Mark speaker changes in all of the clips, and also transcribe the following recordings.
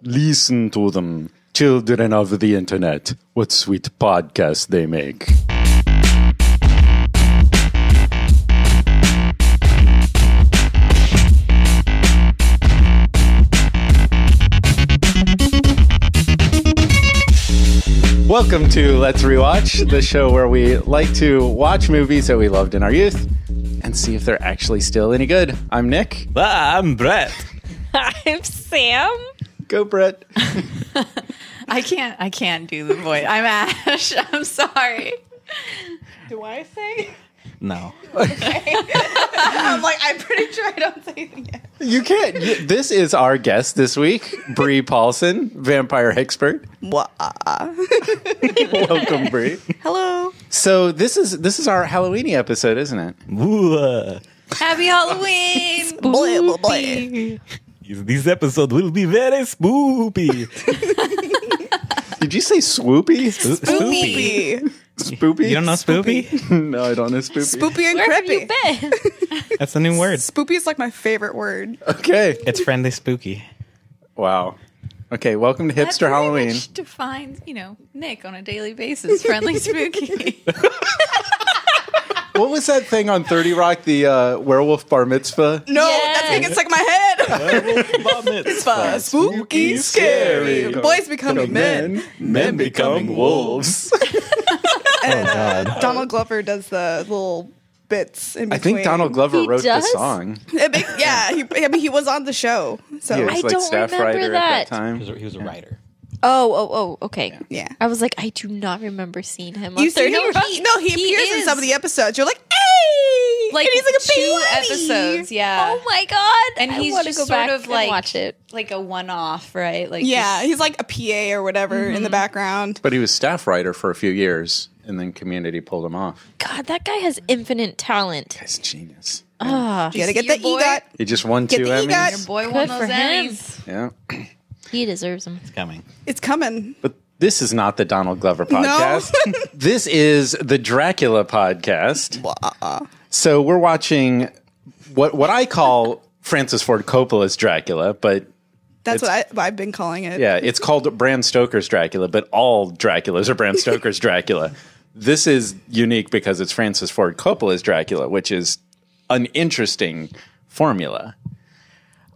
Speaker 1: Listen to them, children of the internet. What sweet podcasts they make. Welcome to Let's Rewatch, the show where we like to watch movies that we loved in our youth and see if they're actually still any good. I'm Nick.
Speaker 2: I'm Bret.
Speaker 3: I'm Sam.
Speaker 1: Go, Bret.
Speaker 3: I can't do the voice. I'm Ash. I'm sorry.
Speaker 4: Do I say?
Speaker 2: No.
Speaker 4: Okay. I'm like, I'm pretty sure I don't say anything yet.
Speaker 1: You can't. This is our guest this week, Bree Paulsen, vampire expert. Welcome, Bree.
Speaker 4: Hello.
Speaker 1: So this is our Halloween-y episode, isn't it?
Speaker 2: Ooh,
Speaker 3: Happy Halloween.
Speaker 4: Blah, blah, blah.
Speaker 2: this episode will be very spoopy.
Speaker 1: Did you say swoopy?
Speaker 4: Spoopy.
Speaker 1: Spoopy?
Speaker 2: You don't know spoopy?
Speaker 1: No, I don't know spoopy.
Speaker 4: Spoopy and
Speaker 3: Where have
Speaker 4: creepy.
Speaker 3: you been?
Speaker 2: That's a new word.
Speaker 4: Spoopy is like my favorite word.
Speaker 1: Okay.
Speaker 2: It's friendly spooky.
Speaker 1: Wow. Okay, welcome to Hipster Halloween.
Speaker 3: Much defines, Nick on a daily basis. Friendly, spooky.
Speaker 1: What was that thing on 30 Rock, the werewolf bar mitzvah?
Speaker 4: No,
Speaker 3: Yes.
Speaker 4: that's making it stuck in my head. It's fun. Spooky, scary. Boys become men.
Speaker 1: Men become wolves.
Speaker 4: And
Speaker 2: God.
Speaker 4: Donald Glover does the little bits in
Speaker 1: I
Speaker 4: between.
Speaker 1: think Donald Glover
Speaker 3: He
Speaker 1: wrote the
Speaker 3: does?
Speaker 1: song.
Speaker 4: He was on the show. So
Speaker 1: He was
Speaker 3: I don't
Speaker 1: staff
Speaker 3: remember
Speaker 1: writer at that
Speaker 3: that.
Speaker 1: time.
Speaker 2: He was a writer.
Speaker 3: Oh, okay.
Speaker 4: yeah.
Speaker 3: I was like, I do not remember seeing him.
Speaker 4: You
Speaker 3: on
Speaker 4: see
Speaker 3: 30
Speaker 4: him?
Speaker 3: Rock.
Speaker 4: He appears in
Speaker 3: is.
Speaker 4: some of the episodes. You're like, hey!
Speaker 3: Like,
Speaker 4: and he's like a
Speaker 3: two
Speaker 4: baby.
Speaker 3: episodes, yeah.
Speaker 5: Oh my god!
Speaker 3: And he's
Speaker 5: wanna
Speaker 3: just
Speaker 5: go
Speaker 3: sort
Speaker 5: back
Speaker 3: of
Speaker 5: and
Speaker 3: like
Speaker 5: watch it.
Speaker 3: like a one-off, right? Like
Speaker 4: Yeah, he's like a PA or whatever in the background.
Speaker 1: But he was staff writer for a few years, and then Community pulled him off.
Speaker 3: God, that guy has infinite talent.
Speaker 1: He's a genius.
Speaker 4: You gotta get
Speaker 3: your
Speaker 4: the
Speaker 3: boy?
Speaker 4: EGOT.
Speaker 1: He just won
Speaker 4: Get
Speaker 1: 2
Speaker 4: the
Speaker 1: Emmys.
Speaker 4: EGOT.
Speaker 3: Your boy
Speaker 5: Good
Speaker 3: won
Speaker 5: for
Speaker 3: those
Speaker 5: him.
Speaker 3: Emmys.
Speaker 1: Yeah.
Speaker 3: He deserves them.
Speaker 2: It's coming.
Speaker 4: It's coming.
Speaker 1: But this is not the Donald Glover podcast. This is the Dracula podcast. So we're watching what I call Francis Ford Coppola's Dracula, but
Speaker 4: That's what I've been calling it.
Speaker 1: yeah, it's called Bram Stoker's Dracula, but all Draculas are Bram Stoker's Dracula. This is unique because it's Francis Ford Coppola's Dracula, which is an interesting formula.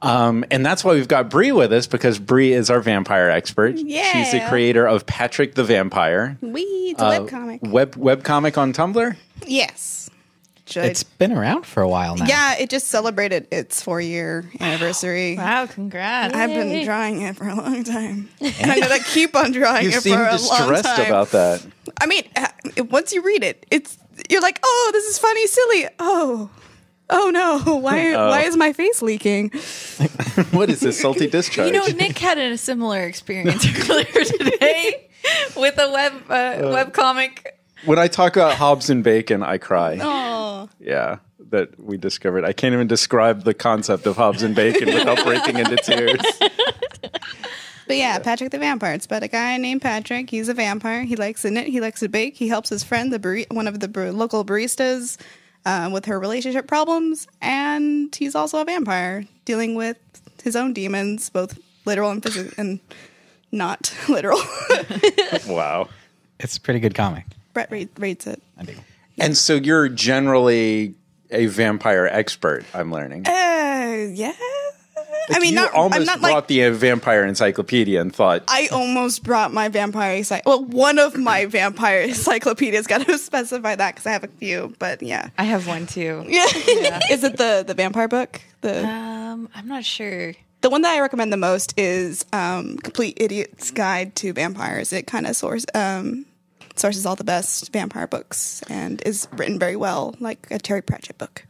Speaker 1: And that's why we've got Bree with us, because Bree is our vampire expert.
Speaker 4: Yeah.
Speaker 1: She's the creator of Patrik the Vampire.
Speaker 4: It's a webcomic.
Speaker 1: Webcomic on Tumblr?
Speaker 4: Yes.
Speaker 2: It's been around for a while now.
Speaker 4: Yeah, it just celebrated its 4-year anniversary.
Speaker 3: Wow, congrats.
Speaker 4: I've been drawing it for a long time. And I'm going to keep on drawing
Speaker 1: You
Speaker 4: it
Speaker 1: seem
Speaker 4: for a long
Speaker 1: distressed
Speaker 4: time.
Speaker 1: about that.
Speaker 4: I mean, once you read it, you're like, oh, this is funny, silly. Oh no, why is my face leaking?
Speaker 1: What is this, salty discharge?
Speaker 3: Nick had a similar experience earlier today with a webcomic.
Speaker 1: When I talk about Hobbs and Bacon, I cry.
Speaker 4: Oh.
Speaker 1: Yeah, that we discovered. I can't even describe the concept of Hobbs and Bacon without breaking into tears.
Speaker 4: But yeah, Patrik the Vampire. It's about a guy named Patrick. He's a vampire. He likes to knit. He likes to bake. He helps his friend, one of the local baristas, with her relationship problems. And he's also a vampire, dealing with his own demons, both literal and physical, and not literal.
Speaker 1: Wow.
Speaker 2: It's a pretty good comic.
Speaker 4: Bret rates it.
Speaker 2: I do.
Speaker 1: And so you're generally a vampire expert, I'm learning.
Speaker 4: Yeah. I mean,
Speaker 1: you
Speaker 4: I'm
Speaker 1: almost
Speaker 4: not
Speaker 1: brought
Speaker 4: like.
Speaker 1: the vampire encyclopedia and thought,
Speaker 4: I almost brought my vampire one of my vampire encyclopedias. Got to specify that because I have a few. But yeah,
Speaker 3: I have one too.
Speaker 4: yeah. Is it the vampire book?
Speaker 3: I'm not sure.
Speaker 4: The one that I recommend the most is Complete Idiot's Guide to Vampires. It kind of sources all the best vampire books and is written very well, like a Terry Pratchett book.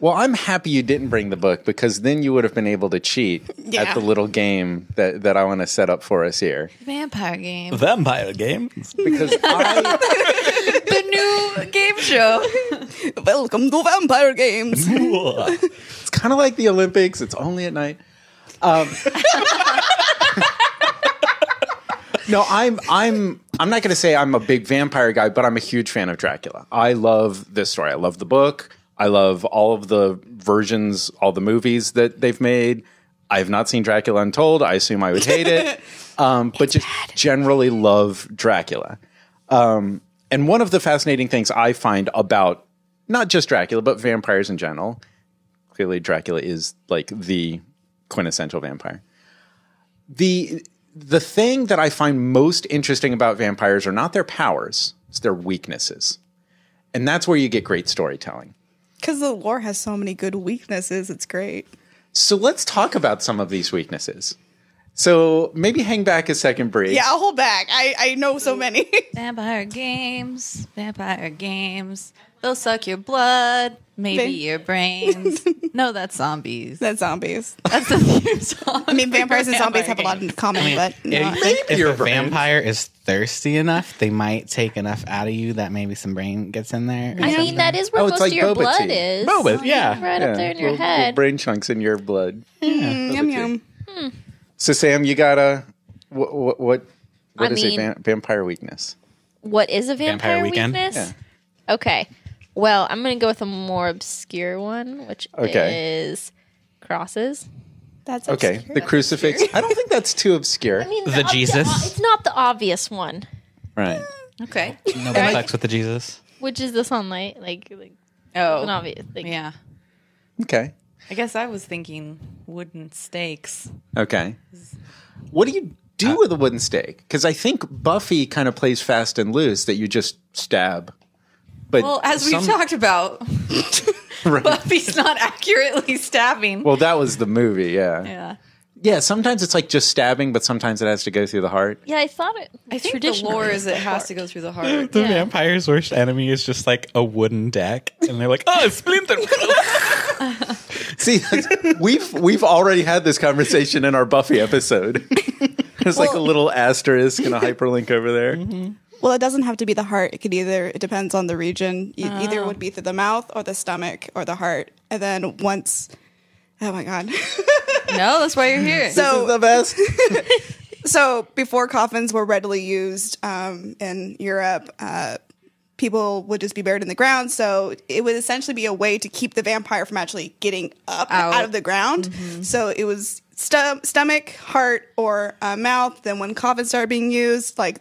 Speaker 1: well, I'm happy you didn't bring the book, because then you would have been able to cheat
Speaker 4: Yeah.
Speaker 1: at the little game that I want to set up for us here.
Speaker 3: Vampire game.
Speaker 2: Vampire games.
Speaker 1: Because I...
Speaker 3: The new game show.
Speaker 4: Welcome to Vampire Games.
Speaker 1: It's kind of like the Olympics. It's only at night. No, I'm not going to say I'm a big vampire guy, but I'm a huge fan of Dracula. I love this story. I love the book. I love all of the versions, all the movies that they've made. I have not seen Dracula Untold. I assume I would hate it. But just generally love Dracula. And one of the fascinating things I find about not just Dracula, but vampires in general, clearly Dracula is like the quintessential vampire. The thing that I find most interesting about vampires are not their powers, it's their weaknesses. And that's where you get great storytelling.
Speaker 4: Because the lore has so many good weaknesses. It's great.
Speaker 1: So let's talk about some of these weaknesses. So maybe hang back a second, Bree.
Speaker 4: Yeah, I'll hold back. I know so many.
Speaker 3: Vampire games. They'll suck your blood, maybe your brains. No, that's zombies.
Speaker 4: That's zombies.
Speaker 3: That's the theme song.
Speaker 4: I mean, vampires and zombies have a lot in common, but not.
Speaker 5: If
Speaker 1: your
Speaker 5: a
Speaker 1: brain.
Speaker 5: vampire is thirsty enough, they might take enough out of you that maybe some brain gets in there.
Speaker 3: I mean, that is where
Speaker 1: Oh, it's
Speaker 3: most
Speaker 1: like
Speaker 3: of your
Speaker 1: boba
Speaker 3: blood
Speaker 1: tea.
Speaker 3: is.
Speaker 5: Boba, yeah.
Speaker 3: Right up there in your
Speaker 1: little
Speaker 3: head.
Speaker 1: brain chunks in your blood.
Speaker 4: Yum, yum.
Speaker 1: So Sam, you got a what
Speaker 3: I
Speaker 1: is
Speaker 3: mean-
Speaker 1: a vampire weakness?
Speaker 3: What is a vampire,
Speaker 5: Vampire weekend?
Speaker 3: weakness?
Speaker 1: Yeah.
Speaker 3: Okay. Well, I'm going to go with a more obscure one, which is crosses.
Speaker 4: That's
Speaker 1: Okay,
Speaker 4: obscure.
Speaker 1: the crucifix. I don't think that's too obscure.
Speaker 3: I mean,
Speaker 5: The Jesus?
Speaker 3: It's not the obvious one,
Speaker 1: Right.
Speaker 3: Okay.
Speaker 5: No
Speaker 3: Right.
Speaker 5: sex with the Jesus.
Speaker 3: which is the sunlight. Like
Speaker 6: Oh,
Speaker 3: an obvious thing.
Speaker 6: yeah.
Speaker 1: Okay.
Speaker 6: I guess I was thinking wooden stakes.
Speaker 1: Okay. What do you do with a wooden stake? Because I think Buffy kind of plays fast and loose that you just stab. But
Speaker 6: Well, as we've talked about,
Speaker 1: Right.
Speaker 6: Buffy's not accurately stabbing.
Speaker 1: Well, that was the movie, yeah.
Speaker 6: Yeah.
Speaker 1: Yeah, sometimes it's like just stabbing, but sometimes it has to go through the heart.
Speaker 3: Yeah, I thought it.
Speaker 6: I think the
Speaker 3: traditionally
Speaker 6: lore
Speaker 3: it's
Speaker 6: is it
Speaker 3: the
Speaker 6: has
Speaker 3: heart.
Speaker 6: to go through the heart.
Speaker 5: The
Speaker 3: Yeah.
Speaker 5: vampire's worst enemy is just like a wooden deck, and they're like, "Oh, Splinter."
Speaker 1: See, we've already had this conversation in our Buffy episode. There's like a little asterisk and a hyperlink over there.
Speaker 4: Well, it doesn't have to be the heart. It could it depends on the region. Either would be through the mouth or the stomach or the heart. And then once, oh my God.
Speaker 6: No, that's why you're here.
Speaker 4: So-
Speaker 1: This is the best.
Speaker 4: So before coffins were readily used in Europe, people would just be buried in the ground. So it would essentially be a way to keep the vampire from actually getting up out of the ground. So it was stomach, heart, or mouth. Then when coffins started being used, like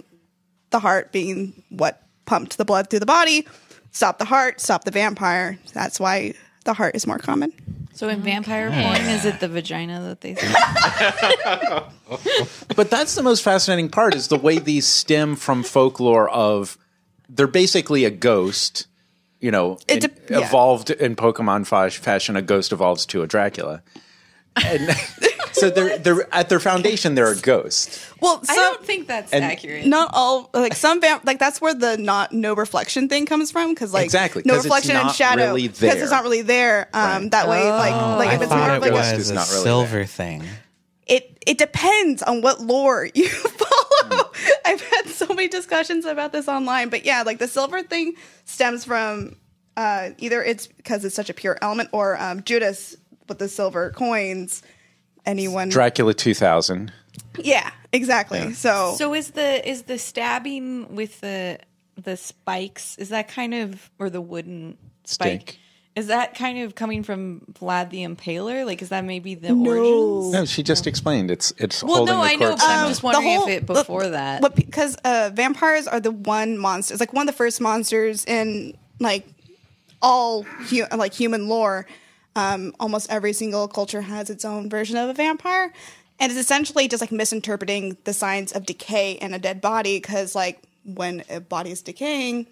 Speaker 4: the heart being what pumped the blood through the body, stop the heart, stop the vampire. That's why the heart is more common.
Speaker 6: So in vampire porn, is it the vagina that they say?
Speaker 1: But that's the most fascinating part is the way these stem from folklore of they're basically a ghost, you know, evolved in Pokemon fashion. A ghost evolves to a Dracula. And so they're at their foundation, they're a ghost.
Speaker 4: Well,
Speaker 6: I don't think that's accurate.
Speaker 4: Not all, like some like that's where the no reflection thing comes from, because like
Speaker 1: Exactly,
Speaker 4: no
Speaker 1: 'cause it's
Speaker 4: reflection and
Speaker 1: not
Speaker 4: shadow
Speaker 1: really
Speaker 4: because
Speaker 1: there.
Speaker 4: it's not really there.
Speaker 1: Right.
Speaker 4: That way, like
Speaker 5: I
Speaker 4: if it's more
Speaker 5: thought
Speaker 4: of
Speaker 5: it
Speaker 4: like
Speaker 1: Ghost is
Speaker 5: was a
Speaker 1: not really
Speaker 5: silver
Speaker 1: there.
Speaker 5: thing.
Speaker 4: it depends on what lore you follow. I've had so many discussions about this online, but yeah, like the silver thing stems from either it's because it's such a pure element, or Judas with the silver coins. Anyone?
Speaker 1: Dracula 2000.
Speaker 4: Yeah, exactly.
Speaker 1: Yeah.
Speaker 4: So
Speaker 6: is the stabbing with the spikes, is that kind of, or the wooden spike?
Speaker 1: Stake.
Speaker 6: Is that kind of coming from Vlad the Impaler? Like, is that maybe the origins?
Speaker 1: No, she just explained it's
Speaker 6: Well,
Speaker 1: holding
Speaker 6: no,
Speaker 1: the
Speaker 6: I know,
Speaker 1: corpse.
Speaker 6: but
Speaker 1: in
Speaker 6: I'm
Speaker 1: the-
Speaker 6: just wondering
Speaker 4: whole-
Speaker 6: if it before that.
Speaker 4: But because vampires are the one monster, it's like one of the first monsters in like all human lore. Almost every single culture has its own version of a vampire, and it's essentially just like misinterpreting the signs of decay in a dead body. Because like when a body is decaying,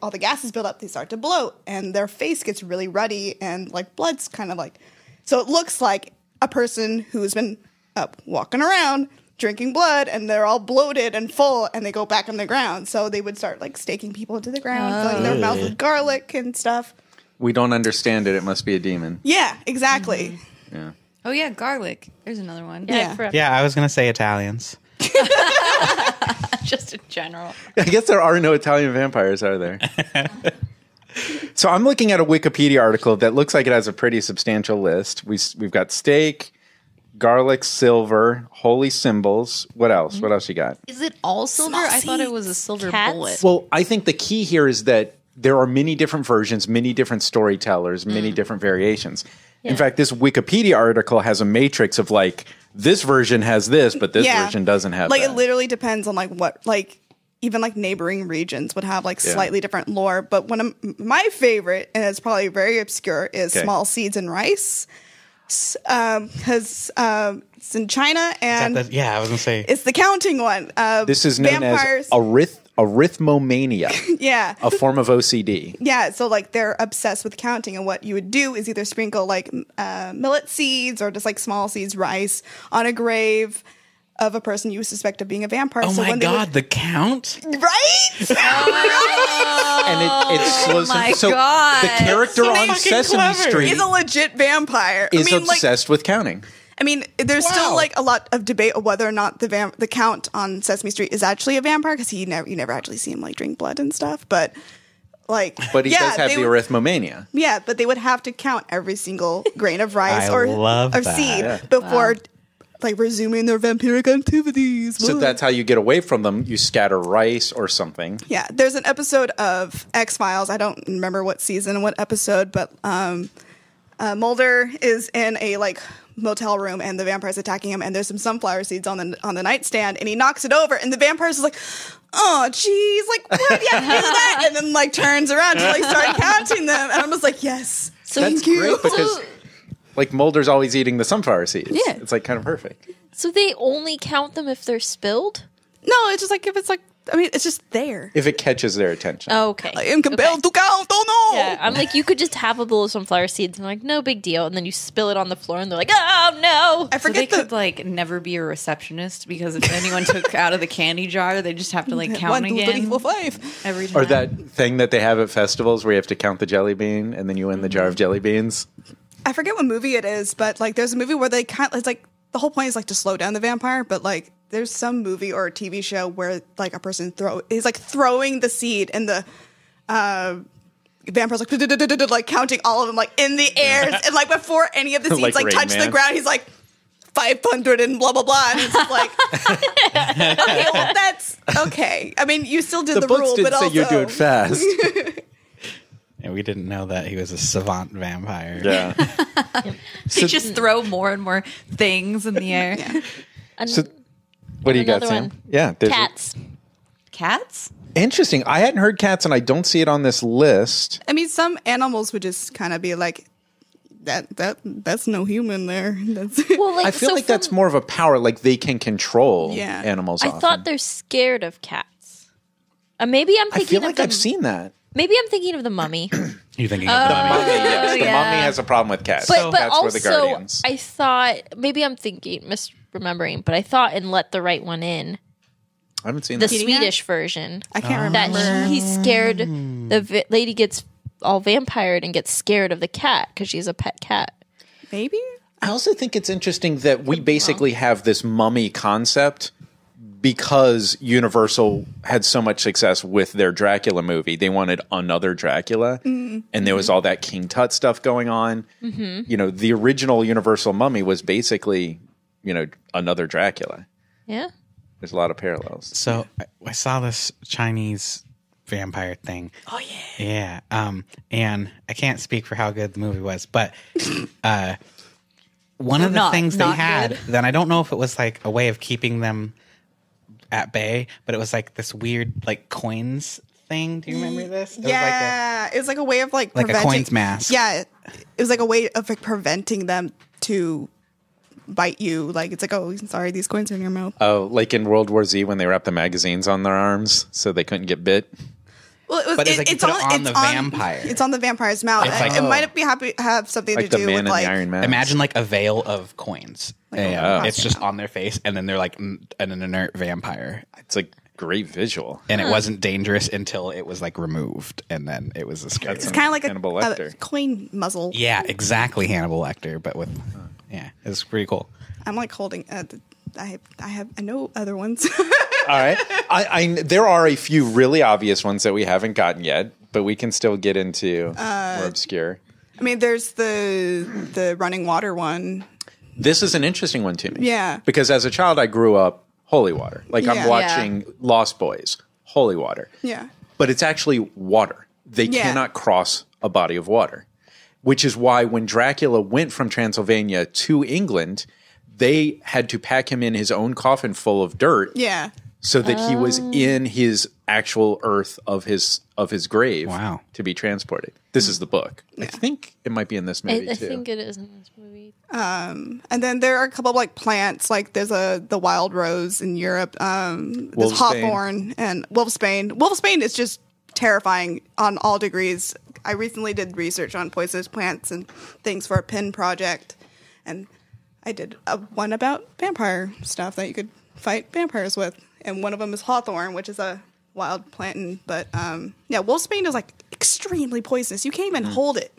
Speaker 4: all the gases build up, they start to bloat, and their face gets really ruddy, and like blood's kind of like, so it looks like a person who's been up walking around drinking blood, and they're all bloated and full, and they go back on the ground. So they would start like staking people into the ground, filling their mouth with garlic and stuff.
Speaker 1: We don't understand it. It must be a demon.
Speaker 4: Yeah, exactly.
Speaker 1: Yeah.
Speaker 6: Oh yeah, garlic. There's another one.
Speaker 3: Yeah,
Speaker 4: Yeah.
Speaker 3: forever.
Speaker 5: Yeah, I was gonna say Italians.
Speaker 6: Just in general.
Speaker 1: I guess there are no Italian vampires, are there? So I'm looking at a Wikipedia article that looks like it has a pretty substantial list. We've got steak, garlic, silver, holy symbols. What else? What else you got?
Speaker 6: Is it all silver? I thought it was a silver
Speaker 3: Cats?
Speaker 6: bullet.
Speaker 1: Well, I think the key here is that there are many different versions, many different storytellers, many different variations. In fact, this Wikipedia article has a matrix of like, this version has this, but this version doesn't have
Speaker 4: like
Speaker 1: that.
Speaker 4: it literally depends on like what like even like neighboring regions would have like slightly different lore. But one of my favorite, and it's probably very obscure, is small seeds and rice. Because it's in China, and
Speaker 5: I was gonna say
Speaker 4: it's the counting one.
Speaker 1: This is known as arithmomania.
Speaker 4: Yeah,
Speaker 1: a form of OCD.
Speaker 4: Yeah, so like they're obsessed with counting, and what you would do is either sprinkle like millet seeds or just like small seeds, rice on a grave of a person you suspect of being a vampire.
Speaker 5: Oh my god, the count?
Speaker 4: Right?
Speaker 1: And it slows
Speaker 3: my
Speaker 1: him. So
Speaker 3: God.
Speaker 1: the character on
Speaker 5: fucking
Speaker 1: Sesame
Speaker 5: clever.
Speaker 1: Street
Speaker 4: He's a legit vampire.
Speaker 1: is obsessed with counting.
Speaker 4: I mean, there's still like a lot of debate of whether or not the Count on Sesame Street is actually a vampire, because you never actually see him like drink blood and stuff. But like,
Speaker 1: But he does have the arithmomania.
Speaker 4: Yeah, but they would have to count every single grain of rice
Speaker 5: I
Speaker 4: or
Speaker 5: love that.
Speaker 4: seed before like resuming their vampiric activities.
Speaker 1: So that's how you get away from them. You scatter rice or something.
Speaker 4: Yeah, there's an episode of X-Files. I don't remember what season and what episode, but Mulder is in a like motel room and the vampire's attacking him, and there's some sunflower seeds on the nightstand, and he knocks it over, and the vampire's like, "Oh, geez, like why do you have to do that?" And then like turns around to like start counting them, and I'm just like, "Yes,
Speaker 1: That's great because like Mulder's always eating the sunflower seeds.
Speaker 7: Yeah.
Speaker 1: It's like kind of perfect.
Speaker 7: So they only count them if they're spilled?
Speaker 4: No, it's just like if it's like, I mean, it's just there.
Speaker 1: If it catches their attention.
Speaker 7: Okay.
Speaker 4: I am compelled to count. Oh no!
Speaker 7: Yeah, I'm like, you could just have a bowl of sunflower seeds and like, no big deal. And then you spill it on the floor and they're like, oh no.
Speaker 4: I
Speaker 6: So they
Speaker 4: forget
Speaker 6: could like never be a receptionist, because if anyone took out of the candy jar, they just have to like count
Speaker 4: 1, 2, 3,
Speaker 6: again
Speaker 4: 4, 5.
Speaker 6: every time.
Speaker 1: Or that thing that they have at festivals where you have to count the jelly bean and then you win the jar of jelly beans.
Speaker 4: I forget what movie it is, but like there's a movie where they it's like the whole point is like to slow down the vampire, but like there's some movie or a TV show where like a person is like throwing the seed, and the vampire's like counting all of them like in the air, and like before any of the seeds like
Speaker 1: Rain
Speaker 4: touch the
Speaker 1: Man.
Speaker 4: ground, he's like 500 and blah blah blah, and it's just like okay, well that's okay. I mean, you still did
Speaker 1: The
Speaker 4: the
Speaker 1: books
Speaker 4: rule,
Speaker 1: did
Speaker 4: but
Speaker 1: say
Speaker 4: also
Speaker 1: you do it fast.
Speaker 5: And we didn't know that he was a savant vampire.
Speaker 1: Yeah.
Speaker 6: They just throw more and more things in the air.
Speaker 1: So what do you got,
Speaker 7: Another
Speaker 1: Sam?
Speaker 7: one.
Speaker 1: Yeah. there's
Speaker 7: Cats.
Speaker 6: Cats?
Speaker 1: Interesting. I hadn't heard cats, and I don't see it on this list.
Speaker 4: I mean, some animals would just kind of be like that's no human there. That's
Speaker 7: Well, like,
Speaker 1: I feel
Speaker 7: so
Speaker 1: like that's
Speaker 7: from-
Speaker 1: more of a power, like they can control
Speaker 4: Yeah.
Speaker 1: animals
Speaker 7: I
Speaker 1: often.
Speaker 7: thought they're scared of cats. Maybe I'm
Speaker 1: I
Speaker 7: thinking
Speaker 1: feel
Speaker 7: of
Speaker 1: like
Speaker 7: the,
Speaker 1: I've seen that.
Speaker 7: Maybe I'm thinking of the Mummy.
Speaker 5: You thinking of the mummy?
Speaker 1: Mummy, yes. The
Speaker 7: yeah.
Speaker 1: mummy has a problem with cats.
Speaker 7: But
Speaker 1: Cats were
Speaker 7: also,
Speaker 1: the guardians.
Speaker 7: I thought maybe I'm thinking misremembering, but I thought in Let the Right One In,
Speaker 1: I haven't seen
Speaker 7: the
Speaker 1: that.
Speaker 7: Swedish version,
Speaker 4: I can't
Speaker 7: that
Speaker 4: remember.
Speaker 7: he's scared. The lady gets all vampired and gets scared of the cat because she's a pet cat.
Speaker 4: Maybe.
Speaker 1: I also think it's interesting that we basically have this mummy concept because Universal had so much success with their Dracula movie. They wanted another Dracula, and there was all that King Tut stuff going on. You know, the original Universal Mummy was basically, you know, another Dracula.
Speaker 7: Yeah.
Speaker 1: There's a lot of parallels.
Speaker 5: So I saw this Chinese vampire thing. Oh yeah. Yeah. And I can't speak for how good the movie was, but one of the things they
Speaker 6: not
Speaker 5: had,
Speaker 6: good.
Speaker 5: then I don't know if it was like a way of keeping them at bay, but it was like this weird like coins thing. Do you remember this? It
Speaker 4: Yeah, it was like a way of like
Speaker 5: Like a
Speaker 4: preventing,
Speaker 5: coins mask.
Speaker 4: Yeah, it was like a way of like preventing them to bite you. Like it's like, oh, sorry, these coins are in your mouth.
Speaker 1: Oh, like in World War Z when they wrapped the magazines on their arms so they couldn't get bit.
Speaker 4: Well, it was,
Speaker 5: But it's like you put it on the vampire.
Speaker 4: It's on the vampire's mouth.
Speaker 5: It's like-
Speaker 4: it might be have something
Speaker 1: Like
Speaker 4: to
Speaker 1: the
Speaker 4: do
Speaker 1: man
Speaker 4: with
Speaker 1: in
Speaker 4: like
Speaker 1: the Iron Man.
Speaker 5: Imagine like a veil of coins. And
Speaker 1: oh.
Speaker 5: it's just on their face, and then they're like an inert vampire.
Speaker 1: It's a great visual.
Speaker 5: And it wasn't dangerous until it was like removed, and then it was a scary.
Speaker 4: it's kind of like
Speaker 1: Hannibal
Speaker 4: a
Speaker 1: Lecter.
Speaker 4: coin muzzle.
Speaker 5: Yeah, exactly, Hannibal Lecter, but with it's pretty cool.
Speaker 4: I'm like holding. I know other ones.
Speaker 1: All right. There are a few really obvious ones that we haven't gotten yet, but we can still get into more obscure.
Speaker 4: I mean, there's the running water one.
Speaker 1: This is an interesting one to me.
Speaker 4: Yeah.
Speaker 1: Because as a child, I grew up holy water. Like I'm
Speaker 4: Yeah.
Speaker 1: watching Lost Boys, holy water.
Speaker 4: Yeah.
Speaker 1: But it's actually water. They
Speaker 4: Yeah.
Speaker 1: cannot cross a body of water. which is why when Dracula went from Transylvania to England, they had to pack him in his own coffin full of dirt.
Speaker 4: Yeah.
Speaker 1: So that he was in his actual earth of his grave to be transported. This is the book. I think it might be in this movie
Speaker 7: I
Speaker 1: too.
Speaker 7: think it is in this movie.
Speaker 4: And then there are a couple of like plants, like there's the wild rose in Europe. There's hawthorn and wolfsbane. Wolfsbane is just terrifying on all degrees. I recently did research on poisonous plants and things for a pin project, and I did one about vampire stuff that you could fight vampires with. And one of them is hawthorn, which is a wild plant. But wolfsbane is like extremely poisonous. You can't even hold it.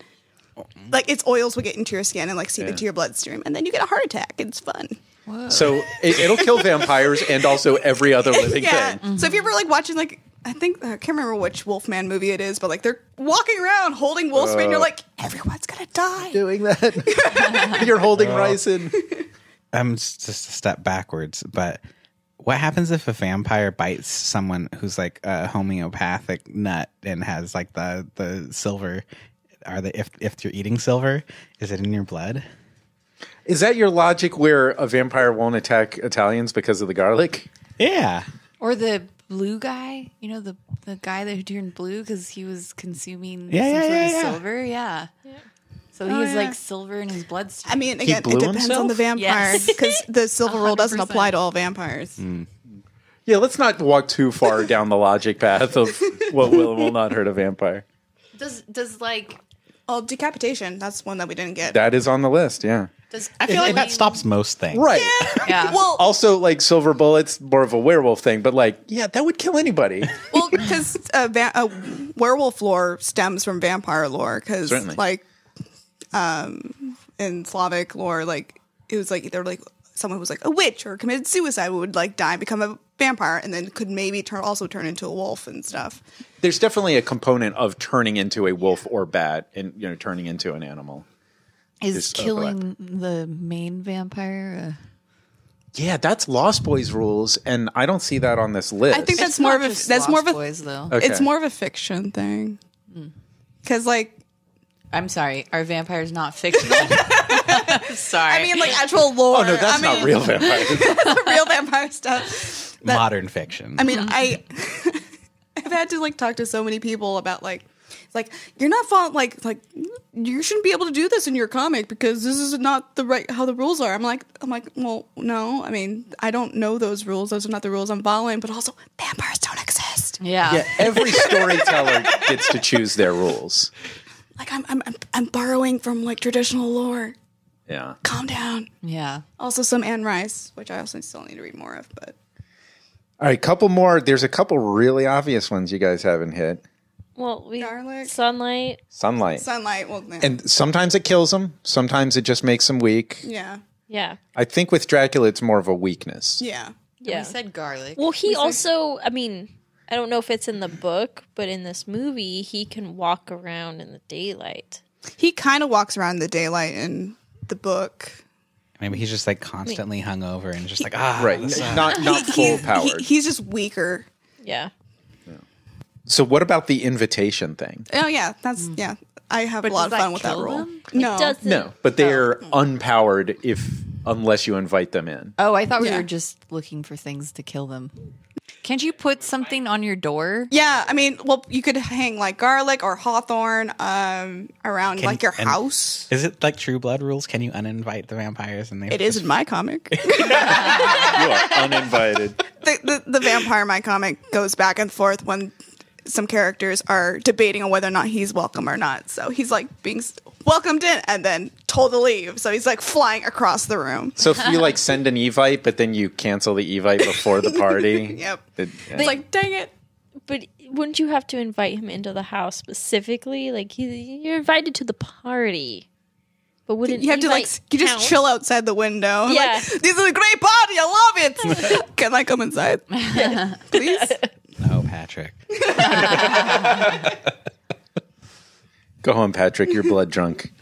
Speaker 4: Like its oils will get into your skin and like seep into your bloodstream, and then you get a heart attack. It's fun.
Speaker 1: Whoa. So it'll kill vampires and also every other living thing.
Speaker 4: Mm-hmm. So if you're ever like watching like I can't remember which Wolfman movie it is, but like they're walking around holding wolfsbane, you're like everyone's gonna die
Speaker 1: doing that. You're holding ricin.
Speaker 5: I'm just a step backwards, but. What happens if a vampire bites someone who's like a homeopathic nut and has like the silver? If you're eating silver, is it in your blood?
Speaker 1: Is that your logic where a vampire won't attack Italians because of the garlic?
Speaker 5: Yeah.
Speaker 6: Or the blue guy, the guy that turned blue because he was consuming some sort of silver. Yeah. So he's like silver in his bloodstream.
Speaker 4: I mean, again, it depends on the vampire because the silver rule doesn't apply to all vampires.
Speaker 1: Yeah, let's not walk too far down the logic path of what will and will not hurt a vampire.
Speaker 6: Does like
Speaker 4: decapitation? That's one that we didn't get.
Speaker 1: That is on the list. Yeah.
Speaker 5: I feel like that stops most things.
Speaker 1: Right.
Speaker 6: Yeah.
Speaker 4: Well,
Speaker 1: also, like silver bullets, more of a werewolf thing, but like, that would kill anybody.
Speaker 4: Well, because werewolf lore stems from vampire lore. Because like. In Slavic lore, like it was like either like someone who was like a witch or committed suicide would like die and become a vampire, and then could maybe turn into a wolf and stuff.
Speaker 1: There's definitely a component of turning into a wolf or bat, and turning into an animal.
Speaker 6: Is killing the main vampire?
Speaker 1: Yeah, that's Lost Boys rules, and I don't see that on this list.
Speaker 4: I think that's more of a
Speaker 6: Boys, though.
Speaker 1: Okay.
Speaker 4: It's more of a fiction thing. Because like.
Speaker 6: I'm sorry, are vampires not fictional? Sorry.
Speaker 4: I mean, like actual lore.
Speaker 1: Oh, no, that's not real vampires.
Speaker 4: Real vampire stuff.
Speaker 5: Modern fiction.
Speaker 4: I mean, I've had to like talk to so many people about like you're not like you shouldn't be able to do this in your comic because this is not how the rules are. I'm like, well, no. I mean, I don't know those rules. Those are not the rules I'm following. But also, vampires don't exist.
Speaker 6: Yeah.
Speaker 1: Every storyteller gets to choose their rules.
Speaker 4: Like I'm borrowing from like traditional lore.
Speaker 1: Yeah.
Speaker 4: Calm down.
Speaker 6: Yeah.
Speaker 4: Also some Anne Rice, which I also still need to read more of. But
Speaker 1: all right, couple more. There's a couple really obvious ones you guys haven't hit.
Speaker 7: Well,
Speaker 4: garlic,
Speaker 7: sunlight.
Speaker 4: Well, yeah.
Speaker 1: And sometimes it kills them. Sometimes it just makes them weak.
Speaker 4: Yeah.
Speaker 1: I think with Dracula, it's more of a weakness.
Speaker 4: Yeah.
Speaker 6: We said garlic.
Speaker 7: Well, he also. I mean. I don't know if it's in the book, but in this movie, he can walk around in the daylight.
Speaker 4: He kind of walks around in the daylight in the book.
Speaker 5: Maybe he's just like constantly hungover and just like
Speaker 1: right, not full powered.
Speaker 4: He's just weaker.
Speaker 7: Yeah.
Speaker 1: So what about the invitation thing?
Speaker 4: Oh yeah, that's I have a lot of fun with that rule.
Speaker 1: No, but they're unpowered unless you invite them in.
Speaker 6: Oh, I thought we were just looking for things to kill them. Can't you put something on your door?
Speaker 4: Yeah, I mean, well, you could hang like garlic or hawthorn around like your house.
Speaker 5: Is it like True Blood rules? Can you uninvite the vampires? And
Speaker 4: it is in my comic.
Speaker 1: You are uninvited.
Speaker 4: The vampire in my comic goes back and forth when some characters are debating on whether or not he's welcome or not. So he's like being welcomed in and then told to leave. So he's like flying across the room.
Speaker 1: So if you like send an Evite, but then you cancel the Evite before the party.
Speaker 4: Yep. It's like, dang it.
Speaker 7: But wouldn't you have to invite him into the house specifically? Like you're invited to the party. But wouldn't
Speaker 4: you have to like you just chill outside the window?
Speaker 7: Yeah.
Speaker 4: Like, this is a great party. I love it. Can I come inside? Please?
Speaker 5: No, Patrik.
Speaker 1: Go home, Patrik. You're blood drunk.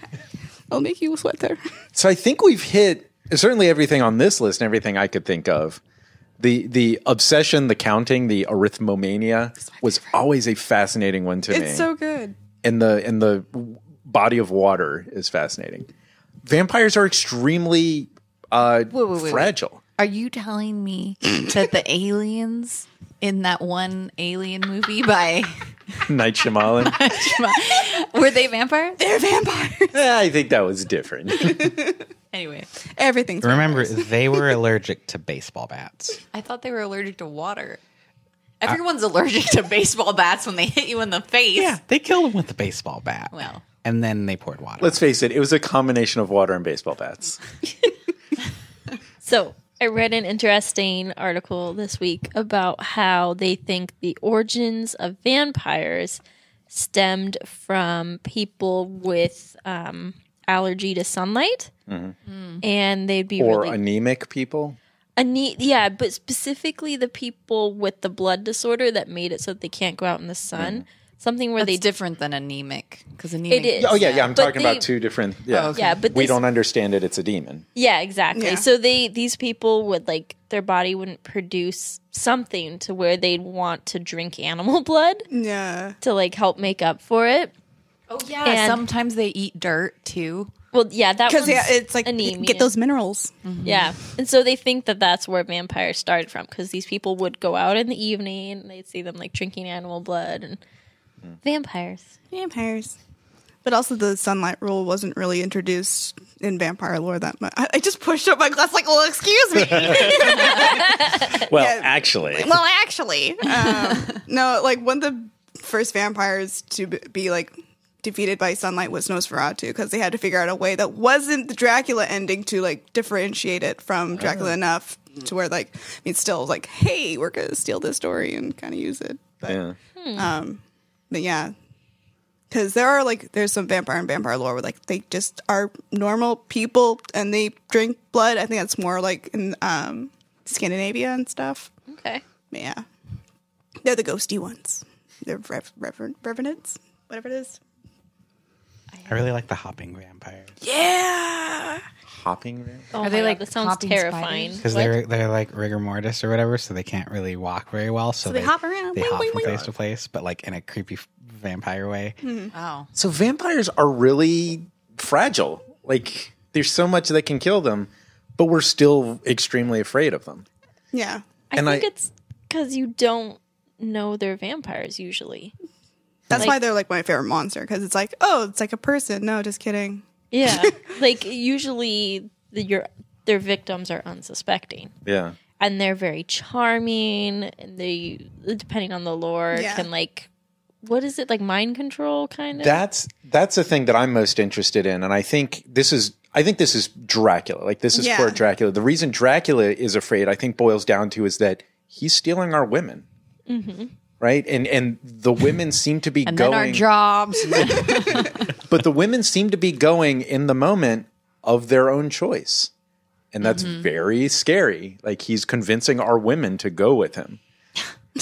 Speaker 4: I'll make you a sweater.
Speaker 1: So I think we've hit certainly everything on this list and everything I could think of. The obsession, the counting, the arithmomania was always a fascinating one to me.
Speaker 4: It's so good.
Speaker 1: And the body of water is fascinating. Vampires are extremely fragile.
Speaker 6: Are you telling me that the aliens in that one alien movie by
Speaker 1: Night Shyamalan?
Speaker 6: were they vampires?
Speaker 4: They're vampires.
Speaker 1: I think that was different.
Speaker 6: Anyway,
Speaker 4: Everything's
Speaker 5: Remember,
Speaker 4: vampires.
Speaker 5: they were allergic to baseball bats.
Speaker 6: I thought they were allergic to water. Everyone's allergic to baseball bats when they hit you in the face.
Speaker 5: Yeah, they killed him with the baseball bat.
Speaker 6: Well.
Speaker 5: And then they poured water.
Speaker 1: Let's face it, it was a combination of water and baseball bats.
Speaker 7: So I read an interesting article this week about how they think the origins of vampires stemmed from people with allergy to sunlight, and they'd be
Speaker 1: Or
Speaker 7: really
Speaker 1: anemic people.
Speaker 7: yeah, but specifically the people with the blood disorder that made it so that they can't go out in the sun. Something where
Speaker 6: That's
Speaker 7: they
Speaker 6: different than anemic because anemic.
Speaker 7: It is.
Speaker 1: Oh, yeah. I'm
Speaker 7: But
Speaker 1: talking about two different. Yeah.
Speaker 6: Oh, okay.
Speaker 7: Yeah, but
Speaker 1: We
Speaker 7: this-
Speaker 1: don't understand it. It's a demon.
Speaker 7: Yeah, exactly.
Speaker 4: Yeah.
Speaker 7: So these people would their body wouldn't produce something to where they'd want to drink animal blood
Speaker 4: Yeah.
Speaker 7: to help make up for it.
Speaker 6: Oh yeah.
Speaker 7: And-
Speaker 6: Sometimes they eat dirt too.
Speaker 7: Well, yeah, that
Speaker 4: Because
Speaker 7: was
Speaker 4: it's like
Speaker 7: anemia.
Speaker 4: get those minerals.
Speaker 7: Yeah, and so they think that that's where vampires started from because these people would go out in the evening and they'd see them drinking animal blood and vampires.
Speaker 4: Vampires. But also the sunlight rule wasn't really introduced in vampire lore that much. I just pushed up my glass like, well, excuse me.
Speaker 1: Well,
Speaker 4: Yeah.
Speaker 1: actually.
Speaker 4: Well, actually. No, one of the first vampires to be defeated by sunlight was Nosferatu because they had to figure out a way that wasn't the Dracula ending to differentiate it from Dracula enough to where it's still hey, we're gonna steal this story and kind of use it. But
Speaker 1: Yeah.
Speaker 4: but yeah, because there's some vampire and vampire lore where they just are normal people and they drink blood. I think that's more in Scandinavia and stuff.
Speaker 7: Okay.
Speaker 4: But yeah, they're the ghosty ones. They're revenants, whatever it is.
Speaker 5: I really like the hopping vampires.
Speaker 4: Yeah.
Speaker 1: Hopping vampire?
Speaker 7: Oh
Speaker 6: Are they
Speaker 7: my God, that sounds
Speaker 6: hopping
Speaker 7: terrifying.
Speaker 6: spiders?
Speaker 5: Because
Speaker 7: What?
Speaker 5: they're like rigor mortis or whatever, so they can't really walk very well. So
Speaker 4: they hop around.
Speaker 5: They
Speaker 4: Wing,
Speaker 5: hop
Speaker 4: wing,
Speaker 5: from
Speaker 4: wing.
Speaker 5: place to place, but in a creepy vampire way.
Speaker 6: Wow.
Speaker 1: So vampires are really fragile. There's so much that can kill them, but we're still extremely afraid of them.
Speaker 4: Yeah.
Speaker 7: I
Speaker 1: And
Speaker 7: think it's because you don't know they're vampires usually.
Speaker 4: That's why they're my favorite monster because it's it's like a person. No, just kidding.
Speaker 7: Yeah, usually their victims are unsuspecting,
Speaker 1: Yeah.
Speaker 7: and they're very charming. And they, depending on the lore,
Speaker 4: Yeah.
Speaker 7: can what is it mind control kind of?
Speaker 1: That's the thing that I'm most interested in, and I think this is Dracula. This is
Speaker 4: Yeah.
Speaker 1: for Dracula. The reason Dracula is afraid, I think, boils down to is that he's stealing our women, right? And the women seem to be
Speaker 6: And
Speaker 1: going.
Speaker 6: then our jobs.
Speaker 1: But the women seem to be going in the moment of their own choice, and that's very scary. He's convincing our women to go with him,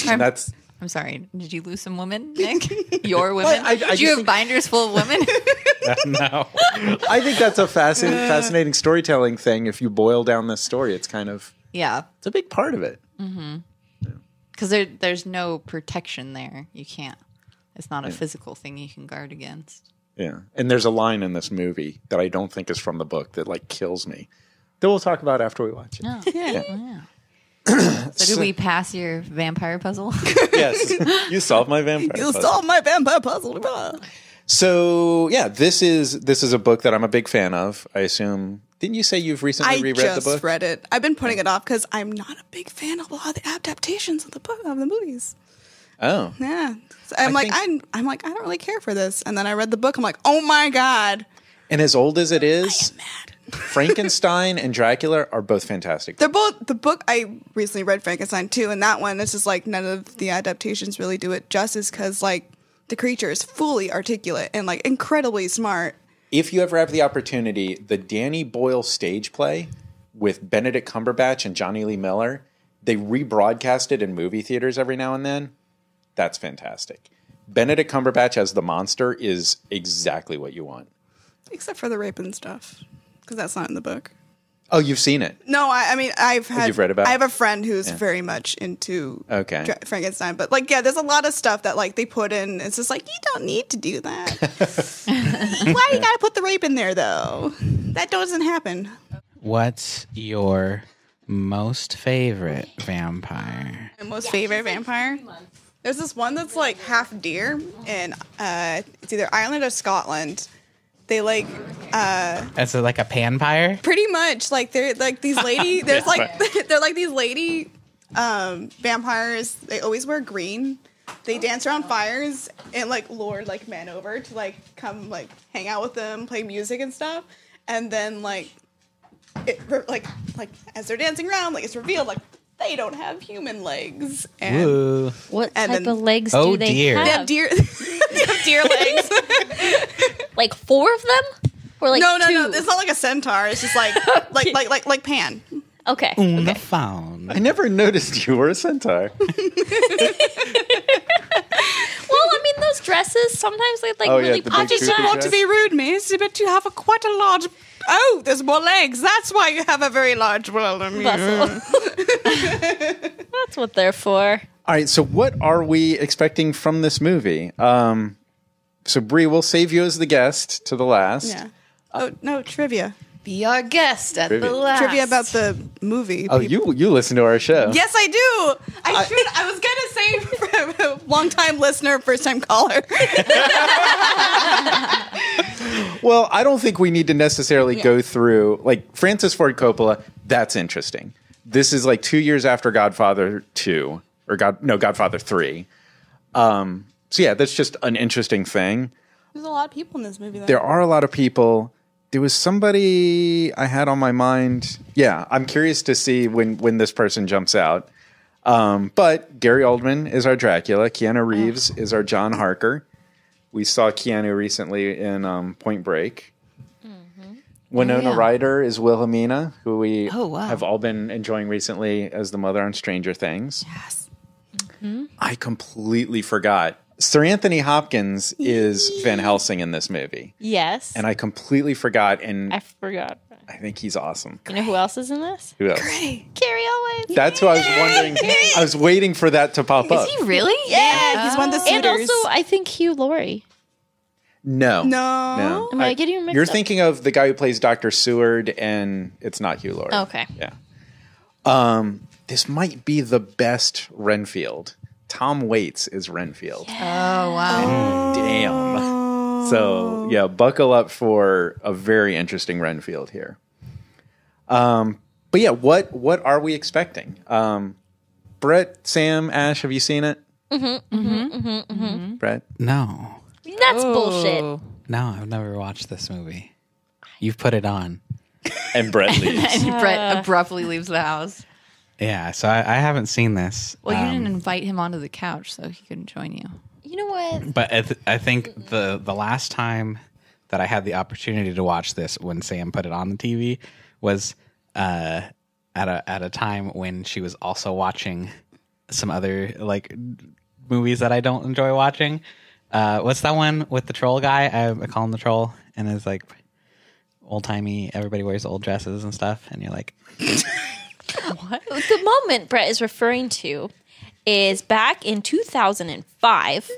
Speaker 1: and that's.
Speaker 6: I'm sorry. Did you lose some women, Nick? Your women?
Speaker 1: I
Speaker 6: Did
Speaker 1: just
Speaker 6: you have
Speaker 1: think-
Speaker 6: binders full of women?
Speaker 5: No.
Speaker 1: I think that's a fascinating storytelling thing. If you boil down this story, it's kind of
Speaker 6: Yeah.
Speaker 1: it's a big part of it.
Speaker 6: Because there's no protection there. You can't. It's not a physical thing you can guard against.
Speaker 1: Yeah, and there's a line in this movie that I don't think is from the book that kills me. That we'll talk about after we watch it.
Speaker 6: Oh, yeah. So did we pass your vampire puzzle?
Speaker 1: Yes, you solved my vampire.
Speaker 4: You
Speaker 1: puzzle.
Speaker 4: solved my vampire puzzle.
Speaker 1: So yeah, this is a book that I'm a big fan of. I assume. Didn't you say you've recently
Speaker 4: I
Speaker 1: reread
Speaker 4: just
Speaker 1: the book?
Speaker 4: read it. I've been putting it off because I'm not a big fan of a lot of the adaptations of the movies.
Speaker 1: Oh,
Speaker 4: Yeah, so I'm
Speaker 1: I
Speaker 4: like
Speaker 1: think-
Speaker 4: I don't really care for this. And then I read the book. I'm like, oh my god,
Speaker 1: and as old as it is,
Speaker 4: mad.
Speaker 1: Frankenstein and Dracula are both fantastic.
Speaker 4: They're both the book. I recently read Frankenstein too, and that one it's just none of the adaptations really do it justice because the creature is fully articulate and incredibly smart.
Speaker 1: If you ever have the opportunity, the Danny Boyle stage play with Benedict Cumberbatch and Johnny Lee Miller, they rebroadcast it in movie theaters every now and then. That's fantastic. Benedict Cumberbatch as the monster is exactly what you want.
Speaker 4: Except for the rape and stuff, because that's not in the book.
Speaker 1: Oh, you've seen it.
Speaker 4: No, I mean,
Speaker 1: you've read about it?
Speaker 4: I have a friend who's very much into
Speaker 1: Okay.
Speaker 4: Frankenstein, but like, yeah, there's a lot of stuff that like they put in. It's just like, you don't need to do that. Why you gotta put the rape in there though? That doesn't happen.
Speaker 5: What's your most favorite vampire?
Speaker 4: My most favorite vampire? There's this one that's like half deer, and it's either Ireland or Scotland. They like
Speaker 5: Is it like a panpire?
Speaker 4: pretty much like they're like these lady. There's like they're like these lady vampires. They always wear green. They dance around fires and like lure like men over to like come like hang out with them, play music and stuff. And then like like as they're dancing around, like it's revealed like they don't have human legs. And
Speaker 5: Woo.
Speaker 7: What
Speaker 4: And
Speaker 7: type
Speaker 4: then-
Speaker 7: of legs
Speaker 5: Oh,
Speaker 7: do they
Speaker 5: dear.
Speaker 7: have?
Speaker 4: they have deer. They have deer legs.
Speaker 7: Like 4 of them? Or like
Speaker 4: No.
Speaker 7: 2?
Speaker 4: It's not like a centaur. It's just like like Pan.
Speaker 7: Okay.
Speaker 5: On the phone.
Speaker 1: I never noticed you were a centaur.
Speaker 7: Well, I mean, those dresses, sometimes they like
Speaker 1: Oh, yeah,
Speaker 7: really
Speaker 1: the big
Speaker 7: pop
Speaker 1: poofy
Speaker 7: out.
Speaker 4: Not to be rude, miss, but you have quite a large. Oh, there's more legs. That's why you have a very large
Speaker 7: Bustle.
Speaker 4: muscle.
Speaker 7: That's what they're for.
Speaker 1: All right, so what are we expecting from this movie? So Bree, we'll save you as the guest to the last.
Speaker 4: Yeah. Oh no, trivia.
Speaker 6: Be our guest at
Speaker 1: Trivia.
Speaker 6: the last.
Speaker 4: Trivia about the movie.
Speaker 1: Oh, you listen to our show.
Speaker 4: Yes, I do. I was gonna say long time listener, first time caller.
Speaker 1: Well, I don't think we need to necessarily go through like Francis Ford Coppola. That's interesting. This is like 2 years after Godfather 2 or Godfather 3. So yeah, that's just an interesting thing.
Speaker 4: There's a lot of people in this movie. Though.
Speaker 1: There are a lot of people. There was somebody I had on my mind. Yeah, I'm curious to see when this person jumps out. But Gary Oldman is our Dracula. Keanu Reeves is our John Harker. We saw Keanu recently in Point Break. Winona Ryder is Wilhelmina, who we have all been enjoying recently as the mother on Stranger Things.
Speaker 4: Yes.
Speaker 1: I completely forgot. Sir Anthony Hopkins is Van Helsing in this movie.
Speaker 7: Yes.
Speaker 1: And I completely forgot, and
Speaker 7: I forgot.
Speaker 1: I think he's awesome.
Speaker 7: You know who else is in this?
Speaker 1: Who else?
Speaker 7: Carrie Elwes.
Speaker 1: That's who I was wondering. I was waiting for that to pop up.
Speaker 6: Is he really?
Speaker 4: Yeah, he's one of the
Speaker 7: And
Speaker 4: suitors.
Speaker 7: also, I think Hugh Laurie.
Speaker 1: No.
Speaker 4: No.
Speaker 7: Am I getting mixed
Speaker 1: You're
Speaker 7: up?
Speaker 1: thinking of the guy who plays Dr. Seward, and it's not Hugh Laurie.
Speaker 7: Okay.
Speaker 1: Yeah. This might be the best Renfield. Tom Waits is Renfield.
Speaker 6: Oh, wow.
Speaker 1: Damn. So, yeah, buckle up for a very interesting Renfield here. But yeah, what are we expecting? Brett, Sam, Ash, have you seen it? Brett?
Speaker 5: No.
Speaker 7: That's bullshit.
Speaker 5: No, I've never watched this movie. You've put it on.
Speaker 1: And Brett leaves.
Speaker 6: And Bret abruptly leaves the house.
Speaker 5: Yeah, so I haven't seen this.
Speaker 6: Well, you didn't invite him onto the couch, so he couldn't join you.
Speaker 7: You know what?
Speaker 5: But I think the last time that I had the opportunity to watch this when Sam put it on the TV was at a time when she was also watching some other like movies that I don't enjoy watching. What's that one with the troll guy? I call him the troll, and it's like old timey. Everybody wears old dresses and stuff, and you're like,
Speaker 7: What? The moment Brett is referring to is back in 2005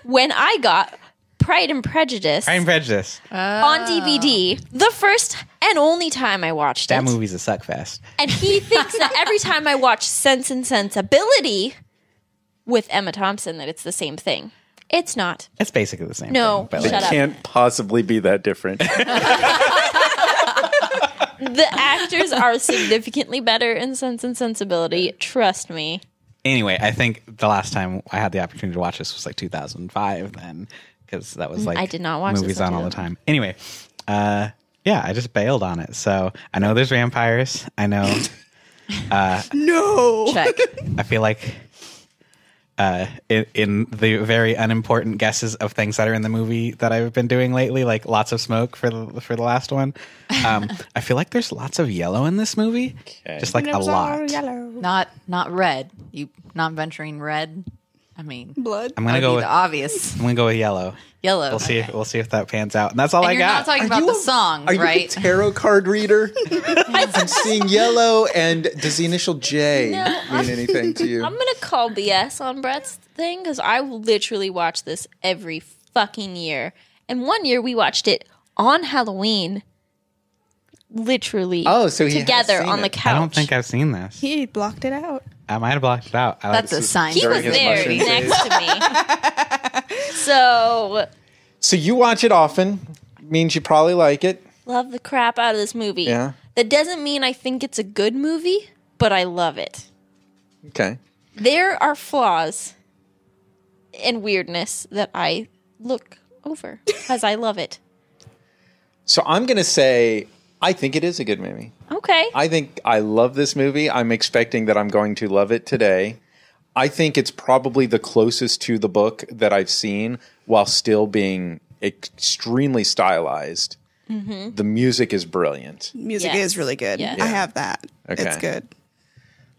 Speaker 7: when I got Pride and Prejudice
Speaker 5: Pride and Prejudice.
Speaker 7: on DVD. The first and only time I watched
Speaker 5: That
Speaker 7: it.
Speaker 5: movie's a suckfest.
Speaker 7: And he thinks that every time I watch Sense and Sensibility with Emma Thompson that it's the same thing. It's not.
Speaker 5: It's basically the same.
Speaker 7: No,
Speaker 5: thing, but
Speaker 7: shut
Speaker 1: It
Speaker 7: up.
Speaker 1: can't possibly be that different.
Speaker 7: The actors are significantly better in Sense and Sensibility. Trust me.
Speaker 5: Anyway, I think the last time I had the opportunity to watch this was like 2005 then, because that was like
Speaker 7: I did not watch
Speaker 5: movies
Speaker 7: this
Speaker 5: on all
Speaker 7: until-
Speaker 5: the time. Anyway, yeah, I just bailed on it. So I know there's vampires. I know.
Speaker 4: No.
Speaker 6: Check.
Speaker 5: I feel like in the very unimportant guesses of things that are in the movie that I've been doing lately, like lots of smoke for the last one. I feel like there's lots of yellow in this movie, just like a lot.
Speaker 6: Not red. You not venturing red. I mean,
Speaker 4: Blood.
Speaker 5: I'm gonna
Speaker 6: that'd
Speaker 5: go
Speaker 6: be
Speaker 5: with
Speaker 6: the obvious
Speaker 5: I'm gonna go with yellow.
Speaker 6: yellow.
Speaker 5: We'll see if that pans out. And that's all
Speaker 6: And
Speaker 5: I
Speaker 6: you're
Speaker 5: got.
Speaker 6: not talking about the song,
Speaker 1: Are you
Speaker 6: right?
Speaker 1: a tarot card reader? I'm seeing yellow, and does the initial J mean anything to you?
Speaker 7: I'm gonna call BS on Brett's thing because I will literally watch this every fucking year. And one year we watched it on Halloween, literally.
Speaker 1: Oh, so he has
Speaker 7: together
Speaker 1: seen
Speaker 7: on the
Speaker 1: it.
Speaker 7: couch.
Speaker 5: I don't think I've seen this.
Speaker 4: He blocked it out.
Speaker 5: I might have blocked it out.
Speaker 6: That's a sign.
Speaker 7: He
Speaker 1: During
Speaker 7: was
Speaker 1: his
Speaker 7: there
Speaker 1: mushroom
Speaker 7: next to me. So
Speaker 1: So you watch it often, means you probably like it.
Speaker 7: love the crap out of this movie.
Speaker 1: Yeah.
Speaker 7: That doesn't mean I think it's a good movie, but I love it.
Speaker 1: Okay.
Speaker 7: There are flaws and weirdness that I look over because I love it.
Speaker 1: So I'm going to say I think it is a good movie.
Speaker 7: Okay.
Speaker 1: I think I love this movie. I'm expecting that I'm going to love it today. I think it's probably the closest to the book that I've seen while still being extremely stylized. Mm-hmm. The music is brilliant.
Speaker 4: Music
Speaker 7: Yes.
Speaker 4: is really good.
Speaker 7: Yes.
Speaker 4: I have that.
Speaker 1: Okay.
Speaker 4: It's good.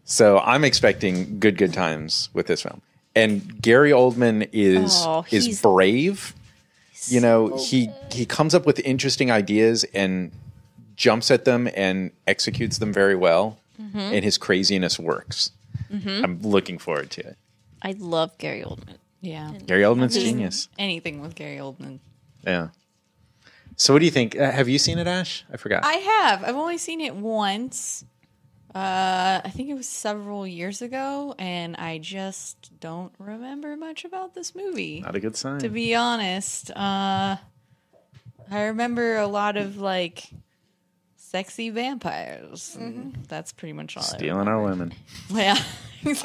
Speaker 1: So I'm expecting good times with this film. And Gary Oldman is
Speaker 7: he's-
Speaker 1: brave. You know, he comes up with interesting ideas and jumps at them and executes them very well. Mm-hmm. And his craziness works. Mm-hmm. I'm looking forward to it.
Speaker 7: I love Gary Oldman.
Speaker 6: Yeah.
Speaker 1: Gary Oldman's genius.
Speaker 6: Anything with Gary Oldman.
Speaker 1: Yeah. So what do you think? Have you seen it, Ash? I forgot.
Speaker 6: I have. I've only seen it once. I think it was several years ago, and I just don't remember much about this movie.
Speaker 1: Not a good sign.
Speaker 6: To be honest, I remember a lot of like sexy vampires. And that's pretty much all.
Speaker 1: Stealing our women.
Speaker 6: Yeah.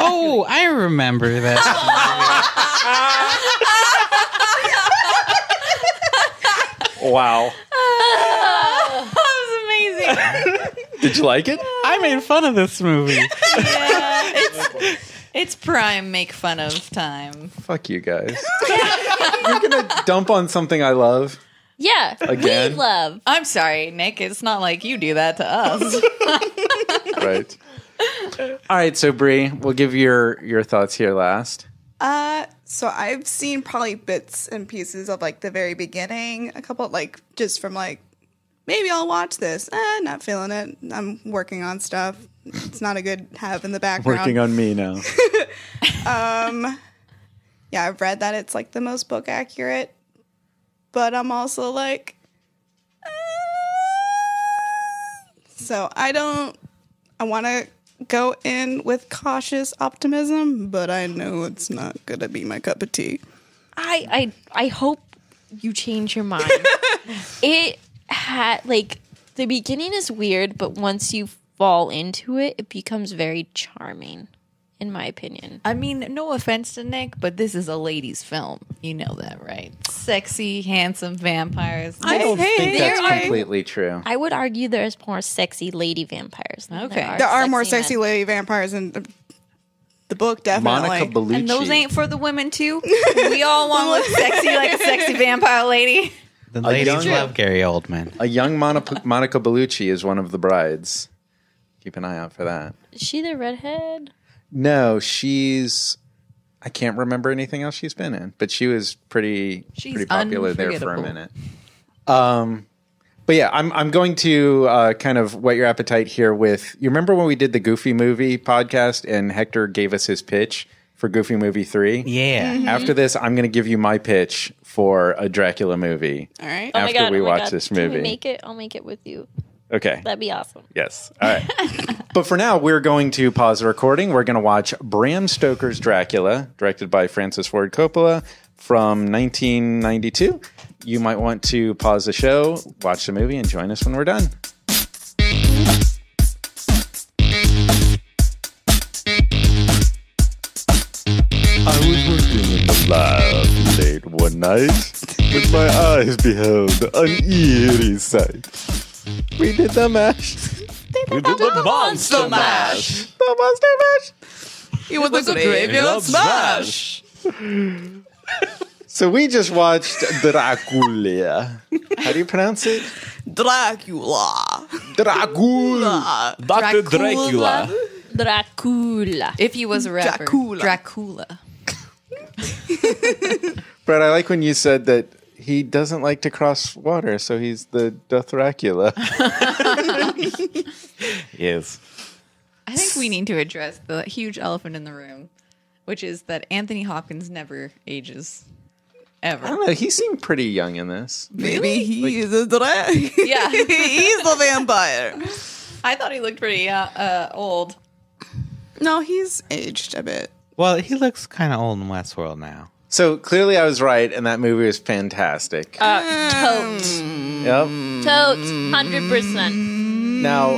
Speaker 5: Oh, I remember that.
Speaker 1: Wow.
Speaker 6: That was amazing.
Speaker 1: Did you like it?
Speaker 5: I made fun of this movie.
Speaker 6: Yeah, it's prime make fun of time.
Speaker 1: Fuck you guys. You're going to dump on something I love?
Speaker 7: Yeah.
Speaker 1: Again?
Speaker 7: We love.
Speaker 6: I'm sorry, Nick. It's not like you do that to us.
Speaker 1: Right. All right, so Bree, we'll give your thoughts here last.
Speaker 4: So I've seen probably bits and pieces of like the very beginning, a couple like just from like maybe I'll watch this. Not feeling it. I'm working on stuff. It's not a good have in the background.
Speaker 1: Working on me now.
Speaker 4: Yeah, I've read that it's like the most book accurate, but I'm also like, so I want to go in with cautious optimism, but I know it's not gonna be my cup of tea.
Speaker 7: I hope you change your mind. It had like the beginning is weird, but once you fall into it, it becomes very charming, in my opinion.
Speaker 6: I mean, no offense to Nick, but this is a ladies' film. You know that, right? Sexy, handsome vampires.
Speaker 1: I don't think that's
Speaker 4: I-
Speaker 1: completely true.
Speaker 7: I would argue there's more sexy lady vampires. Than
Speaker 6: Okay.
Speaker 4: There are more
Speaker 7: sexy
Speaker 4: sexy
Speaker 7: men.
Speaker 4: lady vampires in the book, definitely.
Speaker 1: Monica Bellucci.
Speaker 6: And those ain't for the women too. We all want to look sexy like a sexy vampire lady.
Speaker 5: The ladies
Speaker 1: young-
Speaker 5: love Gary Oldman.
Speaker 1: A young Monica Bellucci is one of the brides. Keep an eye out for that.
Speaker 7: Is she the redhead?
Speaker 1: No, I can't remember anything else she's been in, but she was pretty popular there for a
Speaker 6: unforgettable.
Speaker 1: minute. But yeah, I'm going to kind of whet your appetite here with, you remember when we did the Goofy Movie podcast and Hector gave us his pitch for Goofy Movie 3?
Speaker 5: Yeah.
Speaker 1: After this, I'm going to give you my pitch for a Dracula movie.
Speaker 4: All right.
Speaker 7: Oh my
Speaker 1: After
Speaker 7: God,
Speaker 1: we
Speaker 7: oh my
Speaker 1: watch
Speaker 7: God.
Speaker 1: this
Speaker 7: Can
Speaker 1: movie.
Speaker 7: we make it? I'll make it with you.
Speaker 1: Okay.
Speaker 7: That'd be awesome.
Speaker 1: Yes. All right. But for now, we're going to pause the recording. We're going to watch Bram Stoker's Dracula, directed by Francis Ford Coppola from 1992. You might want to pause the show, watch the movie, and join us when we're done. I was working in the lab late one night, when my eyes beheld an eerie sight. We did the mash.
Speaker 2: We did the monster mash.
Speaker 1: The monster mash.
Speaker 4: It was a graveyard smash.
Speaker 1: So we just watched Dracula. How do you pronounce it?
Speaker 4: Dracula.
Speaker 1: Dracula.
Speaker 2: Dr. Dracula.
Speaker 7: Dracula.
Speaker 6: If he was a rapper.
Speaker 4: Dracula.
Speaker 6: Dracula.
Speaker 1: But I like when you said that he doesn't like to cross water, so he's the Dracula.
Speaker 5: Yes.
Speaker 6: I think we need to address the huge elephant in the room, which is that Anthony Hopkins never ages. Ever.
Speaker 1: I don't know. He seemed pretty young in this.
Speaker 4: Maybe he's a drag.
Speaker 6: Yeah.
Speaker 4: He's the vampire.
Speaker 6: I thought he looked pretty old.
Speaker 4: No, he's aged a bit.
Speaker 5: Well, he looks kind of old in Westworld now.
Speaker 1: So clearly I was right, and that movie was fantastic.
Speaker 7: Totes.
Speaker 1: Yep.
Speaker 7: Totes. 100%.
Speaker 1: Now,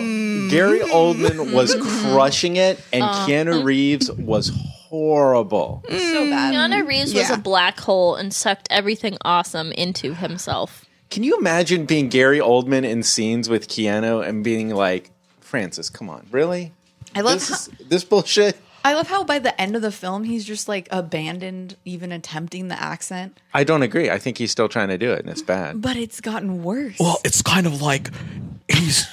Speaker 1: Gary Oldman was crushing it, and Keanu Reeves was horrible.
Speaker 6: So bad.
Speaker 7: Keanu Reeves was
Speaker 4: Yeah.
Speaker 7: a black hole and sucked everything awesome into himself.
Speaker 1: Can you imagine being Gary Oldman in scenes with Keanu and being like, Francis, come on, really?
Speaker 6: I love how,
Speaker 1: This bullshit?
Speaker 6: I love how by the end of the film he's just like abandoned even attempting the accent.
Speaker 1: I don't agree. I think he's still trying to do it, and it's bad.
Speaker 6: But it's gotten worse.
Speaker 2: Well, it's kind of like he's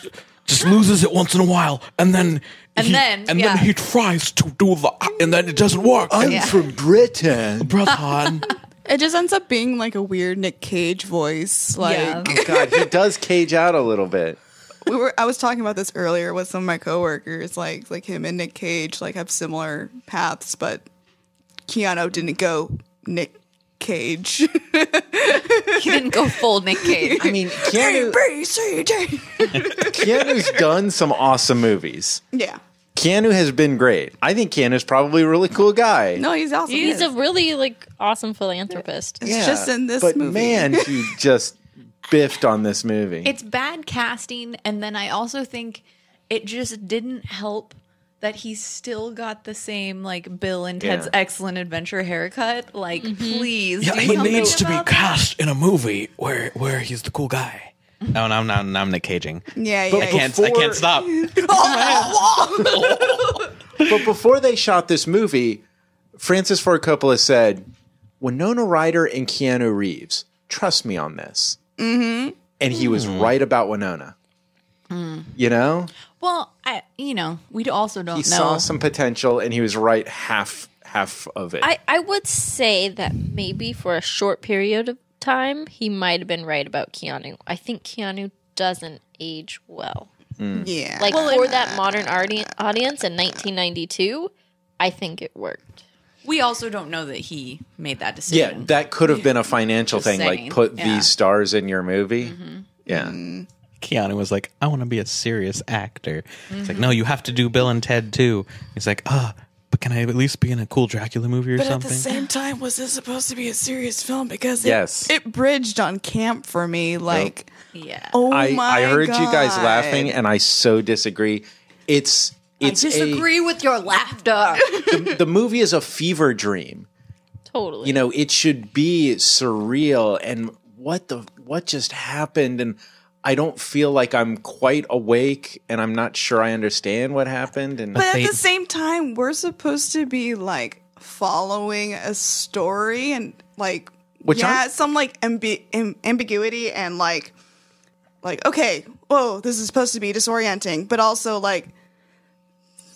Speaker 2: just loses it once in a while, and then
Speaker 6: yeah.
Speaker 2: he tries to do and then it doesn't work.
Speaker 1: from Britain.
Speaker 2: Brothan.
Speaker 4: It just ends up being like a weird Nick Cage voice. Like
Speaker 6: Yeah.
Speaker 1: Oh, God, he does cage out a little bit.
Speaker 4: I was talking about this earlier with some of my coworkers. Like him and Nick Cage like have similar paths, but Keanu didn't go Nick Cage.
Speaker 6: He didn't go full Nick Cage.
Speaker 1: I mean, Keanu's done some awesome movies.
Speaker 4: Yeah.
Speaker 1: Keanu has been great. I think Keanu's probably a really cool guy.
Speaker 4: No, he's awesome.
Speaker 7: He's a really awesome philanthropist.
Speaker 4: It's just in this
Speaker 1: but
Speaker 4: movie.
Speaker 1: man, he just biffed on this movie.
Speaker 6: It's bad casting, and then I also think it just didn't help that he's still got the same like Bill and Ted's
Speaker 1: Yeah.
Speaker 6: Excellent Adventure haircut. Like, please,
Speaker 2: Yeah,
Speaker 6: do
Speaker 2: he
Speaker 6: something
Speaker 2: needs to be
Speaker 6: about
Speaker 2: cast in a movie where he's the cool guy.
Speaker 5: No, I'm Nick Caging.
Speaker 4: Yeah,
Speaker 1: But
Speaker 4: yeah.
Speaker 5: I can't stop.
Speaker 1: But before they shot this movie, Francis Ford Coppola said, Winona Ryder and Keanu Reeves, trust me on this. Mm-hmm. And he was right about Winona. You know?
Speaker 6: Well, we also don't
Speaker 1: He
Speaker 6: know.
Speaker 1: saw some potential, and he was right half of it.
Speaker 7: I would say that maybe for a short period of time, he might have been right about Keanu. I think Keanu doesn't age well.
Speaker 4: Yeah.
Speaker 7: Like for that modern audience in 1992, I think it worked.
Speaker 6: We also don't know that he made that
Speaker 1: yeah,
Speaker 6: decision.
Speaker 1: that could have been a financial
Speaker 6: Just
Speaker 1: thing.
Speaker 6: saying,
Speaker 1: Like, put
Speaker 6: yeah.
Speaker 1: these stars in your movie. Yeah.
Speaker 5: Keanu was like, I want to be a serious actor. It's like, no, you have to do Bill and Ted too. He's like, but can I at least be in a cool Dracula movie or
Speaker 4: But
Speaker 5: something?
Speaker 4: at the same time, was this supposed to be a serious film? Because
Speaker 1: Yes.
Speaker 4: it bridged on camp for me. Like,
Speaker 6: Yeah.
Speaker 4: oh
Speaker 1: I
Speaker 4: my
Speaker 1: heard
Speaker 4: God.
Speaker 1: you guys laughing, and I so disagree. It's
Speaker 6: I disagree with your laughter.
Speaker 1: the movie is a fever dream.
Speaker 7: Totally.
Speaker 1: You know, it should be surreal, and what just happened, and I don't feel like I'm quite awake, and I'm not sure I understand what happened. And
Speaker 4: But at
Speaker 5: They-
Speaker 4: the same time, we're supposed to be like following a story and like, some like ambiguity and like, okay, whoa, this is supposed to be disorienting, but also like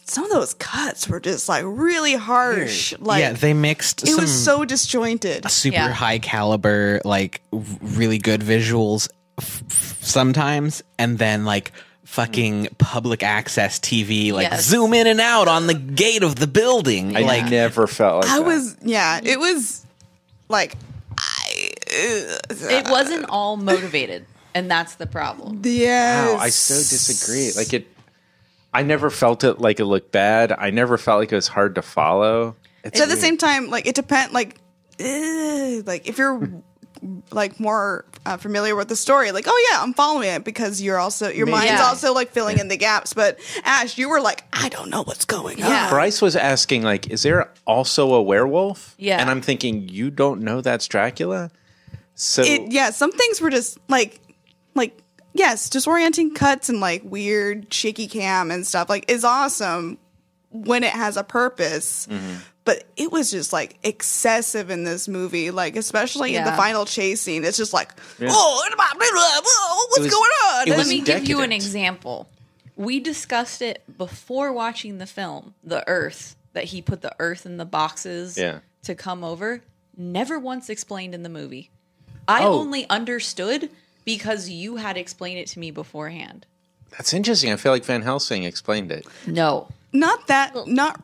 Speaker 4: some of those cuts were just like really harsh. Like,
Speaker 5: yeah, they mixed
Speaker 4: it
Speaker 5: some
Speaker 4: was so disjointed.
Speaker 5: super
Speaker 6: Yeah.
Speaker 5: high caliber, like really good visuals sometimes, and then like fucking public access TV, like
Speaker 6: Yes.
Speaker 5: zoom in and out on the gate of the building.
Speaker 1: I
Speaker 5: like,
Speaker 1: never felt like that.
Speaker 4: It was like,
Speaker 6: It wasn't all motivated, and that's the problem.
Speaker 4: yes.
Speaker 1: Wow, I so disagree. Like I never felt it like it looked bad. I never felt like it was hard to follow.
Speaker 4: So at the same time, like it depends. Like if you're like more familiar with the story, like, oh yeah, I'm following it because you're also your mind's
Speaker 6: Yeah.
Speaker 4: also like filling in the gaps. But Ash, you were like, I don't know what's going on.
Speaker 6: Yeah.
Speaker 1: Bryce was asking, like, is there also a werewolf?
Speaker 6: Yeah.
Speaker 1: And I'm thinking, you don't know that's Dracula? So
Speaker 4: Some things were just like yes, disorienting cuts and like weird shaky cam and stuff like is awesome when it has a purpose. But it was just like excessive in this movie, like especially in the
Speaker 6: Yeah.
Speaker 4: final chase scene. It's just like,
Speaker 1: Yeah.
Speaker 4: what's
Speaker 1: was-
Speaker 4: going on?
Speaker 1: it
Speaker 6: Let
Speaker 1: was
Speaker 6: me give you an
Speaker 1: decadent.
Speaker 6: example. We discussed it before watching the film, the Earth, that he put the Earth in the boxes
Speaker 1: Yeah.
Speaker 6: to come over. never once explained in the movie. I only understood because you had explained it to me beforehand.
Speaker 1: That's interesting. I feel like Van Helsing explained it.
Speaker 6: No.
Speaker 4: Not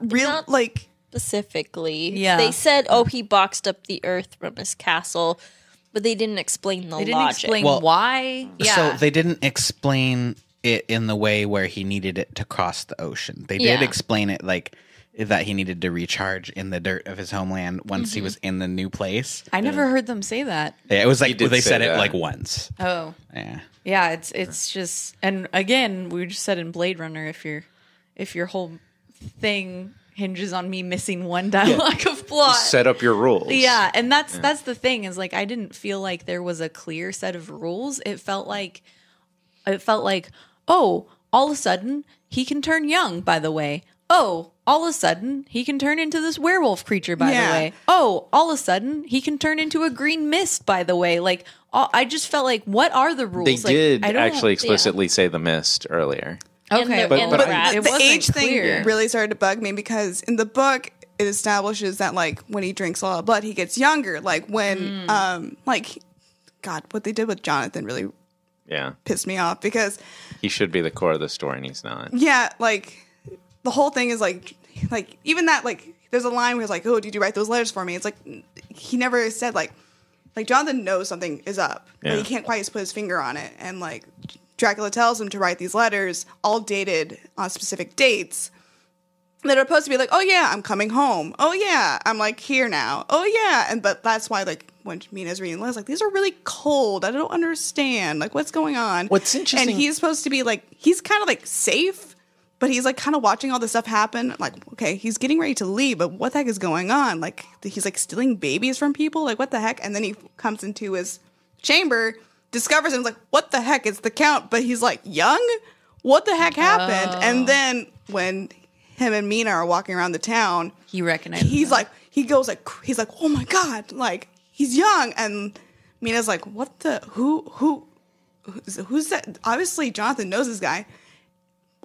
Speaker 4: real,
Speaker 7: not
Speaker 4: like...
Speaker 7: Specifically.
Speaker 6: Yeah.
Speaker 7: They said, he boxed up the earth from his castle, but they didn't explain the
Speaker 6: They didn't
Speaker 7: logic.
Speaker 6: explain why. Yeah.
Speaker 5: So they didn't explain it in the way where he needed it to cross the ocean. They did
Speaker 7: Yeah.
Speaker 5: explain it like that he needed to recharge in the dirt of his homeland once he was in the new place.
Speaker 6: I never heard them say that.
Speaker 5: Yeah, it was like
Speaker 1: did
Speaker 5: they
Speaker 1: say
Speaker 5: said it
Speaker 1: that.
Speaker 5: like once.
Speaker 6: Oh.
Speaker 5: Yeah.
Speaker 6: Yeah, it's just, and again, we just said in Blade Runner, if your whole thing hinges on me missing one dialogue of plot.
Speaker 1: Set up your rules.
Speaker 6: Yeah, and that's the thing is like I didn't feel like there was a clear set of rules. It felt like oh, all of a sudden he can turn young, by the way. Oh, all of a sudden he can turn into this werewolf creature, by the way. Oh, all of a sudden he can turn into a green mist, by the way. Like I just felt like, what are the rules?
Speaker 1: They did
Speaker 6: I don't
Speaker 1: actually explicitly say the mist earlier.
Speaker 6: Okay,
Speaker 7: And the- and the
Speaker 1: but
Speaker 7: rat.
Speaker 6: it
Speaker 4: the
Speaker 6: wasn't
Speaker 4: age
Speaker 6: clear.
Speaker 4: thing really started to bug me because in the book it establishes that like when he drinks a lot of blood he gets younger. Like when God, what they did with Jonathan really
Speaker 1: Yeah.
Speaker 4: pissed me off because
Speaker 1: He should be the core of the story, and he's not.
Speaker 4: yeah, like the whole thing is like even that like there's a line where it's like, oh, did you write those letters for me? It's like he never said like Jonathan knows something is up, but
Speaker 1: Yeah.
Speaker 4: he can't quite put his finger on it. And like Dracula tells him to write these letters, all dated on specific dates that are supposed to be like, oh yeah, I'm coming home. Oh yeah, I'm like here now. Oh yeah, but that's why like when Mina's reading letters, like these are really cold. I don't understand like what's going on.
Speaker 1: What's interesting-
Speaker 4: and he's supposed to be like he's kind of like safe. But he's like kind of watching all this stuff happen. Like, okay, he's getting ready to leave, but what the heck is going on? Like, he's like stealing babies from people. Like, what the heck? And then he comes into his chamber, discovers him, like, what the heck? It's the Count, but he's like young. What the heck happened? And then when him and Mina are walking around the town,
Speaker 6: He recognizes
Speaker 4: he's
Speaker 6: them.
Speaker 4: like, he's like, oh my god, like he's young. And Mina's like, what the who's that? Obviously, Jonathan knows this guy.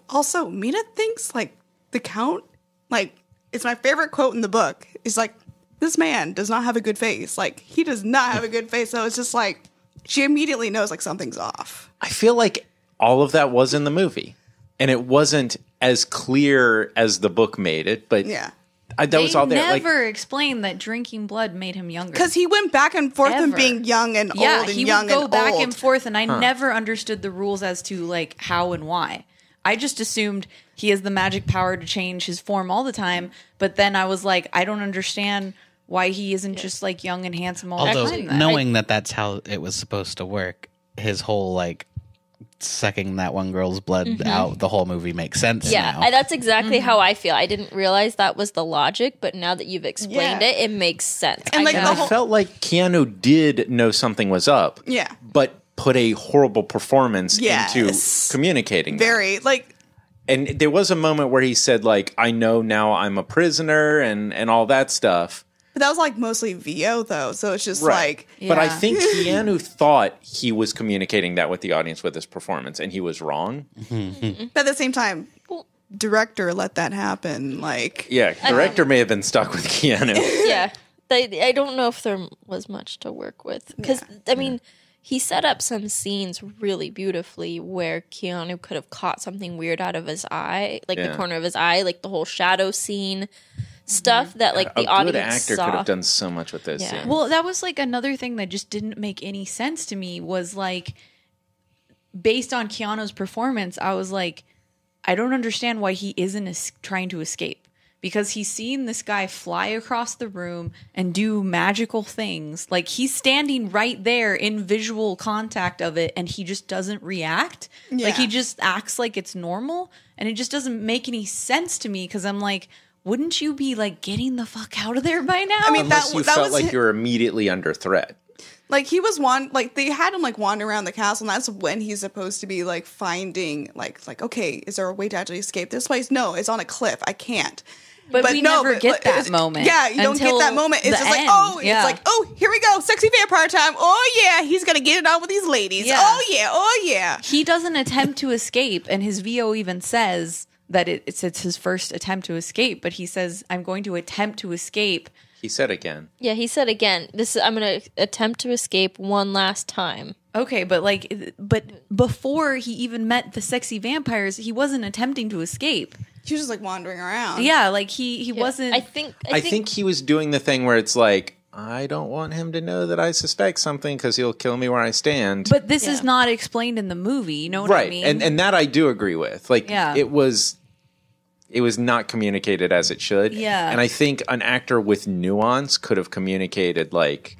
Speaker 4: Also, Mina thinks like the Count, like it's my favorite quote in the book. It's like, this man does not have a good face. Like he does not have a good face. So it's just like she immediately knows like something's off.
Speaker 1: I feel like all of that was in the movie, and it wasn't as clear as the book made it. But
Speaker 4: Yeah.
Speaker 1: that was all there. Like,
Speaker 6: never explained that drinking blood made him younger.
Speaker 4: Because he went back and forth from
Speaker 6: Ever.
Speaker 4: being young and
Speaker 6: yeah,
Speaker 4: old and
Speaker 6: he
Speaker 4: young
Speaker 6: would go
Speaker 4: and
Speaker 6: back
Speaker 4: old.
Speaker 6: and forth, and I never understood the rules as to like how and why. I just assumed he has the magic power to change his form all the time, but then I was like, I don't understand why he isn't just like young and handsome all the
Speaker 5: Although
Speaker 6: time.
Speaker 5: knowing that that's how it was supposed to work, his whole like sucking that one girl's blood out, the whole movie makes sense
Speaker 7: Yeah,
Speaker 5: now.
Speaker 7: that's exactly how I feel. I didn't realize that was the logic, but now that you've explained
Speaker 4: Yeah.
Speaker 7: it, it makes sense.
Speaker 4: And, like,
Speaker 7: I
Speaker 4: the
Speaker 7: know.
Speaker 1: I felt like Keanu did know something was up.
Speaker 4: Yeah.
Speaker 1: But put a horrible performance
Speaker 4: Yes.
Speaker 1: into communicating that.
Speaker 4: Very like
Speaker 1: And there was a moment where he said, like, I know now I'm a prisoner and all that stuff.
Speaker 4: but that was like mostly VO though. So it's just
Speaker 1: Right.
Speaker 4: like
Speaker 1: But I
Speaker 6: Yeah.
Speaker 1: think Keanu thought he was communicating that with the audience with his performance, and he was wrong.
Speaker 4: but at the same time, director let that happen. Like
Speaker 1: Yeah, director may have been stuck with Keanu.
Speaker 7: Yeah. I don't know if there was much to work with. Because, I mean, he set up some scenes really beautifully where Keanu could have caught something weird out of his eye, like
Speaker 1: Yeah.
Speaker 7: the corner of his eye, like the whole shadow scene stuff that, like, the
Speaker 1: A good
Speaker 7: audience
Speaker 1: actor
Speaker 7: saw.
Speaker 1: could have done so much with this.
Speaker 7: Yeah.
Speaker 1: scene.
Speaker 6: Well, that was like another thing that just didn't make any sense to me was like, based on Keanu's performance, I was like, I don't understand why he isn't trying to escape. Because he's seen this guy fly across the room and do magical things. Like he's standing right there in visual contact of it and he just doesn't react.
Speaker 4: Yeah.
Speaker 6: Like he just acts like it's normal. And it just doesn't make any sense to me because I'm like, wouldn't you be like getting the fuck out of there by now?
Speaker 4: I mean,
Speaker 1: Unless you
Speaker 4: that
Speaker 1: felt
Speaker 4: was
Speaker 1: like you were immediately under threat.
Speaker 4: like he was like they had him like wander around the castle, and that's when he's supposed to be like finding like okay, is there a way to actually escape this place? No, it's on a cliff. I can't.
Speaker 6: But we never get that
Speaker 4: it's-
Speaker 6: moment.
Speaker 4: Yeah, you don't get
Speaker 6: until
Speaker 4: that moment. It's
Speaker 6: the
Speaker 4: just like,
Speaker 6: end.
Speaker 4: oh,
Speaker 6: Yeah.
Speaker 4: it's like, oh, here we go, sexy vampire time. Oh yeah, he's gonna get it on with these ladies.
Speaker 6: Yeah.
Speaker 4: Oh yeah.
Speaker 6: He doesn't attempt to escape, and his VO even says that it's his first attempt to escape. But he says, "I'm going to attempt to escape
Speaker 1: He said again.
Speaker 7: Yeah, he said again. I'm going to attempt to escape one last time.
Speaker 6: Okay, but before he even met the sexy vampires, he wasn't attempting to escape.
Speaker 4: He was just like wandering around.
Speaker 6: Yeah, like he wasn't.
Speaker 7: I think
Speaker 1: he was doing the thing where it's like, I don't want him to know that I suspect something because he'll kill me where I stand.
Speaker 6: But this is not explained in the movie. You know what I mean?
Speaker 1: And that I do agree with. Like, it was not communicated as it should.
Speaker 6: Yeah.
Speaker 1: And I think an actor with nuance could have communicated like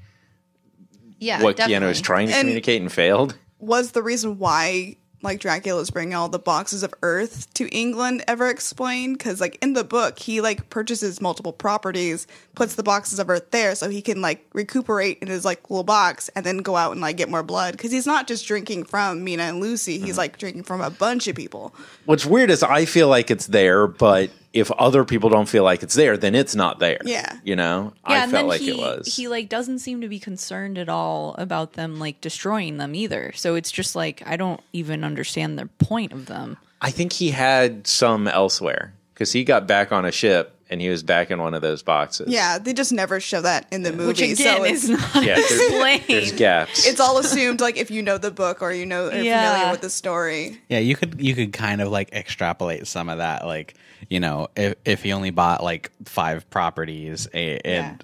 Speaker 1: what Keanu was trying to communicate and failed.
Speaker 4: Was the reason why like Dracula's bringing all the boxes of Earth to England ever explained? Because like in the book, he like purchases multiple properties, puts the boxes of Earth there so he can like recuperate in his like little box and then go out and like get more blood. Because he's not just drinking from Mina and Lucy; he's like drinking from a bunch of people.
Speaker 1: What's weird is I feel like it's there, but if other people don't feel like it's there, then it's not there.
Speaker 4: Yeah.
Speaker 1: You know?
Speaker 6: Yeah,
Speaker 1: I felt like it was.
Speaker 6: He like doesn't seem to be concerned at all about them like destroying them either. So it's just like I don't even understand the point of them.
Speaker 1: I think he had some elsewhere because he got back on a ship and he was back in one of those boxes.
Speaker 4: Yeah, they just never show that in the movie.
Speaker 6: Which again
Speaker 4: so
Speaker 6: is not explained.
Speaker 1: There's gaps.
Speaker 4: It's all assumed like if you know the book or you know are familiar with the story.
Speaker 5: Yeah, you could kind of like extrapolate some of that, like, you know, if he only bought like 5 properties,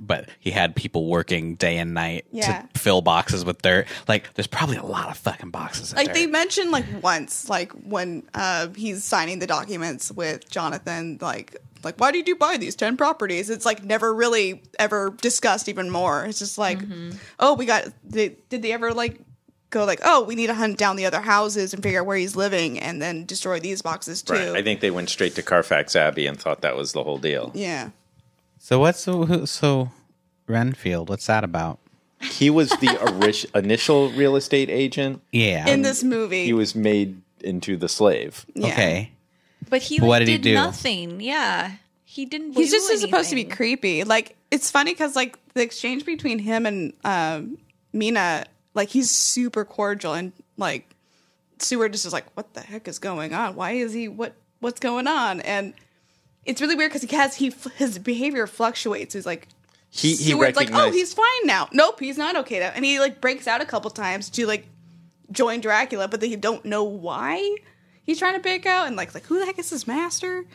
Speaker 5: but he had people working day and night to fill boxes with dirt. Like, there's probably a lot of fucking boxes.
Speaker 4: Like they mentioned like once, like when he's signing the documents with Jonathan, like why did you buy these 10 properties? It's like never really ever discussed even more. It's just like, oh, did they ever like go like, oh, we need to hunt down the other houses and figure out where he's living and then destroy these boxes too.
Speaker 1: Right. I think they went straight to Carfax Abbey and thought that was the whole deal.
Speaker 4: Yeah.
Speaker 5: So Renfield, what's that about?
Speaker 1: He was the initial real estate agent.
Speaker 5: Yeah.
Speaker 4: In this movie.
Speaker 1: He was made into the slave.
Speaker 4: Yeah.
Speaker 5: Okay.
Speaker 6: But he
Speaker 5: what did
Speaker 6: did
Speaker 5: he do?
Speaker 6: Nothing. Yeah. He didn't
Speaker 4: He's
Speaker 6: do
Speaker 4: just supposed to be
Speaker 6: anything.
Speaker 4: creepy. Like, it's funny because, like, the exchange between him and Mina, like, he's super cordial. And, like, Seward just is like, what the heck is going on? Why is he, what's going on? And it's really weird because his behavior fluctuates. He's like,
Speaker 1: He
Speaker 4: Seward's like,
Speaker 1: recognized.
Speaker 4: oh, he's fine now. Nope, he's not okay now. And he, like, breaks out a couple times to, like, join Dracula, but they don't know why he's trying to break out. And, like who the heck is his master?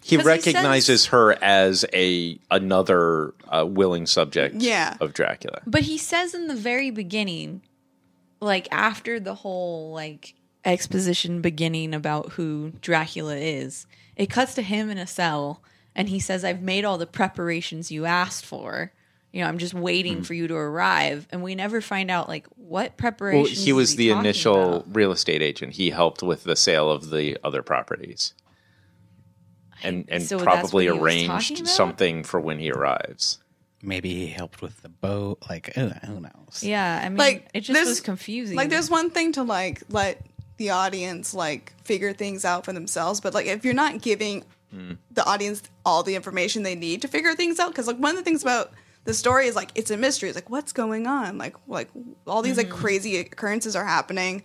Speaker 1: He
Speaker 6: 'Cause
Speaker 1: recognizes her as another willing subject of Dracula.
Speaker 6: But he says in the very beginning, like after the whole like exposition beginning about who Dracula is, it cuts to him in a cell and he says, I've made all the preparations you asked for. You know, I'm just waiting for you to arrive. And we never find out like what preparations.
Speaker 1: Well, he was
Speaker 6: is
Speaker 1: the
Speaker 6: talking
Speaker 1: initial
Speaker 6: about.
Speaker 1: real estate agent. He helped with the sale of the other properties. And
Speaker 6: So that's
Speaker 1: probably
Speaker 6: what he was talking
Speaker 1: arranged
Speaker 6: about?
Speaker 1: something for when he arrives.
Speaker 5: Maybe he helped with the boat. Like, who knows?
Speaker 6: Yeah, I mean,
Speaker 4: Like,
Speaker 6: it just
Speaker 4: there's-
Speaker 6: was confusing.
Speaker 4: Like, there's one thing to, like, let the audience, like, figure things out for themselves. But, like, if you're not giving the audience all the information they need to figure things out, because, like, one of the things about the story is, like, it's a mystery. It's like, what's going on? Like all these, like, crazy occurrences are happening.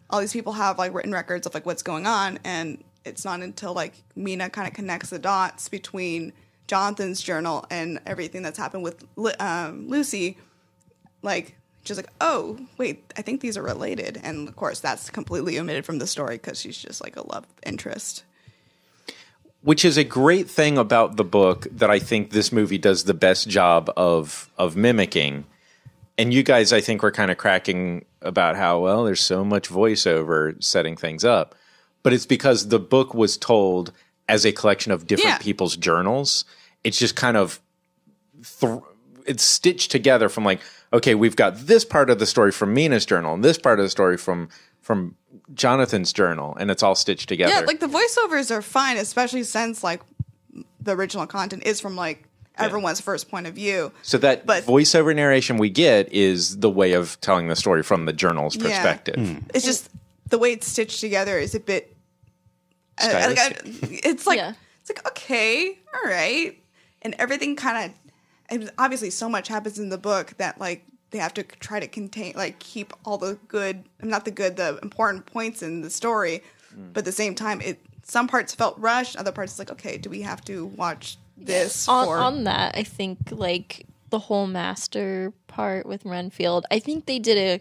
Speaker 4: All these people have, like, written records of, like, what's going on. And it's not until, like, Mina kind of connects the dots between Jonathan's journal and everything that's happened with Lucy, like, she's like, oh, wait, I think these are related. And, of course, that's completely omitted from the story because she's just, like, a love interest.
Speaker 1: Which is a great thing about the book that I think this movie does the best job of mimicking. And you guys, I think, were kind of cracking about how, well, there's so much voiceover setting things up. But it's because the book was told as a collection of different people's journals. It's just kind of it's stitched together from like, okay, we've got this part of the story from Mina's journal and this part of the story from Jonathan's journal, and it's all stitched together.
Speaker 4: Yeah, like the voiceovers are fine, especially since like the original content is from like everyone's first point of view.
Speaker 1: So that voiceover narration we get is the way of telling the story from the journal's perspective.
Speaker 4: It's just the way it's stitched together is a bit. It's like it's like okay, all right, and everything kind of obviously so much happens in the book that like they have to try to contain keep all the good, the important points in the story, but at the same time some parts felt rushed, other parts it's like okay, do we have to watch this
Speaker 7: On that, I think like the whole master part with Renfield, I think they did a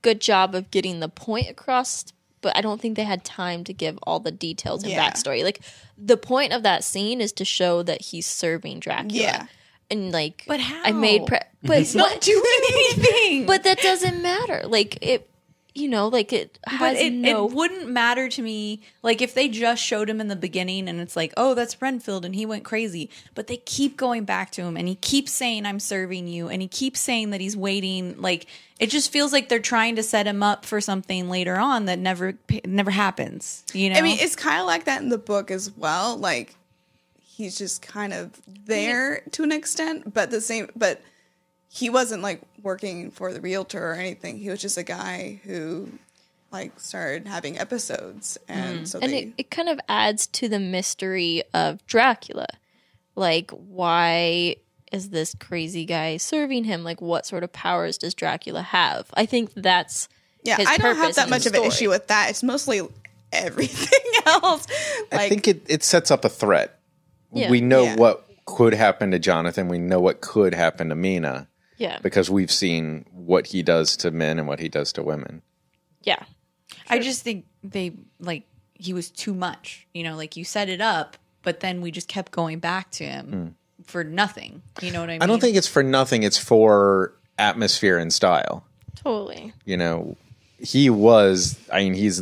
Speaker 7: good job of getting the point across, but I don't think they had time to give all the details and backstory. Like the point of that scene is to show that he's serving Dracula.
Speaker 4: Yeah.
Speaker 7: And like,
Speaker 6: But how?
Speaker 7: I made, but
Speaker 6: He's not doing anything.
Speaker 7: but that doesn't matter. Like it, you know, like it has
Speaker 6: But it
Speaker 7: no.
Speaker 6: wouldn't matter to me, like if they just showed him in the beginning and it's like, oh, that's Renfield and he went crazy. But they keep going back to him and he keeps saying, I'm serving you. And he keeps saying that he's waiting. Like it just feels like they're trying to set him up for something later on that never happens. You know?
Speaker 4: I mean, it's kind of like that in the book as well. Like he's just kind of there to an extent, but he wasn't like working for the realtor or anything. He was just a guy who like started having episodes, and so
Speaker 7: it kind of adds to the mystery of Dracula. Like, why is this crazy guy serving him? Like, what sort of powers does Dracula have? I think that's his
Speaker 4: I don't have
Speaker 7: purpose
Speaker 4: that
Speaker 7: in
Speaker 4: much
Speaker 7: the
Speaker 4: of an
Speaker 7: story.
Speaker 4: issue with that. It's mostly everything else.
Speaker 1: I think it sets up a threat.
Speaker 7: Yeah.
Speaker 1: We know
Speaker 4: Yeah.
Speaker 1: what could happen to Jonathan. We know what could happen to Mina.
Speaker 7: Yeah.
Speaker 1: Because we've seen what he does to men and what he does to women.
Speaker 7: Yeah.
Speaker 6: I just think he was too much. You know, like you set it up, but then we just kept going back to him for nothing. You know what I mean?
Speaker 1: I don't think it's for nothing. It's for atmosphere and style.
Speaker 7: Totally.
Speaker 1: You know, he's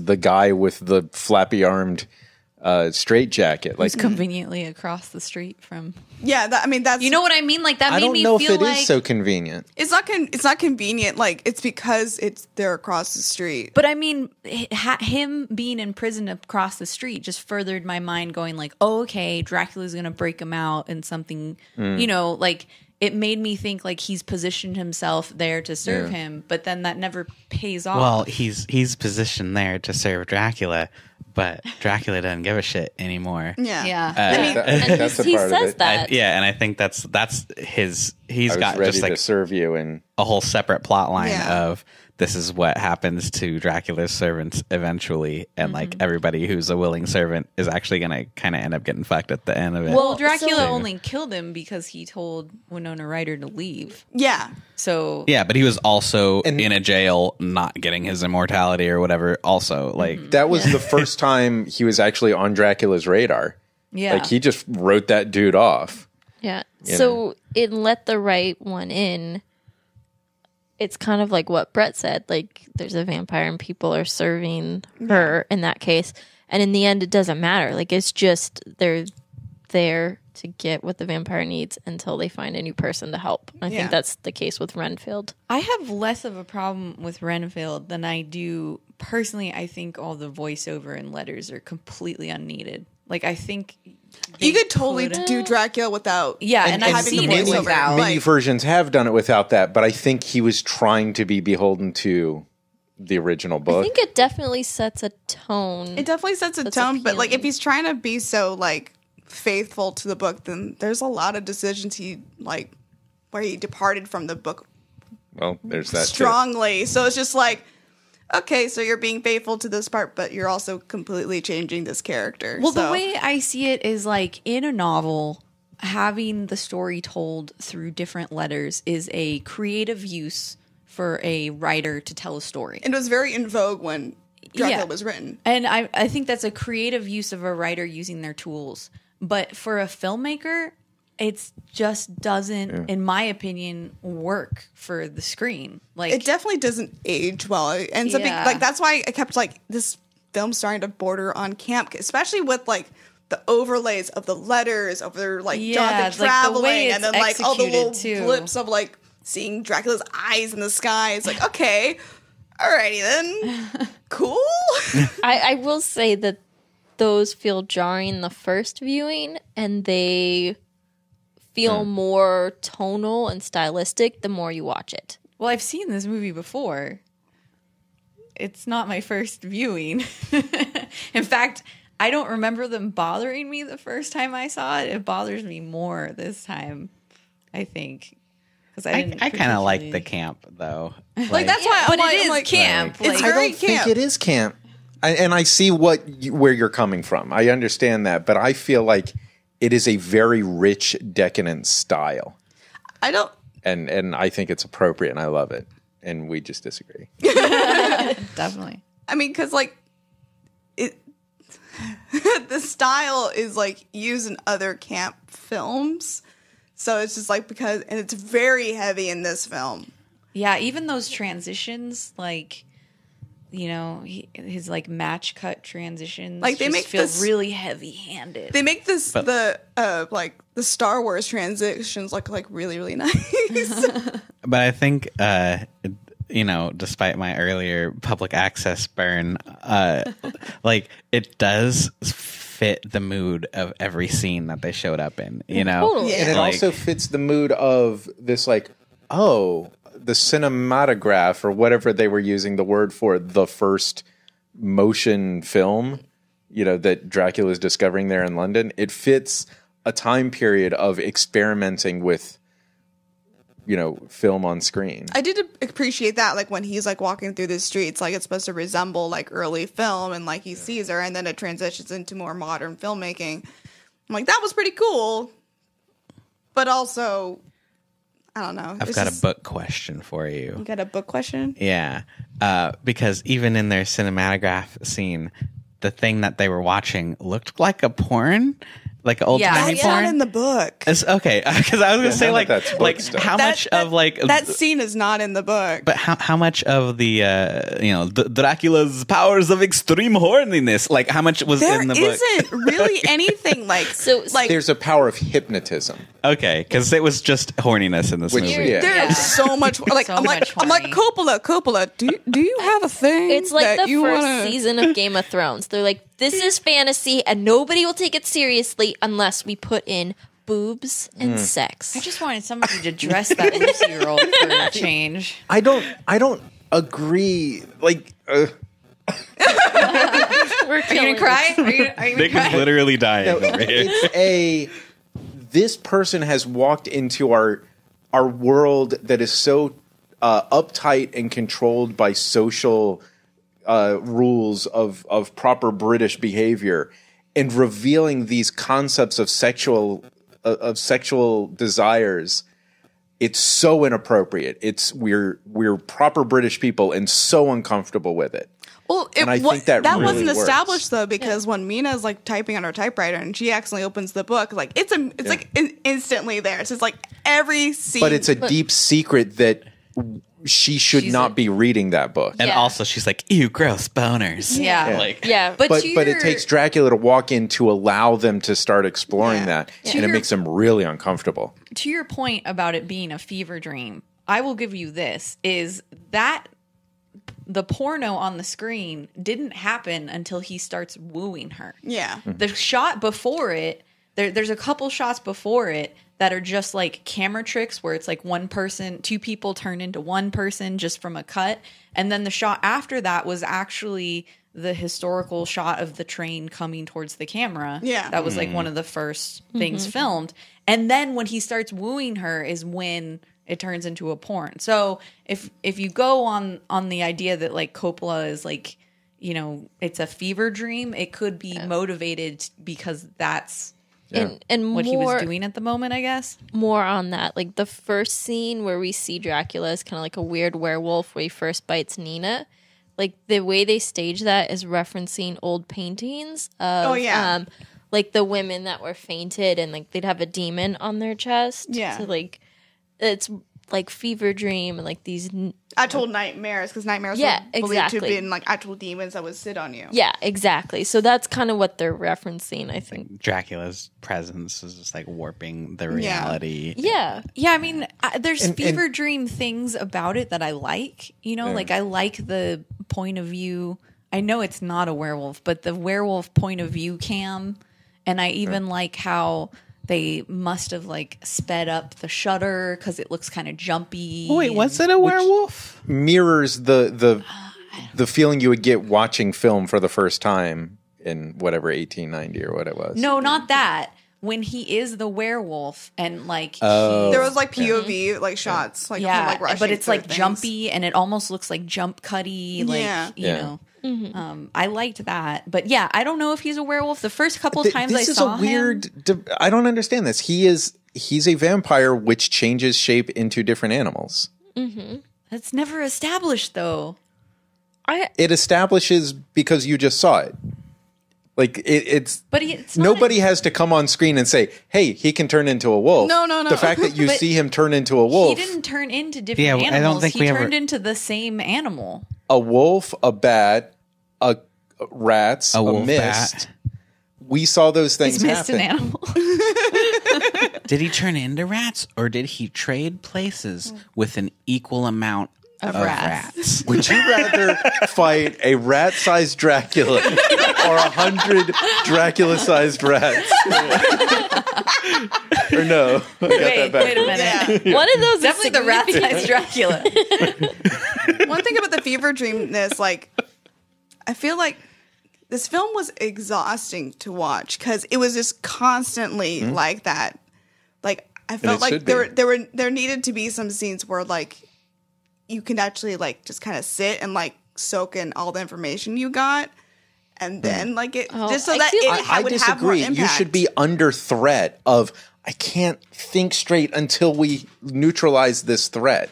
Speaker 1: the guy with the flappy armed straight jacket. Like,
Speaker 6: conveniently across the street from.
Speaker 4: Yeah, that's
Speaker 6: You know what I mean? Like that
Speaker 1: I
Speaker 6: made
Speaker 1: don't
Speaker 6: me
Speaker 1: know if
Speaker 6: feel
Speaker 1: it
Speaker 6: like.
Speaker 1: is so convenient.
Speaker 4: it's not convenient. Like it's because they're across the street.
Speaker 6: But I mean, him being in prison across the street just furthered my mind going like, oh, okay, Dracula's going to break him out and something, you know, like it made me think like he's positioned himself there to serve him, but then that never pays off.
Speaker 5: Well, he's positioned there to serve Dracula, but Dracula doesn't give a shit anymore.
Speaker 4: Yeah.
Speaker 6: yeah.
Speaker 7: And
Speaker 1: That's a
Speaker 7: he
Speaker 1: part of
Speaker 7: says
Speaker 1: it.
Speaker 7: that.
Speaker 5: And I think that's his. He's
Speaker 1: I was
Speaker 5: got
Speaker 1: ready
Speaker 5: just
Speaker 1: to
Speaker 5: like
Speaker 1: serve you, and
Speaker 5: a whole separate plot line
Speaker 4: Yeah.
Speaker 5: of this is what happens to Dracula's servants eventually, and like everybody who's a willing servant is actually gonna kind of end up getting fucked at the end of it.
Speaker 6: Well, Dracula
Speaker 7: so-
Speaker 6: only killed him because he told Winona Ryder to leave.
Speaker 4: Yeah.
Speaker 6: So
Speaker 5: yeah, but he was also in a jail, not getting his immortality or whatever. Also, like
Speaker 1: that was the first time he was actually on Dracula's radar.
Speaker 6: yeah,
Speaker 1: Like he just wrote that dude off.
Speaker 7: Yeah.
Speaker 1: You
Speaker 7: So in Let the Right One In, it's kind of like what Bret said. Like there's a vampire and people are serving her in that case. And in the end, it doesn't matter. Like it's just they're there to get what the vampire needs until they find a new person to help. I
Speaker 4: Yeah.
Speaker 7: think that's the case with Renfield.
Speaker 6: I have less of a problem with Renfield than I do personally. I think all the voiceover and letters are completely unneeded. Like I think
Speaker 4: You could totally do Dracula without.
Speaker 6: yeah, and I've
Speaker 4: having the
Speaker 6: seen it
Speaker 4: voiceover.
Speaker 6: without.
Speaker 1: Many
Speaker 4: Like-
Speaker 1: versions have done it without that, but I think he was trying to be beholden to the original
Speaker 7: I
Speaker 1: book.
Speaker 7: think it definitely sets a tone.
Speaker 4: It definitely sets a
Speaker 7: That's
Speaker 4: tone, but like if
Speaker 7: appealing.
Speaker 4: he's trying to be so like faithful to the book, then there's a lot of decisions where he departed from the book
Speaker 1: Well, there's that too.
Speaker 4: strongly. So it's just like, okay, so you're being faithful to this part, but you're also completely changing this character.
Speaker 6: Well,
Speaker 4: so.
Speaker 6: the way I see it is like in a novel, having the story told through different letters is a creative use for a writer to tell a story.
Speaker 4: It was very in vogue when Dracula
Speaker 6: Yeah.
Speaker 4: was written.
Speaker 6: And I think that's a creative use of a writer using their tools. But for a filmmaker, it just doesn't, in my opinion, work for the screen. Like
Speaker 4: It definitely doesn't age well. It ends up being
Speaker 6: Yeah.
Speaker 4: like that's why I kept like this film starting to border on camp, especially with like the overlays of the letters of their like
Speaker 6: Yeah,
Speaker 4: Jonathan
Speaker 6: like, the
Speaker 4: traveling
Speaker 6: way
Speaker 4: and then
Speaker 6: it's
Speaker 4: like all the little
Speaker 6: executed, too.
Speaker 4: blips of like seeing Dracula's eyes in the sky. It's like, okay, alrighty then. Cool.
Speaker 7: I will say that those feel jarring the first viewing, and they feel more tonal and stylistic the more you watch it.
Speaker 6: well, I've seen this movie before. It's not my first viewing. In fact, I don't remember them bothering me the first time I saw it. It bothers me more this time, I think. Because
Speaker 5: I kind of like the camp though.
Speaker 4: Like that's why
Speaker 6: but
Speaker 4: I'm
Speaker 6: it is
Speaker 4: like,
Speaker 6: camp.
Speaker 4: It's
Speaker 6: Like,
Speaker 1: I
Speaker 4: very
Speaker 1: don't think
Speaker 4: camp.
Speaker 1: it is camp. And I see where you're coming from. I understand that, but I feel like it is a very rich, decadent style.
Speaker 4: I don't.
Speaker 1: And I think it's appropriate, and I love it. And we just disagree.
Speaker 6: Definitely.
Speaker 4: I mean, because like it, the style is like used in other camp films, so it's just like and it's very heavy in this film.
Speaker 6: Yeah, even those transitions, like, you know, his like match cut transitions,
Speaker 4: like they
Speaker 6: just
Speaker 4: make
Speaker 6: feel
Speaker 4: this
Speaker 6: really heavy handed.
Speaker 4: They make this like the Star Wars transitions look like really, really nice.
Speaker 5: But I think, you know, despite my earlier public access burn, like it does fit the mood of every scene that they showed up in, you know?
Speaker 7: Totally.
Speaker 1: And it also fits the mood of this, like, the cinematograph or whatever they were using the word for, the first motion film, you know, that Dracula is discovering there in London. It fits a time period of experimenting with, you know, film on screen.
Speaker 4: I did appreciate that, like when he's like walking through the streets, like it's supposed to resemble like early film, and like he sees her, and then it transitions into more modern filmmaking. I'm like, that was pretty cool, but also, I don't know.
Speaker 5: I've got a book question for you.
Speaker 4: You got a book question?
Speaker 5: Yeah, because even in their cinematograph scene, the thing that they were watching looked like a porn, like old timey
Speaker 4: That's
Speaker 5: porn.
Speaker 4: not in the book.
Speaker 5: It's okay, because I was gonna say
Speaker 1: none of
Speaker 5: like
Speaker 1: that's book
Speaker 5: like
Speaker 1: stuff.
Speaker 5: how much of like
Speaker 4: that scene is not in the book.
Speaker 5: But how much of the you know Dracula's powers of extreme horniness, like how much was
Speaker 4: There
Speaker 5: in the book?
Speaker 4: isn't really anything like
Speaker 7: So-
Speaker 4: like
Speaker 1: There's a power of hypnotism.
Speaker 5: Okay, because it was just horniness in this
Speaker 1: Which-
Speaker 5: movie.
Speaker 1: yeah.
Speaker 4: there's so much like
Speaker 6: So
Speaker 4: I'm like
Speaker 6: much
Speaker 4: I'm like
Speaker 6: horny.
Speaker 4: Coppola. Do you have a thing?
Speaker 7: It's like
Speaker 4: that
Speaker 7: the
Speaker 4: you
Speaker 7: first
Speaker 4: wanna...
Speaker 7: season of Game of Thrones. They're like, this is fantasy, and nobody will take it seriously unless we put in boobs and sex.
Speaker 6: I just wanted somebody to dress that Lucy roll for a change.
Speaker 1: I don't agree. Like,
Speaker 7: We're
Speaker 6: Are you gonna cry? Are you gonna
Speaker 5: Nick
Speaker 6: cry?
Speaker 5: is literally dying
Speaker 1: no,
Speaker 5: over here.
Speaker 1: it's this person has walked into our world that is so uptight and controlled by social rules of proper British behavior, and revealing these concepts of sexual desires. It's so inappropriate. We're proper British people and so uncomfortable with it.
Speaker 4: Well,
Speaker 1: And I think that really
Speaker 4: wasn't
Speaker 1: works.
Speaker 4: established though, because when Mina's like typing on her typewriter and she accidentally opens the book, like it's like instantly there. So it's like every scene.
Speaker 1: But it's a deep secret that she should not be reading that book.
Speaker 5: And
Speaker 7: Yeah.
Speaker 5: also, she's like, "Ew, gross boners."
Speaker 6: Yeah.
Speaker 5: Like,
Speaker 7: Yeah,
Speaker 1: But
Speaker 6: to
Speaker 1: it
Speaker 6: your-
Speaker 1: takes Dracula to walk in to allow them to start exploring that, and it
Speaker 6: your-
Speaker 1: makes them really uncomfortable.
Speaker 6: To your point about it being a fever dream, I will give you this: is that the porno on the screen didn't happen until he starts wooing her.
Speaker 4: yeah.
Speaker 6: The shot before it, there's a couple shots before it that are just like camera tricks where it's like two people turn into one person just from a cut. And then the shot after that was actually the historical shot of the train coming towards the camera.
Speaker 4: Yeah.
Speaker 6: That was like one of the first things filmed. And then when he starts wooing her is when it turns into a porn. So if you go on the idea that like Coppola is like, you know, it's a fever dream, it could be motivated because that's
Speaker 7: and
Speaker 6: what he
Speaker 7: more
Speaker 6: was doing at the moment, I guess.
Speaker 7: more on that. Like the first scene where we see Dracula is kind of like a weird werewolf where he first bites Nina. Like the way they stage that is referencing old paintings of like the women that were fainted and like they'd have a demon on their chest.
Speaker 4: Yeah.
Speaker 7: So like it's like fever dream and like these
Speaker 4: Actual nightmares, because nightmares
Speaker 7: Yeah,
Speaker 4: were believed to have
Speaker 7: exactly.
Speaker 4: been like actual demons that would sit on you.
Speaker 7: yeah, exactly. So that's kind of what they're referencing, I think.
Speaker 5: Dracula's presence is just like warping the reality.
Speaker 7: Yeah.
Speaker 6: Yeah, I mean, there's fever dream things about it that I like. You know, like I like the point of view. I know it's not a werewolf, but the werewolf point of view cam. And I even like how they must have like sped up the shutter because it looks kind of jumpy.
Speaker 5: Wait, was it a werewolf?
Speaker 1: Mirrors the feeling you would get watching film for the first time in whatever 1890 or what it was.
Speaker 6: No, not that. When he is the werewolf and like
Speaker 4: There was like POV like shots, like him,
Speaker 6: yeah,
Speaker 4: like rushing
Speaker 6: but it's
Speaker 4: through
Speaker 6: like
Speaker 4: things.
Speaker 6: jumpy and it almost looks like jump cutty, like
Speaker 4: Yeah.
Speaker 6: you know. I liked that, but yeah, I don't know if he's a werewolf. The first couple times I saw him,
Speaker 1: this is a weird. I don't understand this. He's a vampire which changes shape into different animals.
Speaker 6: That's never established though.
Speaker 1: It establishes because you just saw it. Like it's nobody has to come on screen and say, "Hey, he can turn into a wolf."
Speaker 4: No.
Speaker 1: The fact that you see him turn into a wolf,
Speaker 6: he didn't turn into different animals.
Speaker 5: I don't think
Speaker 6: he turned into the same animal.
Speaker 1: a wolf, a bat, a rats, a
Speaker 5: wolf
Speaker 1: mist.
Speaker 5: bat.
Speaker 1: We saw those things
Speaker 6: He's missed
Speaker 1: happen.
Speaker 6: an animal.
Speaker 5: Did he turn into rats, or did he trade places with an equal amount of rats?
Speaker 1: Would you rather fight a rat-sized Dracula or 100 Dracula-sized rats? Or no? I got that back.
Speaker 6: Wait a minute.
Speaker 7: One of those
Speaker 6: Definitely the rat-sized Dracula.
Speaker 4: One thing about the fever dreamness, like, I feel like this film was exhausting to watch because it was just constantly like that. Like, I felt like there needed to be some scenes where, like, you can actually, like, just kind of sit and, like, soak in all the information you got. And then, like, it just so that it would have more
Speaker 1: disagree.
Speaker 4: impact.
Speaker 1: You should be under threat of, I can't think straight until we neutralize this threat.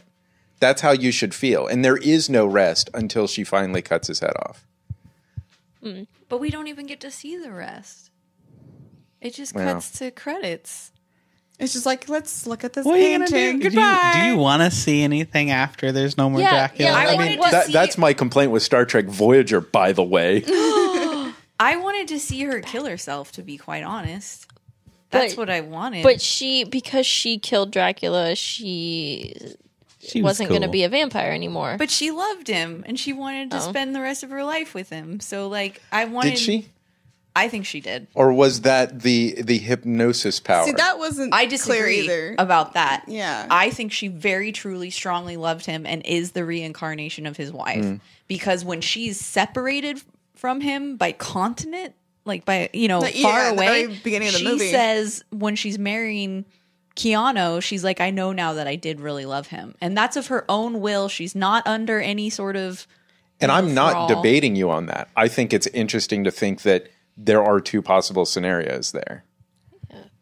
Speaker 1: That's how you should feel. And there is no rest until she finally cuts his head off.
Speaker 6: But we don't even get to see the rest. It just cuts to credits.
Speaker 4: It's just like, let's look at this
Speaker 5: What are you gonna
Speaker 4: painting.
Speaker 5: do?
Speaker 4: Goodbye.
Speaker 5: Do you want to see anything after there's no more Dracula?
Speaker 7: Yeah,
Speaker 6: I
Speaker 7: like,
Speaker 6: wanted
Speaker 7: what-
Speaker 6: to see
Speaker 1: That's my complaint with Star Trek Voyager, by the way.
Speaker 6: I wanted to see her kill herself, to be quite honest. That's what I wanted.
Speaker 7: But because she killed Dracula, she wasn't going to be a vampire anymore.
Speaker 6: But she loved him, and she wanted to spend the rest of her life with him. So, like, I wanted...
Speaker 1: Did she?
Speaker 6: I think she did.
Speaker 1: Or was that the hypnosis power?
Speaker 4: See, that wasn't
Speaker 6: I
Speaker 4: clear
Speaker 6: disagree
Speaker 4: either.
Speaker 6: about that.
Speaker 4: Yeah.
Speaker 6: I think she very truly, strongly loved him and is the reincarnation of his wife. Because when she's separated from him by continent, like by, far
Speaker 4: at the
Speaker 6: away,
Speaker 4: very beginning of the
Speaker 6: she
Speaker 4: movie.
Speaker 6: says when she's marrying Keanu, she's like, I know now that I did really love him. And that's of her own will. She's not under any sort of...
Speaker 1: And I'm not
Speaker 6: thrall.
Speaker 1: debating you on that. I think it's interesting to think that there are two possible scenarios there.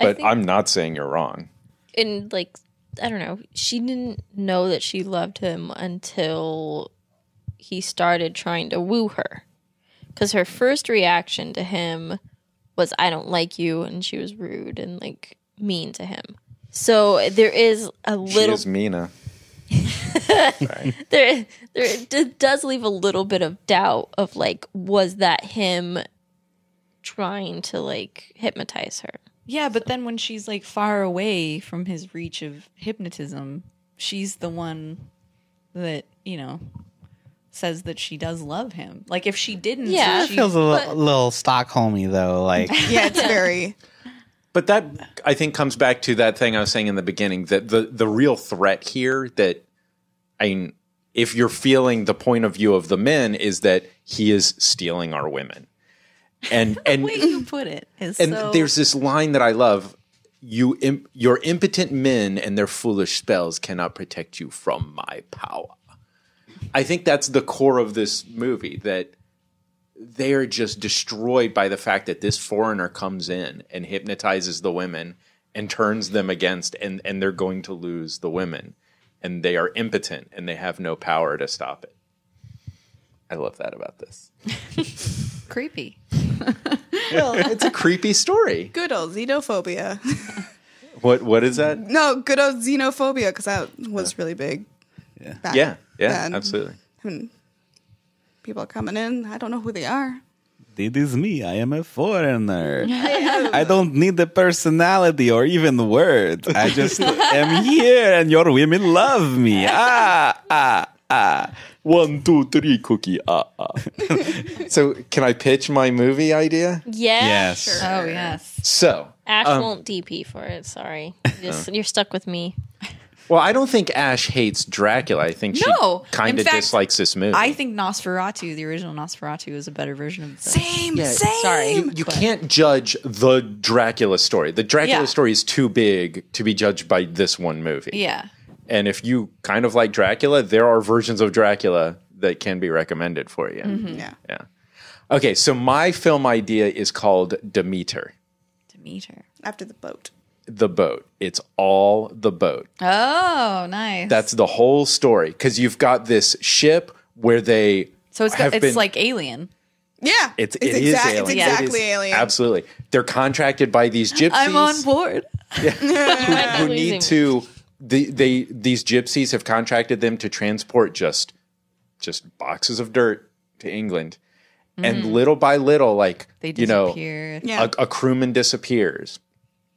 Speaker 1: But I'm not saying you're wrong.
Speaker 7: And, like, I don't know. She didn't know that she loved him until he started trying to woo her. Because her first reaction to him was, I don't like you, and she was rude and, like, mean to him. So there is a little...
Speaker 1: She is Mina.
Speaker 7: there it does leave a little bit of doubt of, like, was that him trying to, like, hypnotize her?
Speaker 6: Yeah, but then when she's, like, far away from his reach of hypnotism, she's the one that, says that she does love him. Like, if she didn't...
Speaker 7: Yeah.
Speaker 5: It feels a little Stockholmy, though. Like,
Speaker 4: Yeah, it's very...
Speaker 1: But that, I think, comes back to that thing I was saying in the beginning, that the real threat here, that, I mean, if you're feeling the point of view of the men, is that he is stealing our women. And
Speaker 6: the way you put it is
Speaker 1: and
Speaker 6: so...
Speaker 1: there's this line that I love, your impotent men and their foolish spells cannot protect you from my power. I think that's the core of this movie, that they are just destroyed by the fact that this foreigner comes in and hypnotizes the women and turns them against, and they're going to lose the women. And they are impotent and they have no power to stop it. I love that about this.
Speaker 6: creepy.
Speaker 1: Well, it's a creepy story.
Speaker 4: Good old xenophobia.
Speaker 1: What is that?
Speaker 4: No, good old xenophobia, because that was really big. back
Speaker 1: Yeah,
Speaker 4: then.
Speaker 1: absolutely.
Speaker 4: I mean, people are coming in. I don't know who they are.
Speaker 5: it is me. I am a foreigner. I don't need the personality or even the words. I just am here, and your women love me.
Speaker 1: 1, 2, 3, cookie. So, can I pitch my movie idea?
Speaker 7: Yeah.
Speaker 5: Yes.
Speaker 7: Sure.
Speaker 6: Oh, yes.
Speaker 1: So,
Speaker 7: Ash won't DP for it. Sorry. You're stuck with me.
Speaker 1: well, I don't think Ash hates Dracula. I think she
Speaker 6: No.
Speaker 1: kind
Speaker 6: In
Speaker 1: of
Speaker 6: fact,
Speaker 1: dislikes this movie.
Speaker 6: I think Nosferatu, the original Nosferatu, is a better version of this.
Speaker 4: Same.
Speaker 6: Sorry.
Speaker 1: you can't judge the Dracula story. The Dracula
Speaker 6: Yeah.
Speaker 1: story is too big to be judged by this one movie.
Speaker 6: Yeah.
Speaker 1: And if you kind of like Dracula, there are versions of Dracula that can be recommended for you.
Speaker 4: Yeah.
Speaker 1: Yeah. Okay, so my film idea is called Demeter.
Speaker 6: Demeter.
Speaker 4: After the boat.
Speaker 1: The boat. It's all the boat.
Speaker 6: Oh, nice.
Speaker 1: That's the whole story. Because you've got this ship where they
Speaker 6: so it's like Alien.
Speaker 4: Yeah.
Speaker 1: It is
Speaker 4: It's
Speaker 1: Alien.
Speaker 4: exactly
Speaker 1: It is
Speaker 4: Alien.
Speaker 1: Absolutely. They're contracted by these gypsies.
Speaker 6: I'm on board.
Speaker 1: who need to these gypsies have contracted them to transport just boxes of dirt to England. And little by little, like,
Speaker 6: They
Speaker 1: you know,
Speaker 6: disappear.
Speaker 4: Yeah.
Speaker 1: a crewman disappears.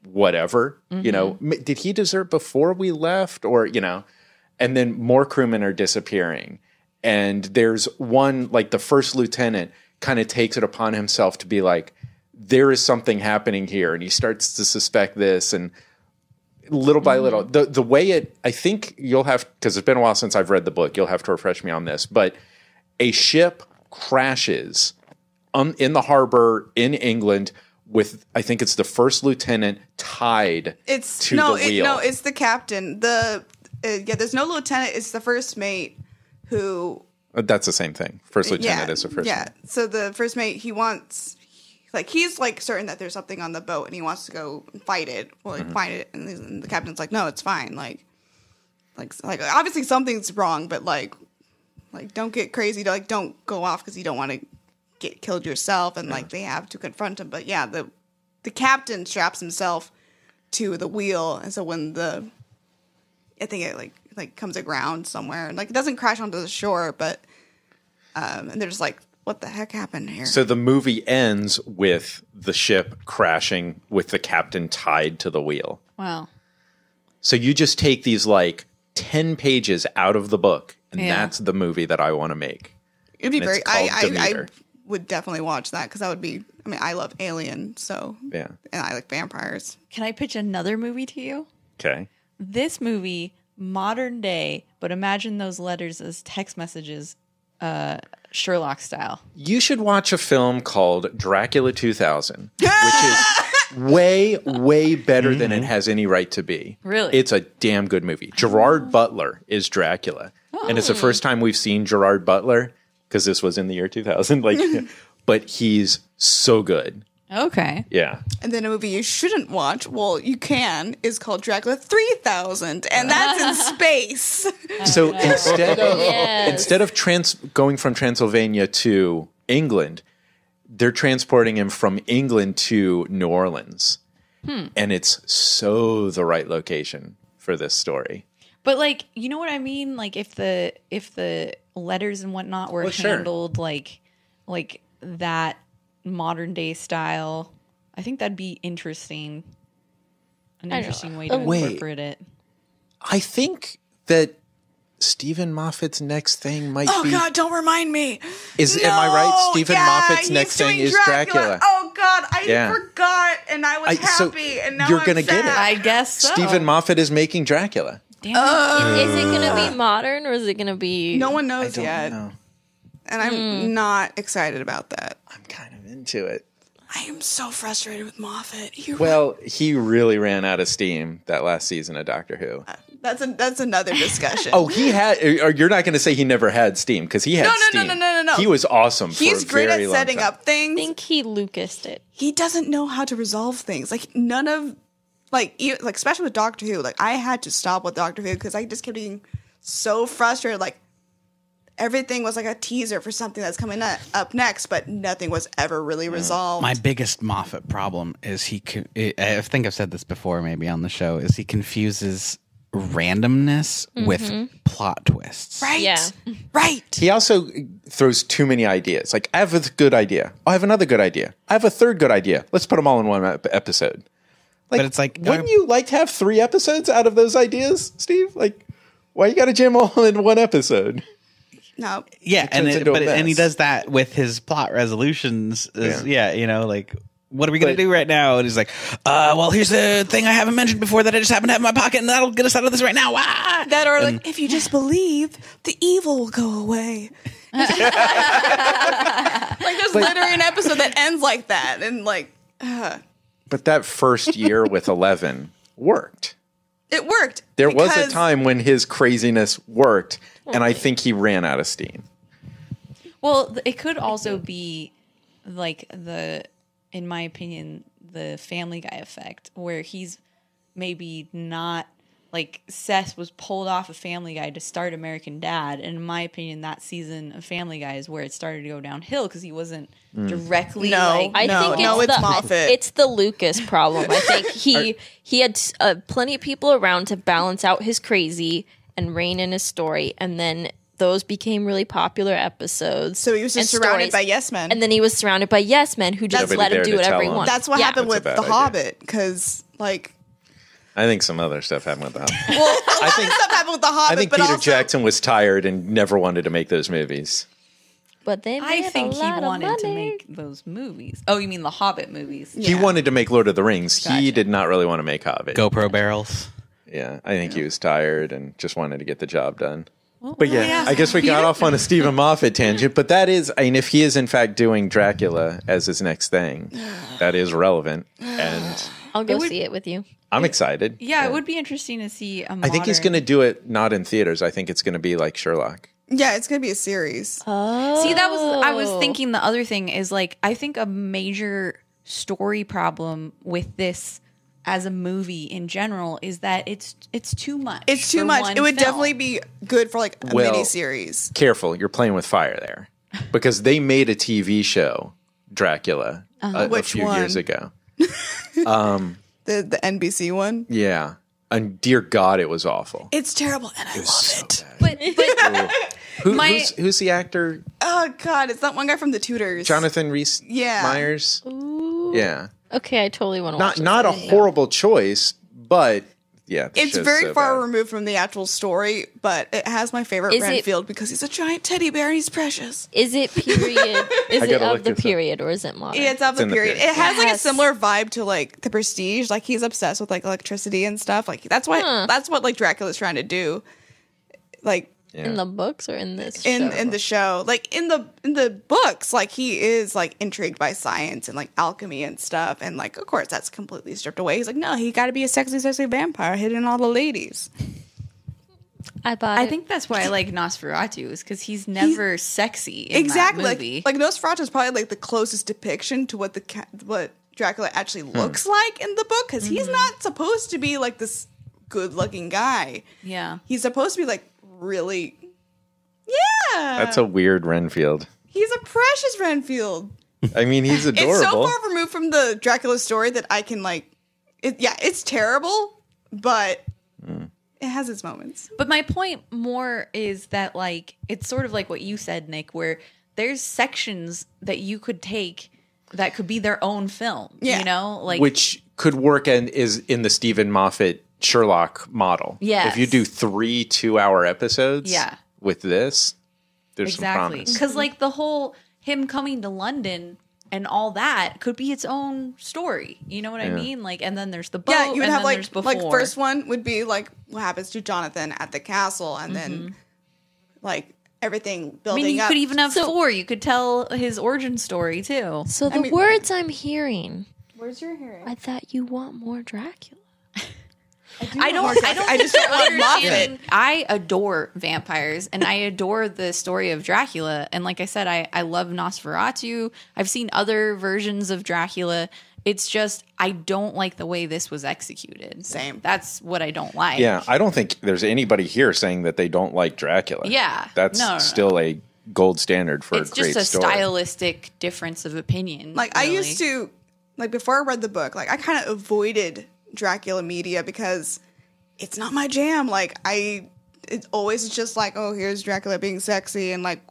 Speaker 1: Whatever. You know, did he desert before we left? Or, you know, and then more crewmen are disappearing. And there's one, like the first lieutenant kind of takes it upon himself to be like, there is something happening here. And he starts to suspect this. And little by little, the way I think you'll have, because it's been a while since I've read the book, you'll have to refresh me on this. But a ship crashes in the harbor in England with, I think it's the first lieutenant tied to the wheel.
Speaker 4: No, it's the captain. There's no lieutenant. It's the first mate who.
Speaker 1: That's the same thing. First lieutenant is the first.
Speaker 4: Yeah.
Speaker 1: mate.
Speaker 4: So the first mate, he's like certain that there's something on the boat, and he wants to go and fight it. Well, find it, and the captain's like, no, it's fine. Like obviously something's wrong, but like don't get crazy. Don't go off because you don't want to get killed yourself. And like they have to confront him. But yeah, the captain straps himself to the wheel, and so when I think it like comes aground somewhere, and like it doesn't crash onto the shore, but and they're just like, what the heck happened here?
Speaker 1: So the movie ends with the ship crashing with the captain tied to the wheel.
Speaker 6: Wow.
Speaker 1: So you just take these like 10 pages out of the book, and that's the movie that I want to make.
Speaker 4: It'd be
Speaker 1: And
Speaker 4: very.
Speaker 1: it's called
Speaker 4: I
Speaker 1: Demeter.
Speaker 4: would definitely watch that because that would be. I mean, I love Alien, so
Speaker 1: Yeah.
Speaker 4: and I like vampires.
Speaker 6: Can I pitch another movie to you?
Speaker 1: Okay.
Speaker 6: This movie, modern day, but imagine those letters as text messages, Sherlock style.
Speaker 1: You should watch a film called Dracula 2000, which is way, way better than it has any right to be.
Speaker 6: Really?
Speaker 1: It's a damn good movie. Gerard Butler is Dracula. And it's the first time we've seen Gerard Butler, because this was in the year 2000. But he's so good.
Speaker 6: Okay.
Speaker 1: Yeah.
Speaker 4: And then a movie you shouldn't watch, well, you can, is called Dracula 3000, and that's in space.
Speaker 1: So instead of
Speaker 7: Yes.
Speaker 1: instead of going from Transylvania to England, they're transporting him from England to New Orleans. And it's so the right location for this story.
Speaker 6: But like, you know what I mean? Like if the letters and whatnot were
Speaker 1: sure.
Speaker 6: handled like that modern day style, I think that'd be interesting. An interesting way to
Speaker 1: Wait.
Speaker 6: incorporate it.
Speaker 1: I think that Stephen Moffat's next thing might
Speaker 4: Oh
Speaker 1: be.
Speaker 4: God, don't remind me.
Speaker 1: Am I right? Stephen Moffat's
Speaker 4: he's
Speaker 1: next thing
Speaker 4: doing
Speaker 1: is Dracula.
Speaker 4: Oh God, I
Speaker 1: Yeah.
Speaker 4: forgot, and I was
Speaker 1: So
Speaker 4: happy, and now
Speaker 1: you're
Speaker 4: I'm
Speaker 1: gonna get it.
Speaker 4: sad.
Speaker 6: I guess so.
Speaker 1: Stephen Moffat is making Dracula.
Speaker 6: Damn it.
Speaker 7: Is it going to be modern or is it going to be?
Speaker 4: No one knows yet,
Speaker 1: No,
Speaker 4: and I'm not excited about that.
Speaker 1: I'm kind of into it.
Speaker 4: I am so frustrated with Moffat.
Speaker 1: Well, he really ran out of steam that last season of Doctor Who.
Speaker 4: That's another discussion.
Speaker 1: Oh, he had. Or you're not going to say he never had steam because he had
Speaker 4: No.
Speaker 1: steam. He was awesome.
Speaker 4: He's
Speaker 1: for a
Speaker 4: great
Speaker 1: very
Speaker 4: at
Speaker 1: long
Speaker 4: setting
Speaker 1: time.
Speaker 4: up things.
Speaker 7: I think he Lucased it.
Speaker 4: He doesn't know how to resolve things. Like none of, especially with Doctor Who. Like I had to stop with Doctor Who because I just kept getting so frustrated. Like everything was like a teaser for something that's coming up next, but nothing was ever really resolved.
Speaker 5: My biggest Moffat problem is I think I've said this before maybe on the show, is he confuses randomness with plot twists.
Speaker 4: Right.
Speaker 7: Yeah.
Speaker 4: Right.
Speaker 1: He also throws too many ideas. Like, I have a good idea. I have another good idea. I have a third good idea. Let's put them all in one episode.
Speaker 5: But it's like,
Speaker 1: wouldn't you like to have 3 episodes out of those ideas, Steve? Like, why you got to jam all in one episode?
Speaker 4: No.
Speaker 5: yeah,
Speaker 1: turns
Speaker 5: and
Speaker 1: into a
Speaker 5: and he
Speaker 1: mess.
Speaker 5: does that with his plot resolutions.
Speaker 1: Yeah.
Speaker 5: Like, what are we going
Speaker 1: But-
Speaker 5: to do right now? And he's like, well, here's the thing I haven't mentioned before that I just happen to have in my pocket, and that'll get us out of this right now. Ah!
Speaker 4: That or like, if you just believe, the evil will go away. Like there's literally an episode that ends like that, and like,
Speaker 1: But that first year with 11 worked.
Speaker 4: it worked.
Speaker 1: There was a
Speaker 4: because-
Speaker 1: time when his craziness worked, and I think he ran out of steam.
Speaker 6: Well, it could also be like in my opinion, the Family Guy effect, where he's maybe not like Seth was pulled off of Family Guy to start American Dad, and in my opinion, that season of Family Guy is where it started to go downhill because he wasn't directly.
Speaker 4: No,
Speaker 7: I think
Speaker 4: it's Moffat.
Speaker 7: It's the Lucas problem. I think he had plenty of people around to balance out his crazy and rein in his story, and then those became really popular episodes.
Speaker 4: So he was just
Speaker 7: and
Speaker 4: surrounded
Speaker 7: stories.
Speaker 4: by yes men.
Speaker 7: And then he was surrounded by yes men who just
Speaker 1: Nobody
Speaker 7: let him
Speaker 1: dared
Speaker 7: do
Speaker 1: to
Speaker 7: whatever he
Speaker 1: tell him.
Speaker 7: wanted.
Speaker 4: That's what happened
Speaker 1: That's a
Speaker 4: with
Speaker 1: bad
Speaker 4: The
Speaker 1: idea.
Speaker 4: Hobbit, because like,
Speaker 1: I think some other stuff happened with that.
Speaker 4: well, a lot of stuff happened with The Hobbit.
Speaker 1: I think
Speaker 4: but
Speaker 1: Peter
Speaker 4: also,
Speaker 1: Jackson was tired and never wanted to make those movies.
Speaker 7: But they
Speaker 6: I
Speaker 7: made
Speaker 6: think
Speaker 7: a
Speaker 6: he
Speaker 7: lot of
Speaker 6: wanted to
Speaker 7: money.
Speaker 6: make those movies. Oh, you mean the Hobbit movies?
Speaker 1: He wanted to make Lord of the Rings. He
Speaker 6: Gotcha.
Speaker 1: did not really want to make Hobbit.
Speaker 5: GoPro barrels.
Speaker 1: Yeah, I think he was tired and just wanted to get the job done. But yeah, I guess we got off on a Stephen Moffat tangent. But that is, I mean, if he is in fact doing Dracula as his next thing, that is relevant. And
Speaker 7: I'll go see it with you.
Speaker 1: I'm excited.
Speaker 6: Yeah, it would be interesting to see a modern...
Speaker 1: I think he's going to do it not in theaters. I think it's going to be like Sherlock.
Speaker 4: yeah, it's gonna be a series.
Speaker 6: See, I was thinking the other thing is like, I think a major story problem with this as a movie in general is that it's too much.
Speaker 4: It's too
Speaker 6: for
Speaker 4: much.
Speaker 6: one
Speaker 4: It would
Speaker 6: film.
Speaker 4: definitely be good for like a
Speaker 1: Well,
Speaker 4: mini series.
Speaker 1: Careful, you're playing with fire there. Because they made a TV show, Dracula, a
Speaker 4: Which
Speaker 1: few
Speaker 4: one?
Speaker 1: years ago.
Speaker 4: The NBC one.
Speaker 1: Yeah. And dear God, it was awful.
Speaker 4: It's terrible, and I love it.
Speaker 6: But
Speaker 1: Who's the actor?
Speaker 4: Oh God, it's that one guy from The Tudors.
Speaker 1: Jonathan Rhys
Speaker 4: Yeah.
Speaker 1: Myers? Yeah.
Speaker 7: Okay, I totally want to watch
Speaker 1: Not a horrible choice, but yeah. the
Speaker 4: It's
Speaker 1: show's
Speaker 4: very
Speaker 1: so
Speaker 4: far
Speaker 1: bad.
Speaker 4: removed from the actual story, but it has my favorite
Speaker 7: Is it-
Speaker 4: Renfield because he's a giant teddy bear and he's precious.
Speaker 7: Is it period? Is it
Speaker 1: gotta
Speaker 7: of
Speaker 1: look
Speaker 7: the
Speaker 1: this up.
Speaker 7: period or is it modern?
Speaker 4: It's of the
Speaker 1: in the
Speaker 4: period.
Speaker 1: period.
Speaker 4: It has like a
Speaker 7: Yes.
Speaker 4: similar vibe to like The Prestige. Like he's obsessed with like electricity and stuff. Like that's what like Dracula's trying to do. Like
Speaker 7: In the books or in this
Speaker 4: in
Speaker 7: show?
Speaker 4: the show, like in the books, like he is like intrigued by science and like alchemy and stuff, and like of course that's completely stripped away. He's like, no, he got to be a sexy vampire hitting all the ladies.
Speaker 7: I bought it.
Speaker 6: I think that's why I like Nosferatu is because he's never sexy in
Speaker 4: Exactly,
Speaker 6: that movie.
Speaker 4: like Nosferatu is probably like the closest depiction to what what Dracula actually looks like in the book, because he's not supposed to be like this good-looking guy.
Speaker 6: yeah.
Speaker 4: He's supposed to be like really, yeah.
Speaker 1: That's a weird Renfield.
Speaker 4: He's a precious Renfield.
Speaker 1: I mean, he's adorable.
Speaker 4: It's so far removed from the Dracula story that I can like. It's terrible, but it has its moments.
Speaker 6: But my point more is that like it's sort of like what you said, Nick, where there's sections that you could take that could be their own film.
Speaker 4: Yeah.
Speaker 6: You know? Like
Speaker 1: Which could work and is in the Stephen Moffat Sherlock model.
Speaker 6: Yes.
Speaker 1: If you do 3 2-hour episodes
Speaker 6: Yeah.
Speaker 1: with this, there's some
Speaker 6: exactly.
Speaker 1: promise.
Speaker 6: Because like the whole him coming to London and all that could be its own story. You know what I mean? Like, and then there's the boat.
Speaker 4: Yeah, you would
Speaker 6: and
Speaker 4: have
Speaker 6: then
Speaker 4: like
Speaker 6: there's before.
Speaker 4: like first one would be like what happens to Jonathan at the castle, and then like everything
Speaker 6: I
Speaker 4: building
Speaker 6: mean, you
Speaker 4: up.
Speaker 6: could even have 4. You could tell his origin story too.
Speaker 7: So the
Speaker 4: mean-
Speaker 7: words I'm hearing,
Speaker 4: Where's your hearing?
Speaker 7: I thought you want more Dracula.
Speaker 6: I don't
Speaker 4: I just don't want
Speaker 6: understand.
Speaker 4: Moffat.
Speaker 6: I adore vampires and I adore the story of Dracula. And like I said, I love Nosferatu. I've seen other versions of Dracula. It's just I don't like the way this was executed.
Speaker 4: Same.
Speaker 6: That's what I don't like.
Speaker 1: Yeah, I don't think there's anybody here saying that they don't like Dracula.
Speaker 6: Yeah.
Speaker 1: That's
Speaker 6: No.
Speaker 1: still a gold standard for
Speaker 6: It's
Speaker 1: a great
Speaker 6: just a
Speaker 1: story.
Speaker 6: stylistic difference of opinion.
Speaker 4: Like I
Speaker 6: really.
Speaker 4: used to, like before I read the book, like I kind of avoided Dracula media because it's not my jam. Like it's always just like, oh, here's Dracula being sexy and like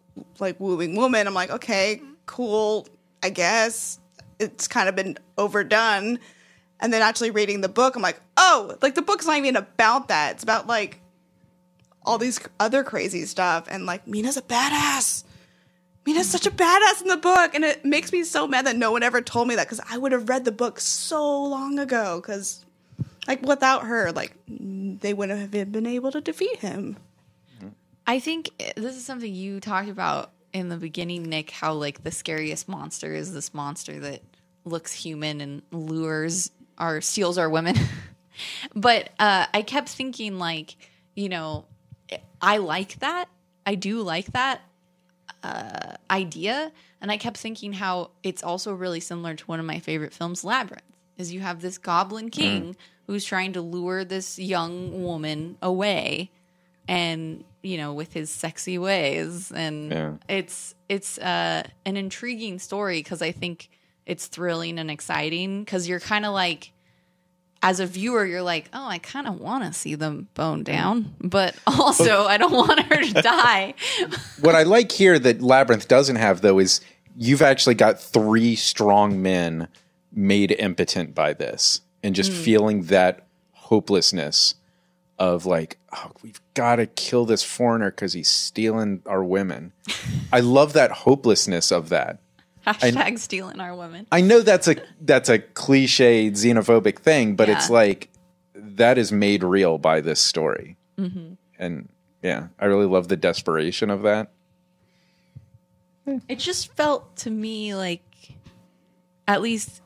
Speaker 4: wooing woman. I'm like, okay, cool, I guess. It's kind of been overdone. And then actually reading the book, I'm like, oh, like the book's not even about that. It's about like all these other crazy stuff. And like Mina's a badass. Mina's such a badass in the book. And it makes me so mad that no one ever told me that, because I would have read the book so long ago. Because like without her, like they wouldn't have been able to defeat him.
Speaker 6: I think this is something you talked about in the beginning, Nick, how like the scariest monster is this monster that looks human and steals our women. But I kept thinking like, you know, I like that. I do like that. idea, and I kept thinking how it's also really similar to one of my favorite films, Labyrinth. Is you have this goblin king who's trying to lure this young woman away, and with his sexy ways, and it's an intriguing story because I think it's thrilling and exciting because you're kind of like, as a viewer, you're like, oh, I kind of want to see them bone down, but also I don't want her to die.
Speaker 1: What I like here that Labyrinth doesn't have, though, is you've actually got 3 strong men made impotent by this and just feeling that hopelessness of like, oh, we've got to kill this foreigner because he's stealing our women. I love that hopelessness of that.
Speaker 6: Hashtag stealing our women.
Speaker 1: I know that's a cliche xenophobic thing, but it's like that is made real by this story. And I really love the desperation of that.
Speaker 6: It just felt to me like, at least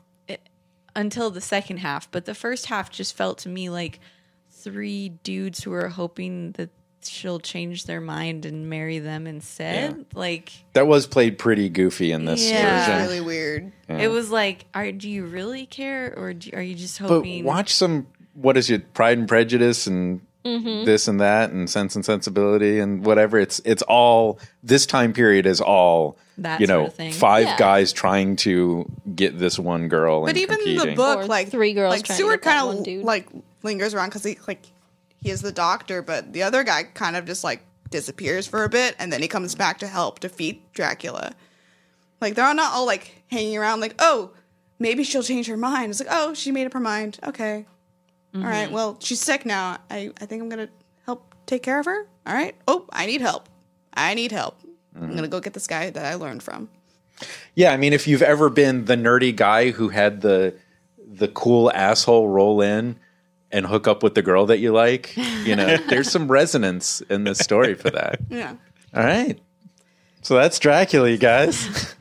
Speaker 6: until the second half, but the first half just felt to me like 3 dudes who are hoping that she'll change their mind and marry them instead. Like,
Speaker 1: that was played pretty goofy in this version.
Speaker 4: Really weird.
Speaker 6: It was like, do you really care, or are you just hoping?
Speaker 1: But watch some, what is it, Pride and Prejudice and this and that and Sense and Sensibility and whatever. It's all, this time period is all,
Speaker 6: that sort of thing.
Speaker 1: 5 guys trying to get this one girl.
Speaker 4: But
Speaker 1: and
Speaker 4: even
Speaker 1: competing.
Speaker 4: the book,
Speaker 7: Or
Speaker 4: like
Speaker 7: 3 girls
Speaker 4: like
Speaker 7: trying to
Speaker 4: Seward
Speaker 7: get that
Speaker 4: kind
Speaker 7: one
Speaker 4: of
Speaker 7: dude.
Speaker 4: like lingers around because he is the doctor, but the other guy kind of just like disappears for a bit, and then he comes back to help defeat Dracula. Like they're not all like hanging around like, oh, maybe she'll change her mind. It's like, oh, she made up her mind. Okay. All right. Well, she's sick now. I think I'm going to help take care of her. All right. Oh, I need help. I'm going to go get this guy that I learned from.
Speaker 1: Yeah, I mean, if you've ever been the nerdy guy who had the cool asshole roll in and hook up with the girl that you like, there's some resonance in this story for that.
Speaker 4: Yeah.
Speaker 1: All right. So that's Dracula, you guys.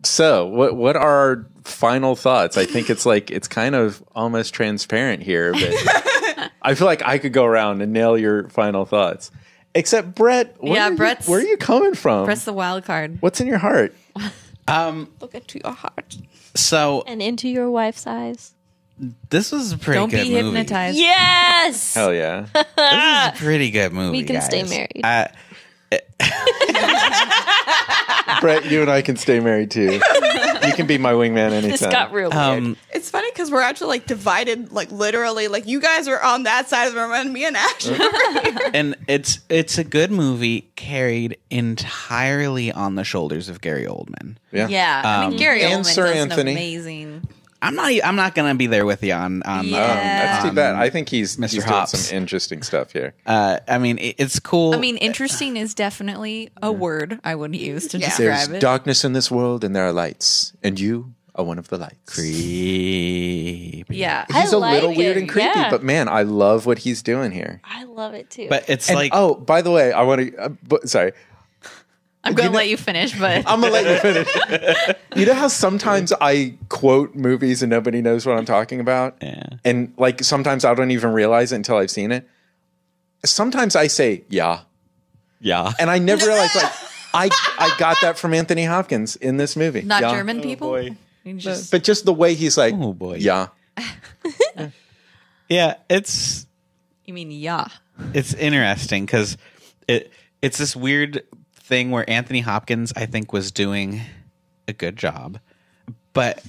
Speaker 1: So what are our final thoughts? I think it's kind of almost transparent here, but I feel like I could go around and nail your final thoughts. Except Bret, where are you coming from?
Speaker 6: Press the wild card.
Speaker 1: What's in your heart?
Speaker 4: Look into your heart.
Speaker 5: So
Speaker 7: And into your wife's eyes.
Speaker 5: this was a pretty
Speaker 6: Don't
Speaker 5: good
Speaker 6: be
Speaker 5: movie.
Speaker 6: hypnotized.
Speaker 7: Yes!
Speaker 1: Hell yeah.
Speaker 5: This is a pretty good movie.
Speaker 7: We can stay
Speaker 5: guys.
Speaker 7: married.
Speaker 1: Bret, you and I can stay married too. You can be my wingman anytime.
Speaker 7: This got real weird.
Speaker 4: It's funny because we're actually like divided, like literally, like you guys are on that side of the room and me and Ash are over here.
Speaker 5: And it's a good movie carried entirely on the shoulders of Gary Oldman.
Speaker 1: Yeah.
Speaker 6: Yeah, I mean Gary
Speaker 1: and
Speaker 6: Oldman
Speaker 1: Sir
Speaker 6: does
Speaker 1: Anthony.
Speaker 6: an amazing.
Speaker 5: I'm not gonna be there with you on
Speaker 1: That's too bad. I think he's
Speaker 5: Mr.
Speaker 1: doing
Speaker 5: Hops.
Speaker 1: some interesting stuff here.
Speaker 5: I mean, it's cool.
Speaker 6: I mean, interesting is definitely a word I would use to
Speaker 1: There's
Speaker 6: describe it.
Speaker 1: darkness in this world and there are lights. And you are one of the lights.
Speaker 5: creepy.
Speaker 6: Yeah,
Speaker 1: He's
Speaker 7: I
Speaker 1: a little
Speaker 7: like
Speaker 1: weird
Speaker 7: it,
Speaker 1: and creepy,
Speaker 7: yeah.
Speaker 1: but man, I love what he's doing here.
Speaker 7: I love it too.
Speaker 5: But it's
Speaker 1: And,
Speaker 5: like
Speaker 1: oh, by the way, I want to, sorry.
Speaker 6: I'm going to let you finish, but
Speaker 1: I'm going to let you finish. You know how sometimes I quote movies and nobody knows what I'm talking about?
Speaker 5: Yeah.
Speaker 1: And like sometimes I don't even realize it until I've seen it. Sometimes I say, yeah.
Speaker 5: yeah.
Speaker 1: And I never realized, like, I got that from Anthony Hopkins in this movie.
Speaker 6: not
Speaker 1: Yeah.
Speaker 6: German people.
Speaker 1: boy.
Speaker 6: You just-
Speaker 1: But just the way he's like,
Speaker 5: Oh, boy.
Speaker 1: yeah.
Speaker 5: Yeah, it's
Speaker 6: you mean yeah?
Speaker 5: interesting because it's this weird thing where Anthony Hopkins, I think, was doing a good job, but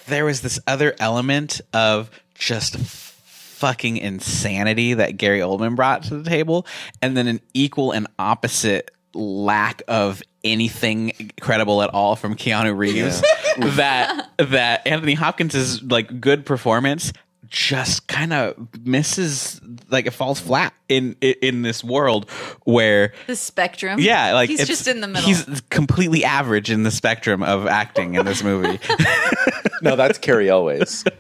Speaker 5: there was this other element of just fucking insanity that Gary Oldman brought to the table, and then an equal and opposite lack of anything credible at all from Keanu Reeves. that Anthony Hopkins' like good performance just kind of misses, like it falls flat in this world where
Speaker 6: The spectrum.
Speaker 5: yeah, like
Speaker 6: he's
Speaker 5: it's-
Speaker 6: just in the middle.
Speaker 5: He's completely average in the spectrum of acting in this movie.
Speaker 1: No, that's Carrie Elways.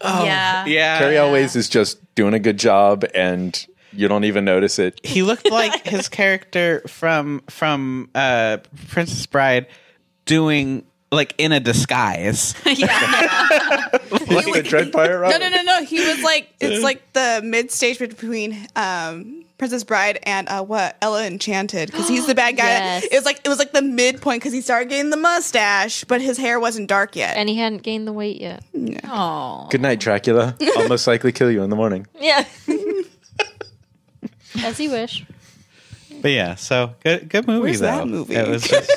Speaker 6: yeah.
Speaker 5: Yeah,
Speaker 1: Carrie Elways is just doing a good job and you don't even notice it.
Speaker 5: he looked like his character from Princess Bride doing like in a disguise.
Speaker 1: Like the Dread Pirate Robin?
Speaker 4: No. He was like, it's like the mid stage between Princess Bride and Ella Enchanted, because he's the bad guy.
Speaker 7: Yes.
Speaker 4: It was like the midpoint, because he started getting the mustache, but his hair wasn't dark yet.
Speaker 7: And he hadn't gained the weight yet.
Speaker 6: Oh.
Speaker 1: Good night, Dracula. I'll most likely kill you in the morning.
Speaker 7: Yeah. As you wish.
Speaker 5: But yeah, so good movie.
Speaker 4: Where's
Speaker 5: though.
Speaker 4: that movie?
Speaker 5: It was just,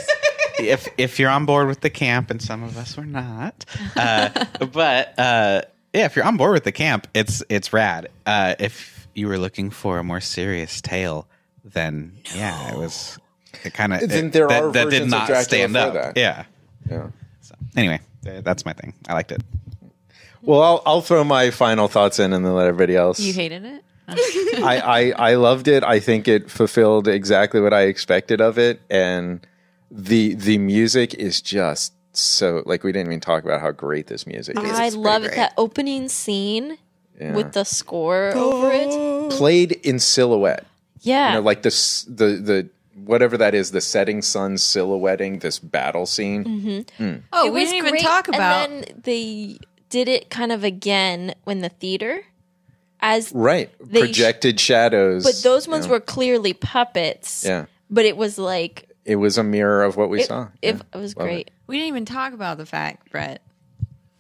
Speaker 5: if you're on board with the camp, and some of us were not, but yeah, if you're on board with the camp, it's rad. If you were looking for a more serious tale, then yeah, it was. It kind of
Speaker 1: Then there are
Speaker 5: that did
Speaker 1: versions of
Speaker 5: not
Speaker 1: Dracula
Speaker 5: stand
Speaker 1: for
Speaker 5: up.
Speaker 1: that.
Speaker 5: Yeah.
Speaker 1: Yeah.
Speaker 5: So anyway, that's my thing. I liked it.
Speaker 1: Well, I'll throw my final thoughts in and then let everybody else.
Speaker 6: You hated it?
Speaker 1: I loved it. I think it fulfilled exactly what I expected of it, and the music is just so, like, we didn't even talk about how great this music is.
Speaker 7: I love it.
Speaker 4: great.
Speaker 7: That opening scene
Speaker 1: Yeah.
Speaker 7: with the score over it.
Speaker 1: Played in silhouette.
Speaker 7: Yeah.
Speaker 1: You know, like the whatever that is, the setting sun silhouetting this battle scene.
Speaker 6: Oh,
Speaker 7: It
Speaker 6: we
Speaker 7: was
Speaker 6: didn't even
Speaker 7: great,
Speaker 6: talk about.
Speaker 7: And then they did it kind of again in the theater. As
Speaker 1: Right.
Speaker 7: They
Speaker 1: Projected shadows.
Speaker 7: But those ones
Speaker 1: Yeah.
Speaker 7: were clearly puppets.
Speaker 1: Yeah.
Speaker 7: But it was like
Speaker 1: It was a mirror of what we saw.
Speaker 7: it
Speaker 1: Yeah.
Speaker 7: was
Speaker 1: Love
Speaker 7: great.
Speaker 1: it.
Speaker 6: We didn't even talk about the fact, Brett,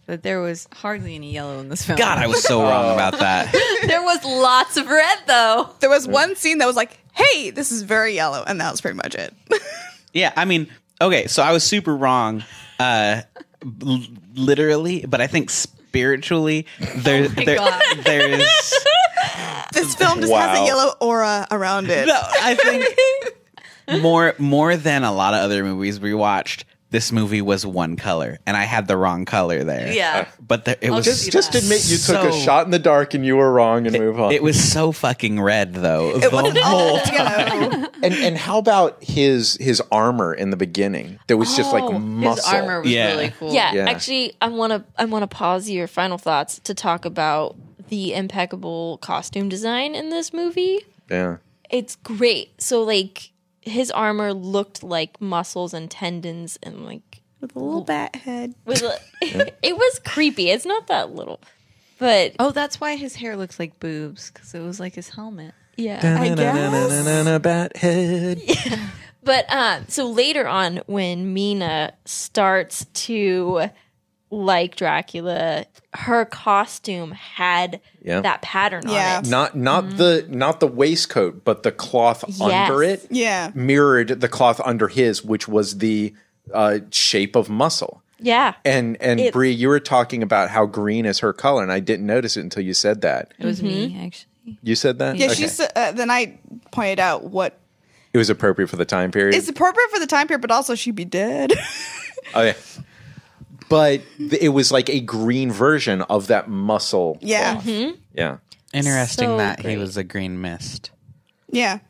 Speaker 6: that there was hardly any yellow in this film.
Speaker 5: God, I was so wrong about that.
Speaker 6: There was lots of red, though.
Speaker 4: There was one scene that was like, hey, this is very yellow, and that was pretty much it.
Speaker 5: Yeah, I mean, okay, so I was super wrong, literally, but I think spiritually, there's
Speaker 4: This film just has
Speaker 1: Wow.
Speaker 4: a yellow aura around it.
Speaker 5: no, I think more than a lot of other movies we watched. This movie was one color, and I had the wrong color there.
Speaker 6: Yeah.
Speaker 5: but it was
Speaker 1: Just admit you took a
Speaker 5: so-
Speaker 1: shot in the dark and you were wrong and move on.
Speaker 5: It was so fucking red, though.
Speaker 4: It wasn't all yellow.
Speaker 1: And how about his armor in the beginning? That was just like muscle.
Speaker 6: His armor was
Speaker 5: Yeah.
Speaker 6: really cool.
Speaker 7: Yeah,
Speaker 1: Yeah.
Speaker 7: actually, I wanna pause your final thoughts to talk about the impeccable costume design in this movie.
Speaker 1: Yeah.
Speaker 7: It's great. So like his armor looked like muscles and tendons and like
Speaker 4: With a little bat head.
Speaker 7: it was creepy. It's not that little, but
Speaker 6: Oh, that's why his hair looks like boobs, because it was like his helmet.
Speaker 7: yeah.
Speaker 4: I guess.
Speaker 1: Bat head.
Speaker 7: But so later on, when Mina starts to like Dracula, her costume had
Speaker 1: Yeah.
Speaker 7: that pattern
Speaker 4: Yeah.
Speaker 7: on it.
Speaker 1: Not the waistcoat, but the cloth under it
Speaker 4: Yeah.
Speaker 1: mirrored the cloth under his, which was the shape of muscle.
Speaker 7: Yeah.
Speaker 1: And Bree, you were talking about how green is her color, and I didn't notice it until you said that.
Speaker 6: It was me, actually.
Speaker 1: You said that?
Speaker 4: Yeah,
Speaker 1: Okay.
Speaker 4: she said, then I pointed out what
Speaker 1: It was appropriate for the time period.
Speaker 4: it's appropriate for the time period, but also she'd be dead.
Speaker 1: Oh yeah. But it was like a green version of that muscle.
Speaker 4: Yeah.
Speaker 1: cloth. Yeah.
Speaker 5: Interesting
Speaker 7: So
Speaker 5: that he
Speaker 7: great.
Speaker 5: was a green mist.
Speaker 4: Yeah.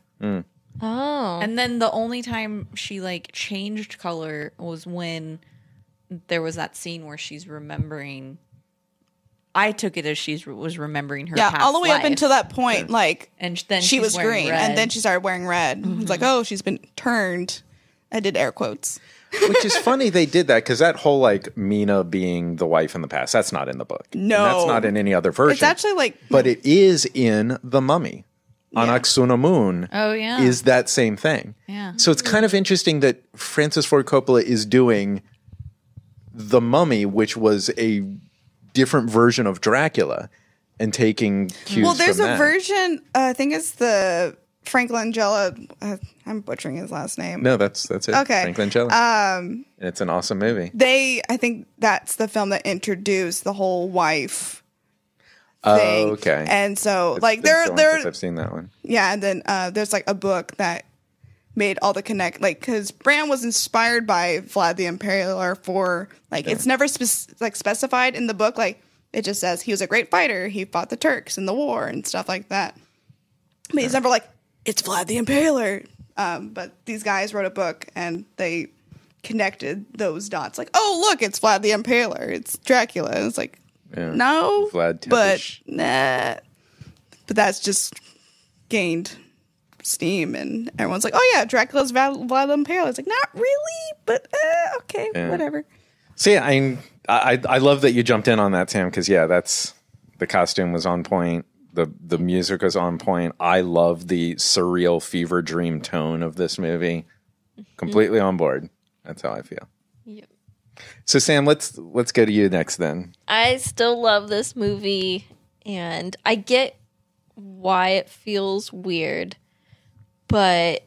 Speaker 7: Oh.
Speaker 6: And then the only time she like changed color was when there was that scene where she's remembering. I took it as she was remembering her.
Speaker 4: Yeah.
Speaker 6: past
Speaker 4: All the way up
Speaker 6: life.
Speaker 4: until that point, like,
Speaker 6: and then
Speaker 4: she
Speaker 6: she's
Speaker 4: was
Speaker 6: wearing
Speaker 4: green,
Speaker 6: red.
Speaker 4: and then she started wearing red. It's like, oh, she's been turned. I did air quotes.
Speaker 1: Which is funny they did that, because that whole like Mina being the wife in the past, that's not in the book.
Speaker 4: No.
Speaker 1: And that's not in any other version.
Speaker 4: It's actually like,
Speaker 1: But it is in The Mummy. On Moon
Speaker 6: Oh, yeah.
Speaker 1: is that same thing.
Speaker 6: Yeah.
Speaker 1: So it's kind of interesting that Francis Ford Coppola is doing The Mummy, which was a different version of Dracula, and taking cues
Speaker 4: well, there's
Speaker 1: from
Speaker 4: a
Speaker 1: that.
Speaker 4: version. I think it's the Frank Langella. I'm butchering his last name.
Speaker 1: No, that's it.
Speaker 4: Okay.
Speaker 1: Frank Langella. It's an awesome movie.
Speaker 4: I think that's the film that introduced the whole wife
Speaker 1: Oh,
Speaker 4: thing.
Speaker 1: okay.
Speaker 4: And so, like,
Speaker 1: It's been so long since
Speaker 4: there,
Speaker 1: I've seen that one.
Speaker 4: yeah, and then there's like a book that made all the connect, like, because Bram was inspired by Vlad the Impaler for, like, it's never specified in the book. Like, it just says he was a great fighter. He fought the Turks in the war and stuff like that. But he's never like, it's Vlad the Impaler. But these guys wrote a book and they connected those dots. Like, oh, look, it's Vlad the Impaler. It's Dracula. And it's like,
Speaker 1: Yeah.
Speaker 4: no,
Speaker 1: Vlad
Speaker 4: but
Speaker 1: Tepes.
Speaker 4: nah. But that's just gained steam, and everyone's like, oh yeah, Dracula's Vlad the Impaler. It's like, not really, but okay,
Speaker 1: Yeah.
Speaker 4: whatever.
Speaker 1: So yeah, I love that you jumped in on that, Sam, because that's the costume was on point. The music was on point. I love the surreal fever dream tone of this movie. Completely on board. That's how I feel.
Speaker 7: Yep.
Speaker 1: So Sam, let's go to you next then.
Speaker 7: I still love this movie, and I get why it feels weird, but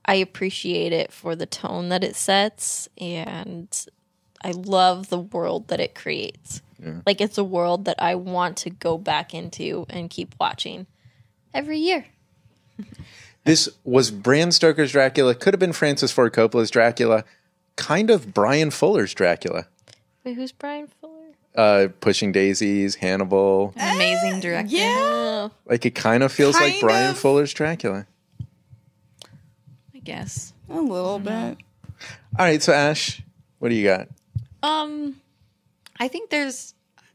Speaker 7: I appreciate it for the tone that it sets, and I love the world that it creates. Yeah. Like, it's a world that I want to go back into and keep watching every year.
Speaker 1: This was Bram Stoker's Dracula, could have been Francis Ford Coppola's Dracula, kind of Brian Fuller's Dracula.
Speaker 7: Wait, who's Brian Fuller?
Speaker 1: Pushing Daisies, Hannibal.
Speaker 6: An amazing director.
Speaker 7: Yeah.
Speaker 1: Like, it kind of feels like Brian Fuller's Dracula.
Speaker 6: I guess.
Speaker 4: A little bit.
Speaker 1: All right, so Ash, what do you got?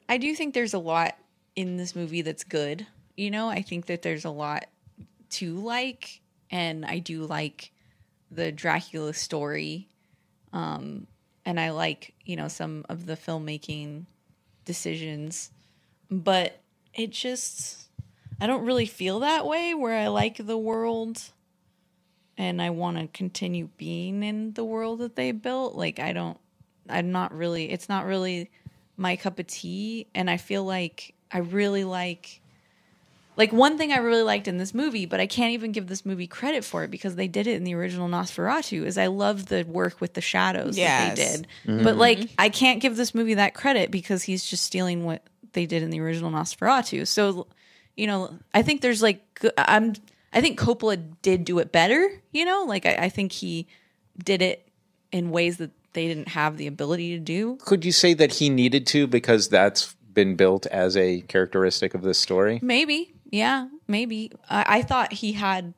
Speaker 6: I do think there's a lot in this movie that's good. You know, I think that there's a lot to like, and I do like the Dracula story. And I like, some of the filmmaking decisions, but it just, I don't really feel that way where I like the world and I want to continue being in the world that they built. Like, it's not really my cup of tea. And I feel like I really like one thing I really liked in this movie, but I can't even give this movie credit for it because they did it in the original Nosferatu, is I love the work with the shadows that they did. Mm-hmm. But I can't give this movie that credit because he's just stealing what they did in the original Nosferatu. So, I think there's I think Coppola did do it better, I think he did it in ways that they didn't have the ability to do.
Speaker 1: Could you say that he needed to because that's been built as a characteristic of this story?
Speaker 6: Maybe. Yeah, maybe. I thought he had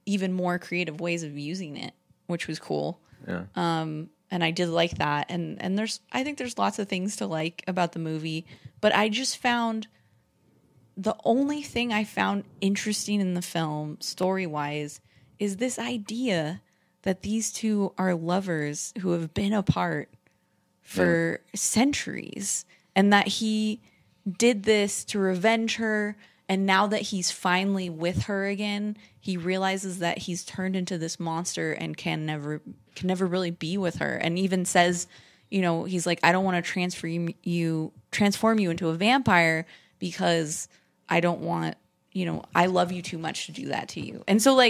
Speaker 6: even more creative ways of using it, which was cool. Yeah. And I did like that. And I think there's lots of things to like about the movie, but I just found the only thing I found interesting in the film, story-wise, is this idea that these two are lovers who have been apart for centuries, and that he did this to revenge her, and now that he's finally with her again, he realizes that he's turned into this monster and can never really be with her, and even says, he's like, I don't want to transform you into a vampire because I don't want, I love you too much to do that to you. And so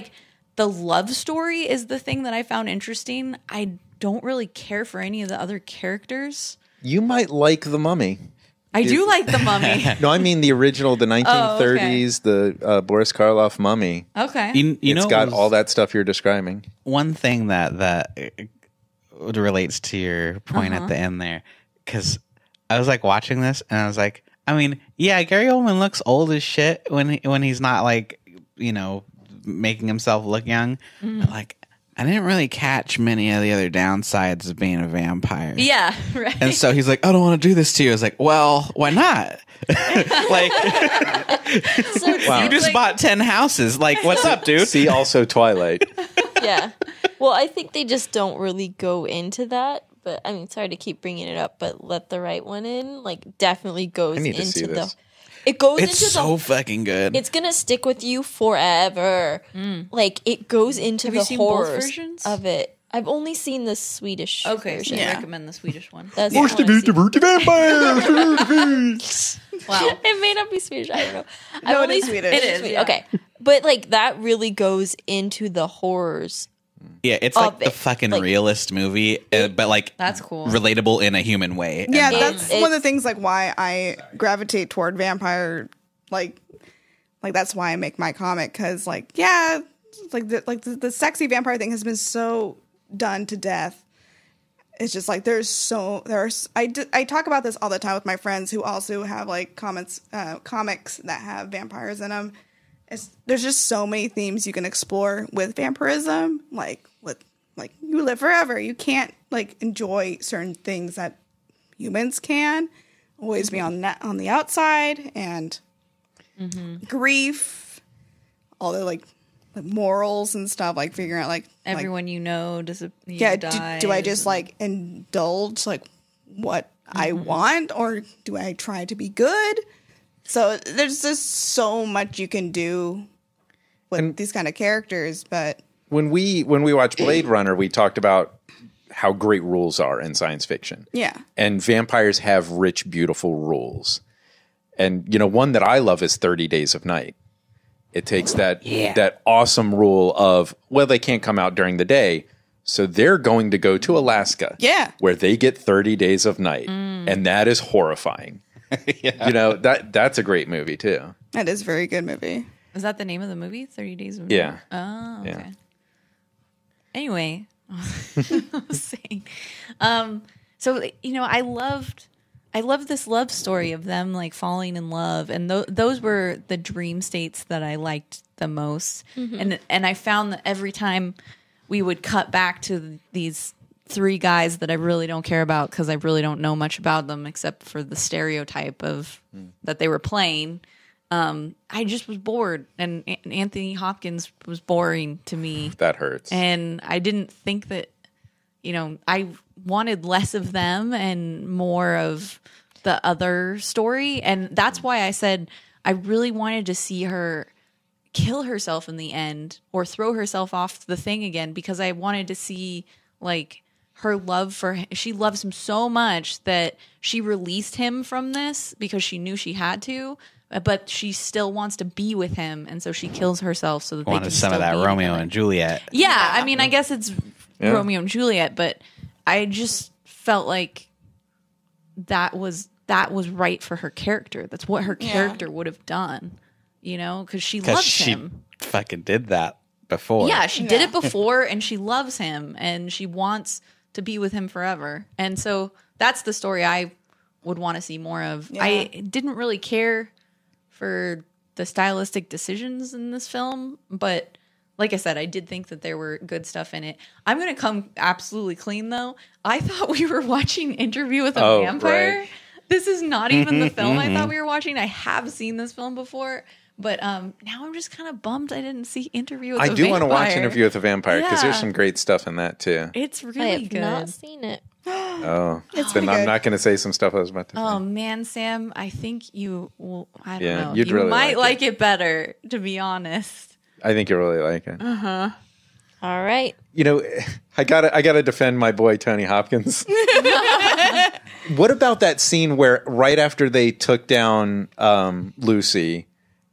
Speaker 6: the love story is the thing that I found interesting. I don't really care for any of the other characters.
Speaker 1: You might like The Mummy.
Speaker 6: I do like The Mummy.
Speaker 1: No, I mean the original, the 1930s, the Boris Karloff Mummy.
Speaker 6: Okay.
Speaker 1: It's got all that stuff you're describing.
Speaker 5: One thing that relates to your point at the end there, because I was watching this and I was like, Gary Oldman looks old as shit when he's not making himself look young. But I didn't really catch many of the other downsides of being a vampire.
Speaker 6: Yeah, right.
Speaker 5: And so he's like, I don't want to do this to you. I was like, well, why not? You just bought 10 houses. What's up, dude?
Speaker 1: See also Twilight.
Speaker 7: Yeah. Well, I think they just don't really go into that. But sorry to keep bringing it up, but Let the Right One In, definitely goes into the. It goes
Speaker 5: it's
Speaker 7: into
Speaker 5: so fucking good.
Speaker 7: It's gonna stick with you forever. It goes into the horrors of it. I've only seen the Swedish version.
Speaker 6: I recommend the Swedish one.
Speaker 7: That's
Speaker 1: Wow.
Speaker 7: It may not be Swedish. I don't know.
Speaker 4: No, it is Swedish.
Speaker 6: It is.
Speaker 7: Yeah. Okay, but that really goes into the horrors.
Speaker 5: Yeah, it's the fucking realist movie, but
Speaker 6: that's cool,
Speaker 5: relatable in a human way.
Speaker 4: Yeah, that's one of the things why I gravitate toward vampire. That's why I make my comic, because the sexy vampire thing has been so done to death. It's just I talk about this all the time with my friends who also have comics that have vampires in them. There's just so many themes you can explore with vampirism. You live forever. You can't enjoy certain things that humans can. Always be on the outside, and grief, all the morals and stuff. Figuring out
Speaker 6: everyone does
Speaker 4: die. Do I just indulge what I want, or do I try to be good? So there's just so much you can do with these kind of characters. But
Speaker 1: when we watched Blade Runner, we talked about how great rules are in science fiction.
Speaker 4: Yeah.
Speaker 1: And vampires have rich, beautiful rules. And, one that I love is 30 Days of Night. It takes that awesome rule of, well, they can't come out during the day, so they're going to go to Alaska.
Speaker 4: Yeah.
Speaker 1: Where they get 30 days of night. And that is horrifying. That's a great movie, too.
Speaker 4: That is a very good movie.
Speaker 3: Is that the name of the movie? 30 Days of
Speaker 1: Yeah.
Speaker 3: Oh, okay.
Speaker 1: Yeah.
Speaker 3: Anyway, I was saying, so I loved this love story of them like falling in love, and those were the dream states that I liked the most. And I found that every time we would cut back to these three guys that I really don't care about because I really don't know much about them except for the stereotype of that they were playing. I just was bored, and Anthony Hopkins was boring to me.
Speaker 1: That hurts.
Speaker 3: And I didn't think that, I wanted less of them and more of the other story. And that's why I said I really wanted to see her kill herself in the end or throw herself off the thing again, because I wanted to see like her love for him. She loves him so much that she released him from this because she knew she had to. But she still wants to be with him, and so she kills herself so that they can
Speaker 5: Wanted some
Speaker 3: still
Speaker 5: of that
Speaker 3: be
Speaker 5: Romeo
Speaker 3: together.
Speaker 5: and Juliet.
Speaker 3: Yeah, I mean, I guess it's Romeo and Juliet, but I just felt like that was right for her character. That's what her character would have done, because she loves him.
Speaker 5: Fucking did that before.
Speaker 3: Yeah, she did it before, and she loves him, and she wants to be with him forever. And so that's the story I would want to see more of.
Speaker 4: Yeah.
Speaker 3: I didn't really care for the stylistic decisions in this film, but like I said, I did think that there were good stuff in it. I'm going to come absolutely clean, though. I thought we were watching Interview with a Vampire.
Speaker 1: Right.
Speaker 3: This is not even the film I thought we were watching. I have seen this film before, but now I'm just kind of bummed I didn't see Interview with a Vampire.
Speaker 1: I do want to watch Interview with a Vampire because there's
Speaker 3: Yeah.
Speaker 1: some great stuff in that, too.
Speaker 3: It's really
Speaker 7: I have
Speaker 3: good.
Speaker 7: not seen it.
Speaker 1: Oh,
Speaker 4: It's
Speaker 1: then
Speaker 4: pretty
Speaker 1: I'm
Speaker 4: good.
Speaker 1: not going to say some stuff I was about to say.
Speaker 3: Oh man, Sam, I think you will. I don't
Speaker 1: Yeah,
Speaker 3: know.
Speaker 1: you'd
Speaker 3: You
Speaker 1: really
Speaker 3: might
Speaker 1: like
Speaker 3: like it better, to be honest.
Speaker 1: I think you really like it.
Speaker 7: All right.
Speaker 1: I gotta defend my boy Tony Hopkins. What about that scene where right after they took down Lucy,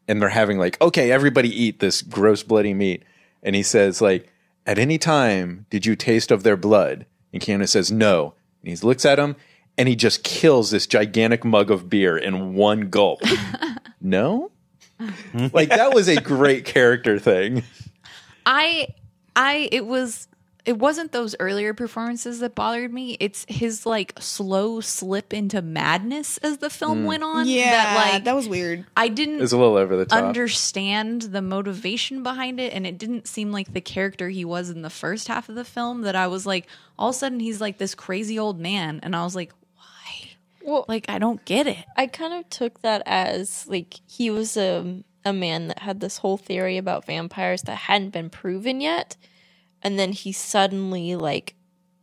Speaker 1: and they're having like, okay, everybody eat this gross bloody meat, and he says like, at any time did you taste of their blood? And Keanu says no, and he looks at him, and he just kills this gigantic mug of beer in one gulp. No, like that was a great character thing.
Speaker 3: It wasn't those earlier performances that bothered me. It's his like slow slip into madness as the film went on.
Speaker 4: Yeah,
Speaker 3: that
Speaker 4: was weird.
Speaker 3: I didn't
Speaker 1: It's a little over the top.
Speaker 3: understand the motivation behind it, and it didn't seem like the character he was in the first half of the film. That I was like, all of a sudden he's like this crazy old man, and I was like, why?
Speaker 7: Well,
Speaker 3: Like, I don't get it.
Speaker 7: I kind of took that as like he was a man that had this whole theory about vampires that hadn't been proven yet, and then he suddenly like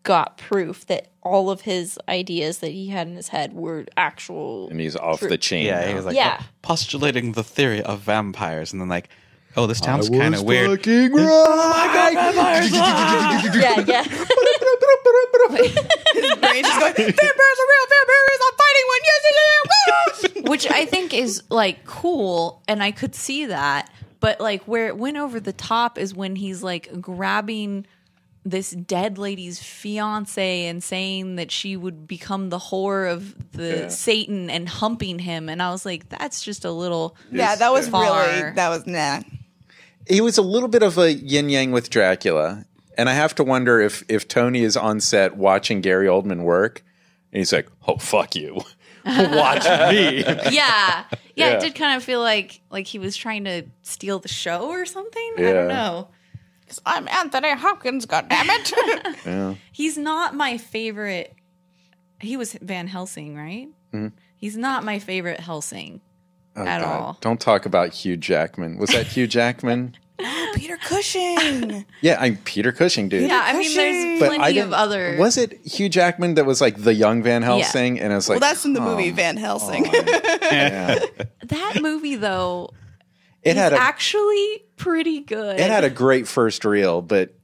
Speaker 7: got proof that all of his ideas that he had in his head were actual.
Speaker 1: And he's off the chain.
Speaker 5: Yeah,
Speaker 1: now.
Speaker 5: he was like
Speaker 7: Yeah.
Speaker 5: postulating the theory of vampires, and then like, oh, this town's kind of weird.
Speaker 1: Fucking right.
Speaker 7: Yeah, yeah.
Speaker 4: His brain's just going, vampires are real, vampires, I'm fighting one, yes, yes, yes.
Speaker 3: Which I think is like cool, and I could see that. But like where it went over the top is when he's like grabbing this dead lady's fiance and saying that she would become the whore of the Satan and humping him, and I was like, that's just a little
Speaker 4: Yeah, that was
Speaker 3: far.
Speaker 4: really, that was nah.
Speaker 1: He was a little bit of a yin yang with Dracula, and I have to wonder if Tony is on set watching Gary Oldman work, and he's like, "Oh fuck you, watch me."
Speaker 3: yeah.
Speaker 1: Yeah.
Speaker 3: It did kind of feel like he was trying to steal the show or something. I
Speaker 1: Yeah.
Speaker 3: don't know.
Speaker 4: I'm Anthony Hopkins, goddammit.
Speaker 1: Yeah.
Speaker 3: He's not my favorite. He was Van Helsing, right? He's not my favorite Helsing
Speaker 1: Oh,
Speaker 3: at
Speaker 1: God.
Speaker 3: all.
Speaker 1: Don't talk about Hugh Jackman. Was that Hugh Jackman?
Speaker 3: I
Speaker 4: Peter Cushing.
Speaker 1: Yeah, I'm Peter Cushing, dude.
Speaker 6: Yeah, I mean, there's
Speaker 1: But I
Speaker 6: plenty of
Speaker 1: didn't.
Speaker 6: other.
Speaker 1: Was it Hugh Jackman that was like the young Van Helsing? And I was like,
Speaker 4: Well, that's in the movie Van Helsing.
Speaker 1: yeah.
Speaker 6: That movie, though,
Speaker 1: It had a
Speaker 6: actually pretty good.
Speaker 1: it had a great first reel, but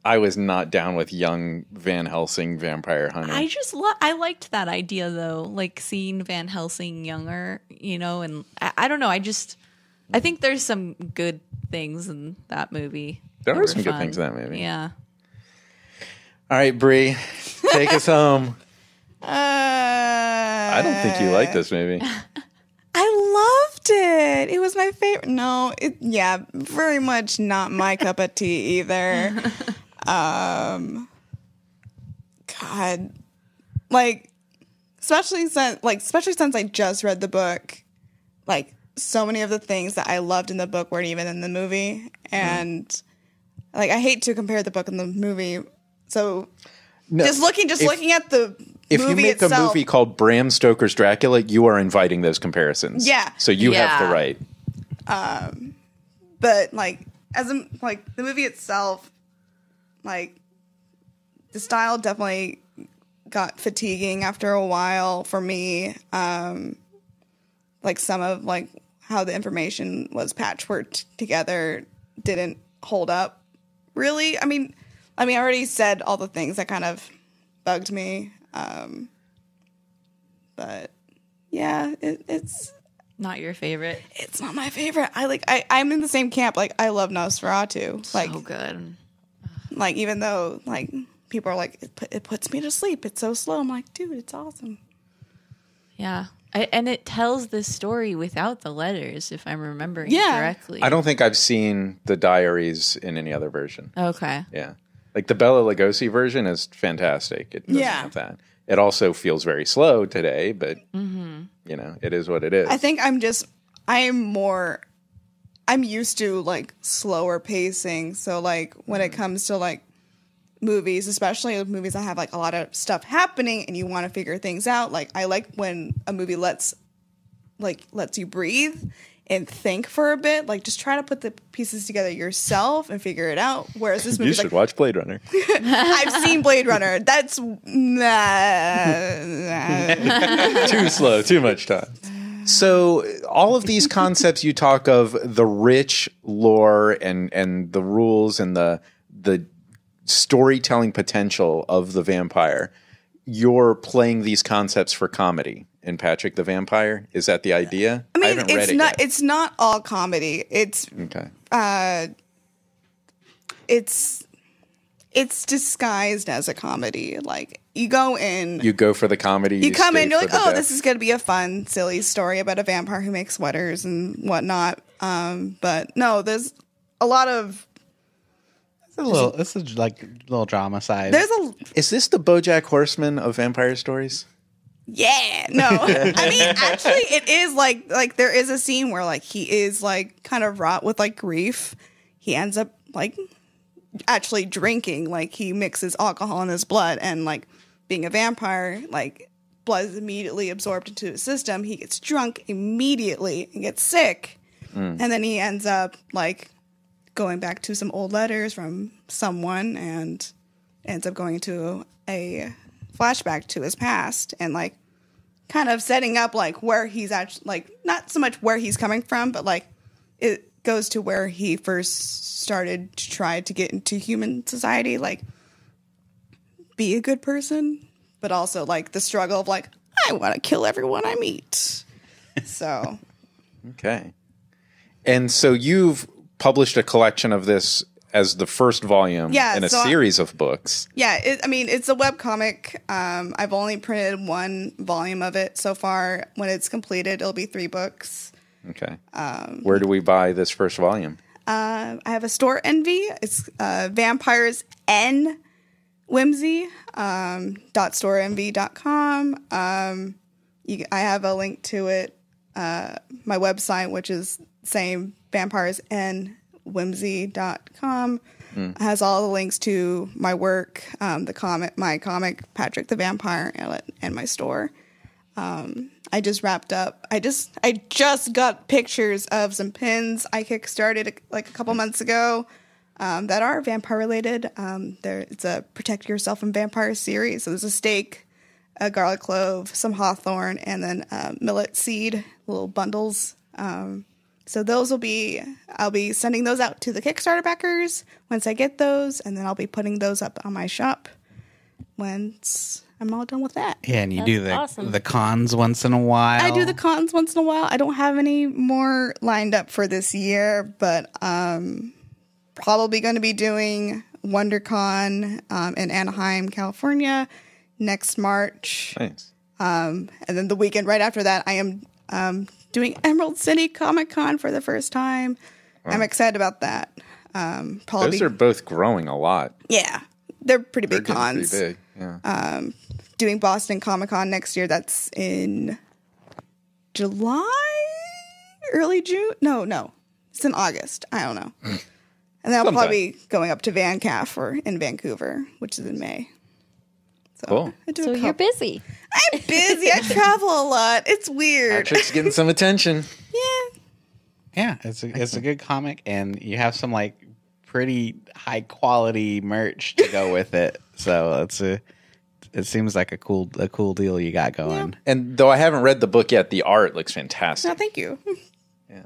Speaker 1: I was not down with young Van Helsing vampire hunter.
Speaker 6: I liked that idea though, like seeing Van Helsing younger, and I don't know. I think there's some good things in that movie.
Speaker 1: There
Speaker 6: that
Speaker 1: are
Speaker 6: were
Speaker 1: some good
Speaker 6: fun.
Speaker 1: things in that movie.
Speaker 6: Yeah.
Speaker 1: All right, Bree, take us home.
Speaker 4: I
Speaker 1: I don't think you like this movie.
Speaker 4: I loved it. It was my favorite. No, very much not my cup of tea either. God, especially since I just read the book, like so many of the things that I loved in the book weren't even in the movie, and like I hate to compare the book and the movie. So
Speaker 1: No,
Speaker 4: just looking at the
Speaker 1: if you
Speaker 4: movie
Speaker 1: make
Speaker 4: itself,
Speaker 1: a movie called Bram Stoker's Dracula, you are inviting those comparisons.
Speaker 4: Yeah.
Speaker 1: So you have
Speaker 6: Yeah.
Speaker 1: the right.
Speaker 4: but like the movie itself, like the style definitely got fatiguing after a while for me. Like some of like how the information was patchworked together didn't hold up really. I mean I already said all the things that kind of bugged me. But yeah, it's
Speaker 6: Not your favorite.
Speaker 4: it's not my favorite. I'm in the same camp. Like I love Nosferatu. Like
Speaker 6: So good.
Speaker 4: like even though like people are like it puts me to sleep. It's so slow. I'm like, dude, it's awesome.
Speaker 6: Yeah. And it tells this story without the letters, if I'm remembering
Speaker 4: Yeah.
Speaker 6: correctly.
Speaker 1: I don't think I've seen the diaries in any other version.
Speaker 6: Okay.
Speaker 1: Yeah. Like the Bela Lugosi version is fantastic. It doesn't
Speaker 4: Yeah.
Speaker 1: have that. It also feels very slow today, but it is what it is.
Speaker 4: I think I'm used to like slower pacing. So like when it comes to like movies, especially movies that have like a lot of stuff happening and you want to figure things out, like I like when a movie lets you breathe and think for a bit, like just try to put the pieces together yourself and figure it out. Whereas this movie,
Speaker 1: you should watch Blade Runner.
Speaker 4: I've seen Blade Runner. That's
Speaker 1: Too slow, too much time. So all of these concepts you talk of, the rich lore and the rules and the storytelling potential of the vampire, you're playing these concepts for comedy in Patrik the Vampire? Is that the idea?
Speaker 4: I mean,
Speaker 1: haven't read
Speaker 4: it's
Speaker 1: it
Speaker 4: not.
Speaker 1: yet.
Speaker 4: It's not all comedy. It's
Speaker 1: Okay.
Speaker 4: it's disguised as a comedy. Like you go in,
Speaker 1: You go for the comedy.
Speaker 4: you come
Speaker 1: stay
Speaker 4: in, you're
Speaker 1: for
Speaker 4: like,
Speaker 1: the
Speaker 4: oh,
Speaker 1: depth.
Speaker 4: this is gonna be a fun, silly story about a vampire who makes sweaters and whatnot. But no, there's a lot of
Speaker 5: This is like a little drama side.
Speaker 1: Is this the BoJack Horseman of vampire stories?
Speaker 4: Yeah, no. I mean, actually, it is like there is a scene where like he is like kind of wrought with like grief. He ends up like actually drinking, like he mixes alcohol in his blood, and like being a vampire, like blood is immediately absorbed into his system. He gets drunk immediately and gets sick, and then he ends up like going back to some old letters from someone and ends up going to a flashback to his past and like kind of setting up like where he's actually like not so much where he's coming from, but like it goes to where he first started to try to get into human society, like be a good person, but also like the struggle of like I want to kill everyone I meet. So
Speaker 1: Okay. And so you've published a collection of this as the first volume in a series of books.
Speaker 4: yeah, it's a webcomic. I've only printed one volume of it so far. When it's completed, it'll be 3 books.
Speaker 1: Okay. Where do we buy this first volume?
Speaker 4: I have a store envy. It's Vampires N Whimsy .storeenvy.com. I have a link to it. My website, which is same vampiresnwhimsy.com, has all the links to my work, my comic Patrik the Vampire, and my store. I just wrapped up. I just got pictures of some pins I kickstarted like a couple months ago that are vampire related. It's a protect yourself from vampires series. So there's a steak, a garlic clove, some hawthorn, and then millet seed little bundles. So I'll be sending those out to the Kickstarter backers once I get those, and then I'll be putting those up on my shop once I'm all done with that.
Speaker 5: Yeah, and you
Speaker 7: That's
Speaker 5: do
Speaker 7: awesome.
Speaker 5: the cons once in a while.
Speaker 4: I do the cons once in a while. I don't have any more lined up for this year, but probably going to be doing WonderCon in Anaheim, California next March.
Speaker 1: Nice.
Speaker 4: And then the weekend right after that, I am doing Emerald City Comic Con for the first time. Wow. I'm excited about that.
Speaker 1: Those are both growing a lot.
Speaker 4: Yeah, they're pretty big cons.
Speaker 1: Pretty big. Yeah.
Speaker 4: Doing Boston Comic Con next year. That's in July, early June. No, it's in August. I don't know. And then I'll probably be going up to VanCaf in Vancouver, which is in May. So,
Speaker 1: cool.
Speaker 7: So you're busy.
Speaker 4: I'm busy. I travel a lot. It's weird.
Speaker 1: Patrick's getting some attention.
Speaker 5: Yeah, it's a good comic, and you have some like pretty high quality merch to go with it. So it seems like a cool deal you got going.
Speaker 4: Yeah.
Speaker 1: And though I haven't read the book yet, the art looks fantastic.
Speaker 4: No, thank you.
Speaker 1: Yeah.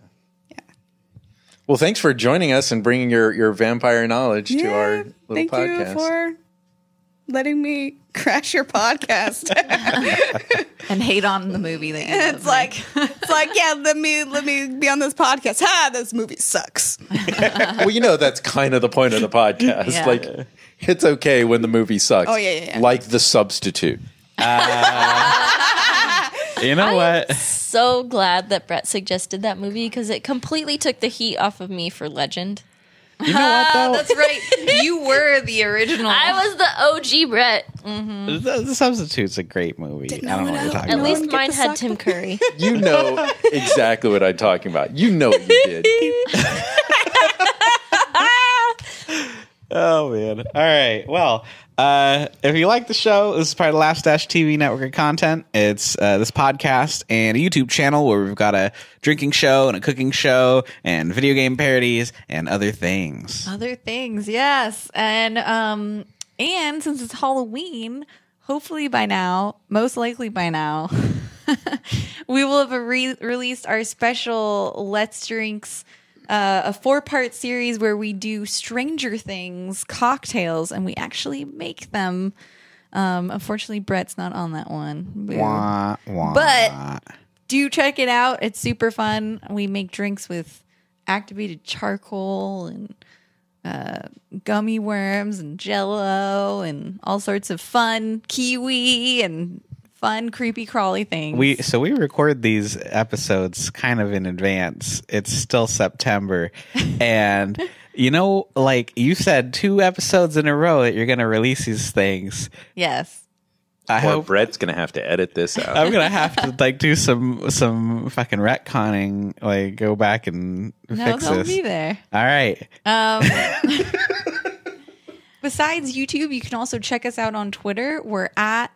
Speaker 1: Well, thanks for joining us and bringing your vampire knowledge to our little
Speaker 4: thank
Speaker 1: podcast.
Speaker 4: Thank you for letting me crash your podcast.
Speaker 6: And hate on the movie that you
Speaker 4: It's like, yeah, let me be on this podcast. This movie sucks.
Speaker 1: Well, that's kind of the point of the podcast.
Speaker 6: Yeah.
Speaker 1: Like, it's okay when the movie sucks.
Speaker 4: Oh, yeah.
Speaker 1: Like The Substitute.
Speaker 5: You know what?
Speaker 7: So glad that Bret suggested that movie because it completely took the heat off of me for Legend.
Speaker 5: You know what though?
Speaker 6: That's right. You were the original.
Speaker 7: I was the OG Bret.
Speaker 5: The Substitute's a great movie. I don't know what you're talking
Speaker 7: At
Speaker 5: about.
Speaker 7: least
Speaker 4: Get
Speaker 7: mine
Speaker 4: the
Speaker 7: had
Speaker 4: sock
Speaker 7: Tim Curry.
Speaker 1: You know exactly what I'm talking about. You know what you did.
Speaker 5: Oh man! All right. Well, if you like the show, this is part of the Laugh Dash TV network of content. It's this podcast and a YouTube channel where we've got a drinking show and a cooking show and video game parodies and other things.
Speaker 6: Other things, yes. And since it's Halloween, hopefully by now, most likely by now, we will have released our special Let's Drinks, a 4-part series where we do Stranger Things cocktails and we actually make them. Unfortunately, Bret's not on that one. Boo.
Speaker 5: Wah, wah.
Speaker 6: But do check it out. It's super fun. We make drinks with activated charcoal and gummy worms and Jello and all sorts of fun kiwi and fun creepy crawly things.
Speaker 5: We record these episodes kind of in advance. It's still September, and like you said, 2 episodes in a row that you're going to release these things.
Speaker 6: Yes.
Speaker 5: I
Speaker 1: Poor
Speaker 5: hope
Speaker 1: Brett's going to have to edit this out.
Speaker 5: I'm gonna have to do some fucking retconning, like go back and
Speaker 6: No,
Speaker 5: fix
Speaker 6: they'll
Speaker 5: this.
Speaker 6: be there.
Speaker 5: All right.
Speaker 6: Besides YouTube, you can also check us out on Twitter. We're at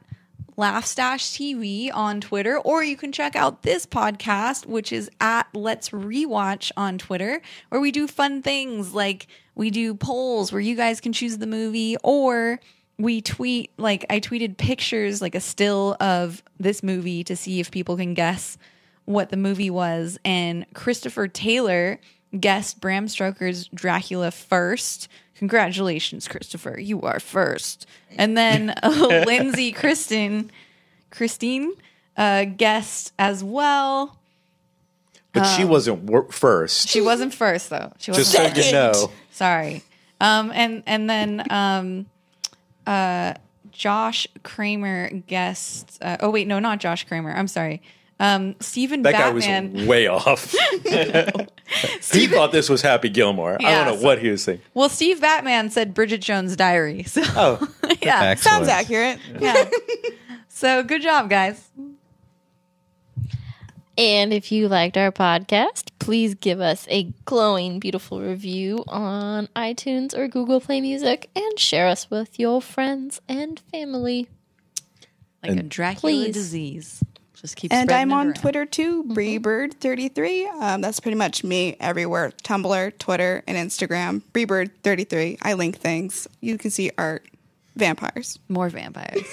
Speaker 6: Laughstash TV on Twitter, or you can check out this podcast, which is at Let's Rewatch on Twitter, where we do fun things like we do polls where you guys can choose the movie, or we tweet, like I tweeted pictures, like a still of this movie to see if people can guess what the movie was. And Christopher Taylor guessed Bram Stoker's Dracula first. Congratulations, Christopher. You are first. And then Lindsay Christine guessed as well.
Speaker 1: But she wasn't first.
Speaker 6: She wasn't first, though. She wasn't
Speaker 1: Just so
Speaker 6: first.
Speaker 1: you know.
Speaker 6: Sorry. And then Josh Kramer guessed. Oh wait, no, not Josh Kramer. I'm sorry. Stephen
Speaker 1: That
Speaker 6: Batman.
Speaker 1: guy was way off. He thought this was Happy Gilmore. I don't know what he was thinking.
Speaker 6: Well, Steve Batman said Bridget Jones' Diary. So yeah,
Speaker 5: Excellent.
Speaker 4: Sounds accurate.
Speaker 6: yeah. So good job, guys.
Speaker 7: And if you liked our podcast, please give us a glowing, beautiful review on iTunes or Google Play Music and share us with your friends and family.
Speaker 6: Like a Dracula
Speaker 7: please.
Speaker 6: disease. Just keep
Speaker 4: And
Speaker 6: spreading
Speaker 4: I'm
Speaker 6: it
Speaker 4: on
Speaker 6: around.
Speaker 4: Twitter too, BreeBird33. That's pretty much me everywhere. Tumblr, Twitter, and Instagram. BreeBird33. I link things. You can see art. Vampires.
Speaker 6: More vampires.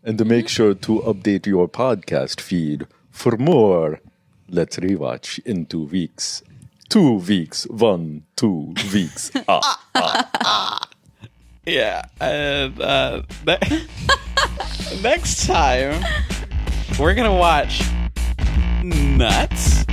Speaker 1: And to make sure to update your podcast feed for more Let's Rewatch in 2 weeks. 2 weeks. 1, 2 weeks.
Speaker 5: Yeah. And next time, we're going to watch Nuts.